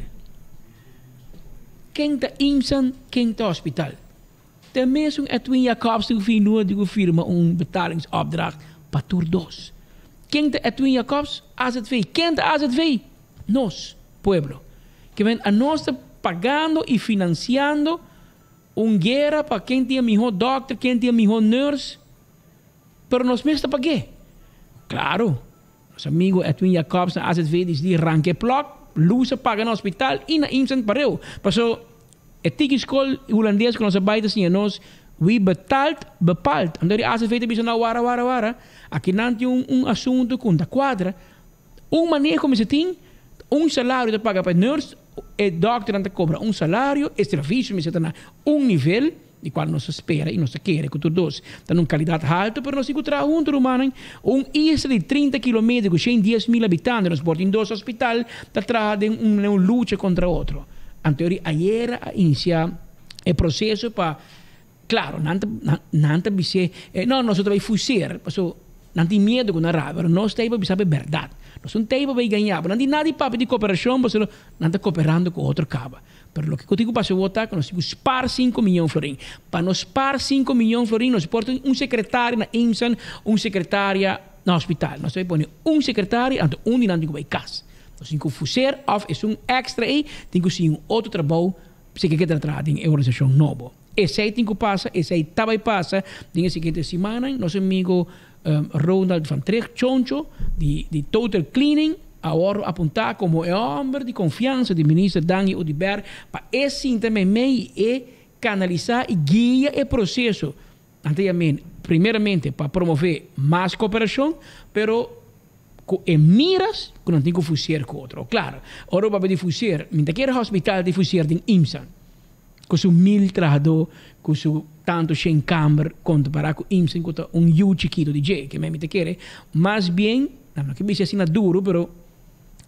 Quem está IMSAN, quem está hospital. Tem mesmo Edwin Jacobs que firma betalingsopdracht para tur 2. Quem está Edwin Jacobs? AZV. Quem está AZV? Nós, pueblo. Que ven a nós pagando e financiando guerra para quem tem melhor doctor, quem tem melhor nurse. Pero nós mesmos para quê? Claro. Nosso amigo Edwin Jacobs na AZV diz de ranke plok, lusa paga no hospital e na IMSAN pareu. Passou etige school holandês que nós abaita assim nós we betalt bepalt. Andar AZV te bisa na wara. Aqui não tem assunto com da quadra. Maneira como se tem salário de paga para nurse, o doctor não te cobra salário, o serviço me está na nível de qual nós espera e nós quer que todos tenham qualidade alta, mas nós encontramos humano isla de 30 km com 110.000 habitantes, nós portamos 2 hospitais, está atrás de uma luta contra outro. En teoria, ayer inicia o processo para, claro, não dizer, não, nós vamos fazer, não tem medo com a raiva, nós temos que saber a verdade. Nós não temos que ganhar, não tem nada de cooperação, mas não está cooperando com outro cabo. Pero o que eu digo para votar que nós temos que spar 5 milhões de florins. Para nós spar 5 milhões de florins, nós portamos secretário na IMSAN, secretária no hospital. Nós temos que pôr secretário, então de não tem que ir casa. Nós temos que fazer, ou é extra aí, tem que ser outro trabalho, se quer tratar em organização nova. Esse aí tem que passar, esse aí também passa, tem a seguinte semana, nosso amigo Ronald van Trecht Choncho, de Total Cleaning, agora apontar como homem de confiança do ministro Dani Udiber para esse também meio e canalizar e guiar o processo. Primeiramente para promover mais cooperação, pero miras que não tem que fuser com outro. Claro, ora para fuser, minha quer hospital de fuser em IMSA, com seu 1000 trabajador, com seu tanto sem câmara, quanto para com IMSA, com um chiquito de J, que me quer, mas bem, não que bicho assim duro, pero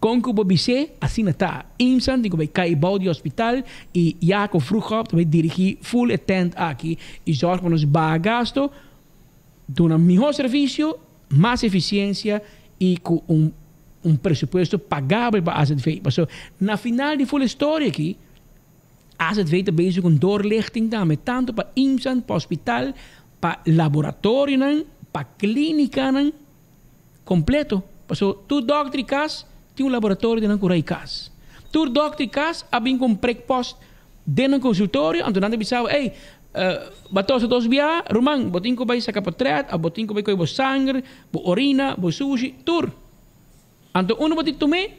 com que o bicho assim está. IMSA, digo, vai cair de hospital e já com vroeg vai dirigir full attend aqui e zorg para nos bagasto, dar um melhor serviço, mais eficiência e com presupuesto pagável para a AZV. Então, na final de full história aqui, a AZV está bezig com doorlichting também, tanto para IMSA, para hospital, para laboratório, para clínica, completo. Então, tu doctor cas, tem laboratório de curar cas. Tu doctor cas, abin com prepost dentro do consultório, então nada bisau, ei, batos dos via, Roman, botin ko bay sa kapatret, botin ko bay ko bo sangre, bo orina, bo sushi, tur. Anto uno botin tume,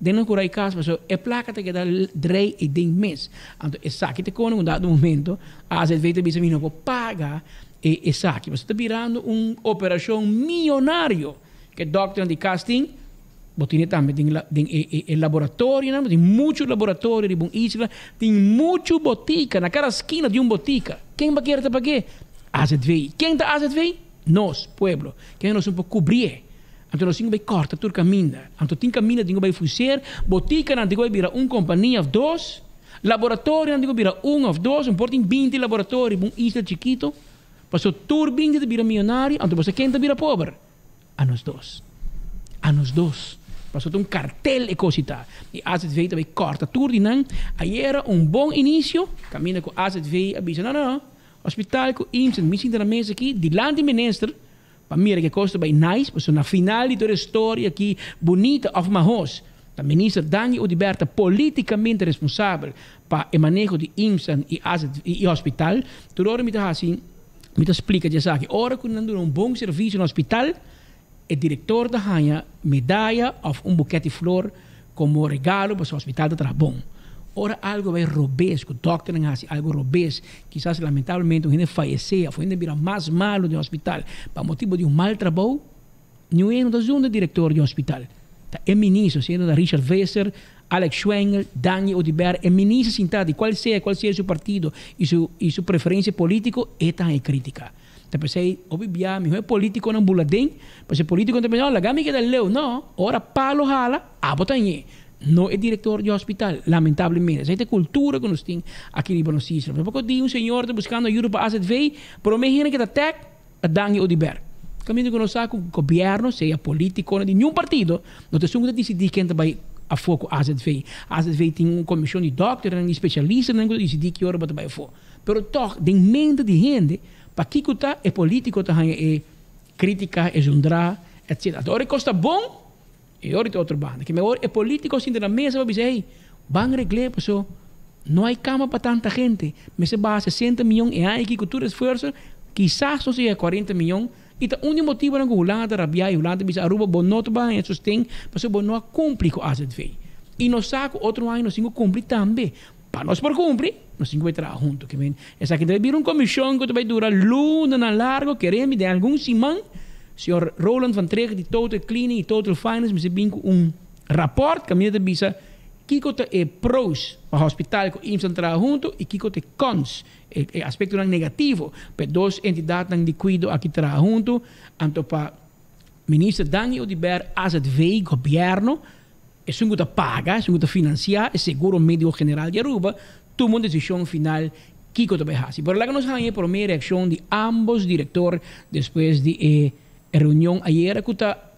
dentro curar cas, so e placa te queda 3 e 10 mês. Anto e saque te kono, dado momento, a AZV te bisa mino po paga e saque. Você está virando operação milionário que doctor de casting botin também tem laboratório, tem muito laboratório de bom isla, tem muito botica na cada esquina de botica. Quem vai querer para quê? AZV. Quem está AZV? Nós, pueblo. Quem nós vamos cobrir? Então nós temos que cortar todo caminho. Então tem caminho que vai fazer, botica não tem que virar companhia ou 2, laboratório não tem que virar 1 ou 2, importa 20 laboratórios, bom isla chiquito. Passou tur 20 de virar milionário, então você quem está virar pobre? A nós dois. A nós dois. Passou um cartel e cosita. E AZV também corta tudo. Aí era bom início. Caminha com AZV. Avisa, não. Hospital com IMSA. Me sinto na mesa aqui. Dilante do ministro. Para mim, que custa bem nice. Porque na final de toda a história aqui, bonita, of Mahos. A ministra Daniel Odiberta, politicamente responsável para o manejo de IMSA e hospital. Toda hora me está assim, me explica, já sabe, ora que não dá bom serviço no hospital, o diretor da ganha medalha ou buquete de flor como regalo para o hospital de trabalho. Ora, algo vai robês, que o doctor não faz algo robês, quizás lamentavelmente o gente falecer, o gente vira mais malo no hospital, por motivo de mal trabalho, não é um diretor do hospital. É ministro, sendo da Richard Wesser, Alex Schwengel, Daniel Odiber, é ministro sentado, qual seja seu partido e sua preferência política, é também crítica. Então, pensei, obviamente, meu político não buladem, porque político também, não, lagami que dá leu, não, ora palo hala, abotanhe. Não é diretor de hospital, lamentavelmente. Essa é a cultura que nós temos aqui no Buenos Aires. Por pouco dia, senhor está buscando ajuda para a AZV, pero me imagina que está tech a Daniel Odiber. Caminho que nós sabemos que o governo, seja político, de nenhum partido, nós temos que decidir quem vai a foco a AZV. A AZV tem uma comissão de doctor, um especialista, não decidir que hora vai a foco. Pero toch, de mente de gente, para que está é político, é crítica, é jundra, etc. Agora custa bom, e agora tem outro bando. Que melhor é político, assim, na mesa, para dizer, hey, van regler, pessoal, não há cama para tanta gente, mas se vai 60 milhões, e aí que cultura esforço, quizás não seja 40 milhões, e tá motivo na Holanda, Rabia, Holanda, bisa Aruba, bonoto ba, e sustém, mas o bono cumpre com a AZV. E nós saco, outro ano, nós temos que cumprir também. Para nós por cumprir, nós temos que trabalhar junto. Essa aqui deve vir uma comissão que vai durar luna na largo, queremos de algum semana, senhor Roland van Treeg, de Total Cleaning e Total Finance, mas vem com rapport, que a bisa, que é pros para o hospital que IMSA trabalha junto e que é cons, é aspecto negativo, para duas entidades de cuidado aqui trabalham junto, então para ministro Daniel Odiber, AZV, governo, é um que paga, é um que financia, é seguro médico general de Aruba, toma uma decisão final que vai fazer. Por lá que nós vamos por meia reação de ambos diretores depois de reunião ayer, que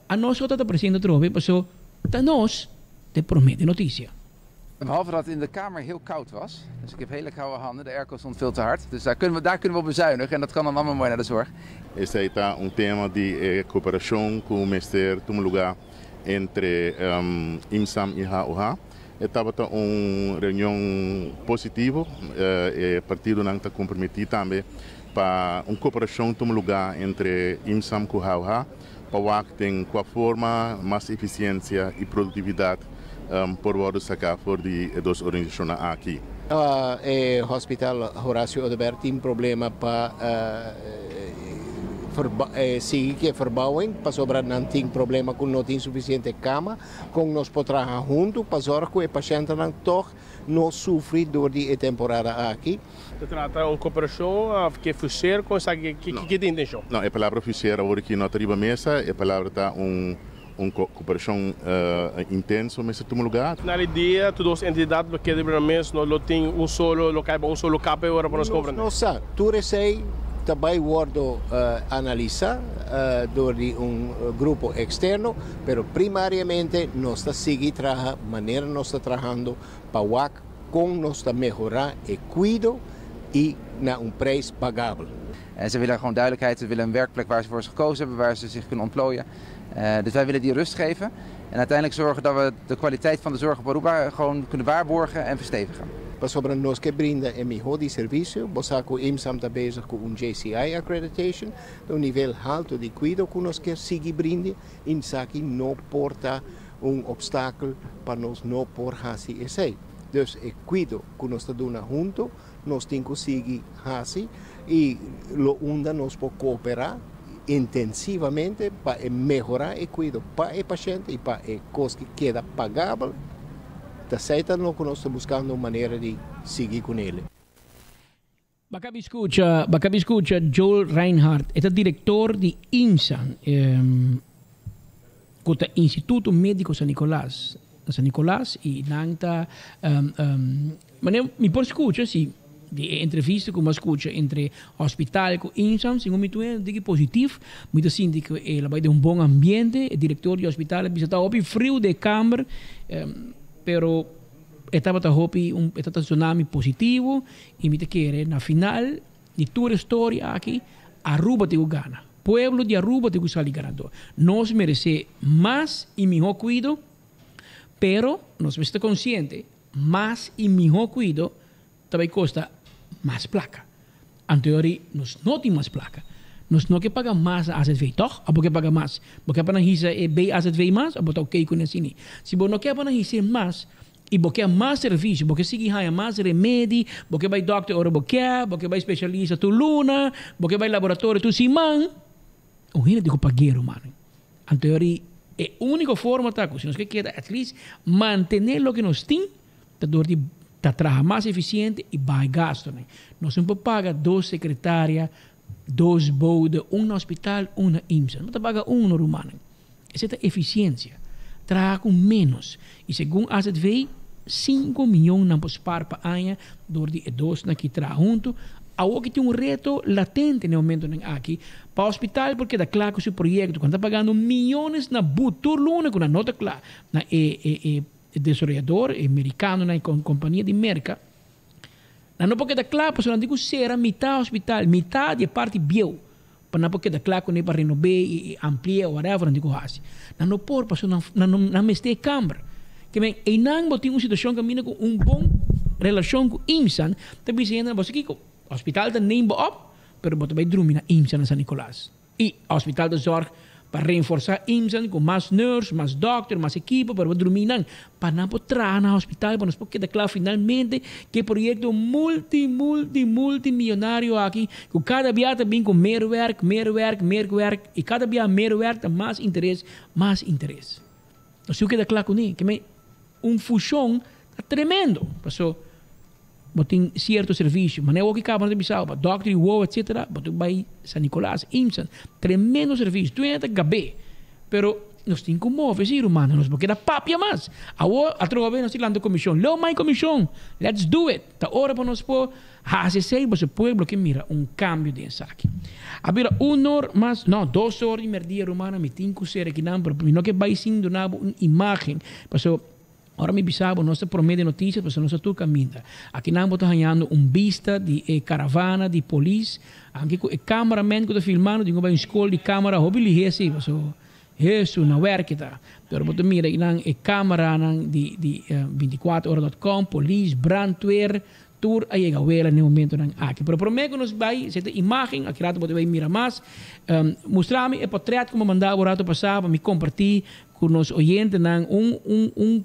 a nós está presente trove, passou a nós te promete notícia. Behalve dat het in de kamer heel koud was, dus ik heb hele koude handen, de airco stond veel te hard, dus daar kunnen we op bezuinigen en dat kan dan allemaal mooi naar de zorg. Esse aí está tema de cooperação com o Ministério de lugar entre IMSAM e HUHA. Estava reunião positiva, o partido não está comprometido também para cooperação de lugar entre IMSAM e HUHA, para que tenha com a forma mais eficiência e produtividade por volta sacar por de duas organizações aqui. O Hospital Horácio Odiber tem problema para sigue que verbouwing, para sobra não tem problema com não tem suficiente cama, com nós podemos trabalhar juntos, para zorgar que o paciente não sofre durante a temporada aqui. Se trata uma cooperação que funciona com essa que tem intenção? Não, a palavra funciona agora que nós arriba mesa, a palavra está uma cooperação intensa nesse lugar. Na ideia, todas as entidades que de mês não tem um solo capa agora para nós compreender. Não sabe, tu recebe também wordo analisa durante grupo externo, pero primariamente nós está seguir trabalhando, maneira nós está trabalhando para com nós está melhorar o cuidado e naar preço pagável. Ze willen gewoon duidelijkheid, ze willen een werkplek waar ze voor gekozen hebben, waar ze zich kunnen ontplooien. Dus wij willen die rust geven en uiteindelijk zorgen dat we de kwaliteit van de zorg op Aruba gewoon kunnen waarborgen en verstevigen. Sobre nós que brinda é melhor de serviço, você com o IMSAM está bezig com JCI accreditation, do nível alto de cuidado que nós quer seguir brinde, e isso aqui não porta obstáculo para nós não por fazer isso. Dus o cuidado que nós está dando junto, nós temos que seguir assim e lo onda nós pode cooperar intensivamente para melhorar o cuidado para o paciente e para a coisa que queda pagável. Aceita lo que nós estamos buscando uma maneira de seguir com ele. Bacabi escucha Joel Reinhardt, é o diretor de IMSAN, o Instituto Médico San Nicolás e nanta me pode escutar sim de entrevista com uma escuta entre hospital com IMSAN, sim, muito positivo, muito assim de que ela vai ter bom ambiente, o diretor de hospital está opi frio de câmara, pero estava tsunami positivo e me te quer na final de toda a história aqui Aruba te gana, pueblo de Aruba te salir ganador. Nós merece mais e melhor cuidado, pero nós estamos conscientes mais e melhor cuidado também custa mais placa. Anterior nós não temos mais placa. Nós não que pagar mais a AZV, toch? Ou porque pagar mais? Porque para nós é bem AZV mais, ou porque ok com isso. Se você não quer para nós mais, e porque mais serviço, porque seguir mais remédio, porque vai doctor ora porque vai especialista tu luna, porque vai laboratório tu simão, o hina digo pagueiro, mano. Anterior é a única forma tá, se nós quer at least manter lo que nós tem, tá trabalhar mais eficiente e vai gasto, né? Nós não paga 2 secretárias, 2 bodes, no hospital, na IMSA. Não te paga no rumano. Essa é a eficiência. Traga com menos. E segundo a AZV, 5 milhões não pode parar para a ano, de 2 que traga junto. Há que tem reto latente no momento aqui. Para o hospital, porque da claro que o seu projeto, quando está pagando milhões na buturluna, com a nota clara, na desenvolvedor americano, na companhia de merca, não porque da claro, porque não digo será metade hospital, metade é parte bio, para não porque da claro que para renovar e ampliar ou whatever, não digo assim. Não por, porque não me está câmara. Que bem, e não tem uma situação que mina com bom relação com IMSAN, também se entra, você que o hospital está nem op, pero você vai dormir na IMSAN na San Nicolás. E o hospital de zorg para reforçar IMSAN com mais nurse, mais doctor, mais equipe, para dormir não. Para não poder trabalhar no hospital, para nós porque declarar finalmente que projeto multimilionário aqui, que cada dia também com meer werk, e cada dia meer werk, mais interesse. Nós temos que declarar com ele, que fusão tremendo. Passou, tem certo serviço, mas não é o que acaba de pensar, doctor e wow, etc. Mas vai San Nicolás, IMSAN, tremendo serviço. Tu entra gabé, pero nós temos que mover esse humano, nós porque dá papia mais. A outra vez nós temos comissão, low my comissão, let's do it. Tá hora para nós pôr, hace você pueblo que mira cambio de saque. Habira hora, mas não 2 horas de merdia romana, me tenho que ser aqui não, porque não que vai sim donar uma imagem, passou. Ora me bisabo, nossa promedio notícias, mas nossa tu caminha. Aqui nós estamos ganhando vista de caravana, de polícia. Aqui o cameraman que está filmando, tem uma escola de câmera, hobby assim, mas isso na work tá. Pero você mira, a câmera de 24horas.com, polícia, brandweer, tour, aí chega a no momento aqui. Pero prometo nos vai, essa imagem, aqui lá você vai mirar mais, mostrar-me o portrait como mandava o rato passado, me compartilhar com os oyentes,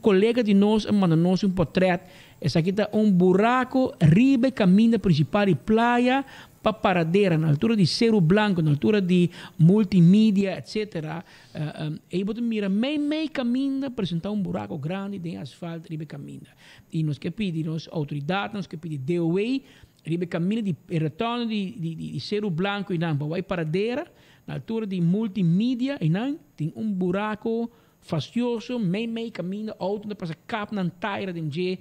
colega de nós mandou-nos portrait. Esse aqui está buraco, riba, caminho principal e praia, para paradeira, na altura de Cerro Blanco, na altura de multimídia, etc. E você mira, meio caminho, apresentar buraco grande de asfalto, ribe caminho. E nós que pedimos, autoridades, nós que pedimos DOA, ribe caminho de retorno de Cerro Blanco, e não, vai paradeira, na altura de multimídia, e não, tem buraco fastioso, meio caminho, auto, passa cap na taira de G,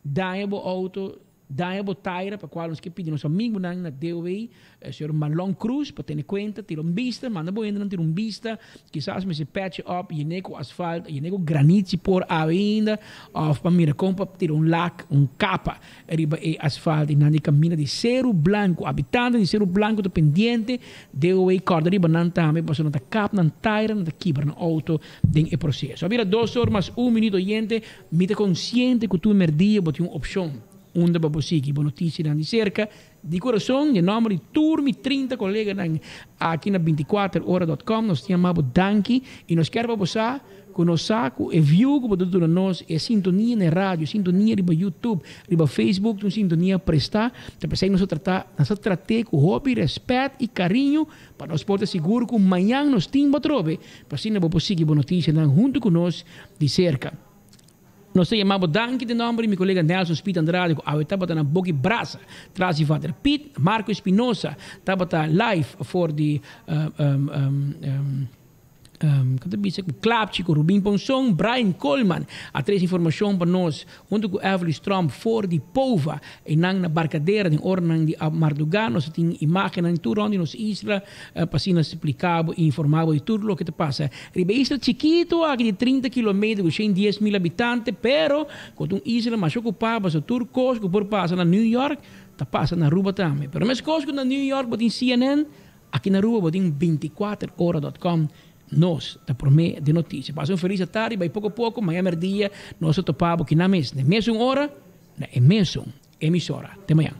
daí o auto, daí o taira, para qual nós que pedimos amigo na DOA, o senhor Marlon Cruz, para ter conta, ter vista, manda boa ainda, ter vista, quizás me se patch up, e nego asfalto, e nego granite por ainda, ou para mira, compra, ter lac, capa, riba e asfalto, e na caminho de Cerro Blanco, habitante de Cerro Blanco, dependente, DOA, corda riba, não também, passou na cap, na taira, na quebra, na auto, tem o processo. Havia 2 horas, mas 1 minuto, gente, me te consciente que tu merdia, bote uma opção. Onde para você boa notícia de cerca de coração, de nome de turma 30 colegas aqui na 24horas.com, nós chamamos Danke e nós queremos você com o saco e view que você nós é sintonia na rádio, sintonia riba YouTube, riba Facebook, sintonia prestar, para que nós tratar com hobby, respeito e carinho para nós poder seguro que amanhã nós temos trobe, para assim nós conseguir boa notícia junto com nós de cerca. Nós chamamos Danke de nome, meu colega Nelson Spit Andrade, que estava na Bogi Brasa, traz de Vader Pitt, Marco Espinosa, estava live for the Klapchik, Rubin Ponson, Brian Coleman, a três informação para nós, junto com Evelyn Strom, for the Pova, e na barcadeira, de ornang de Mardugan, nós temos imagem em tudo onde nós isla, para assim nós explicamos e informamos de tudo o que te passa. Ribe isla chiquito, aqui de 30 km, com 110 mil habitantes, pero, com uma isla mais ocupada, para turcos, que por passa na New York, está passa na Aruba também. Pero mais coisas na New York, botem CNN, aqui na Aruba, botem 24horas.com, nós, da promessa de notícia. Passam feliz tarde, vai pouco a pouco, amanhã é dia, nós topamos aqui na mesma hora, na mesma emissora. Até amanhã.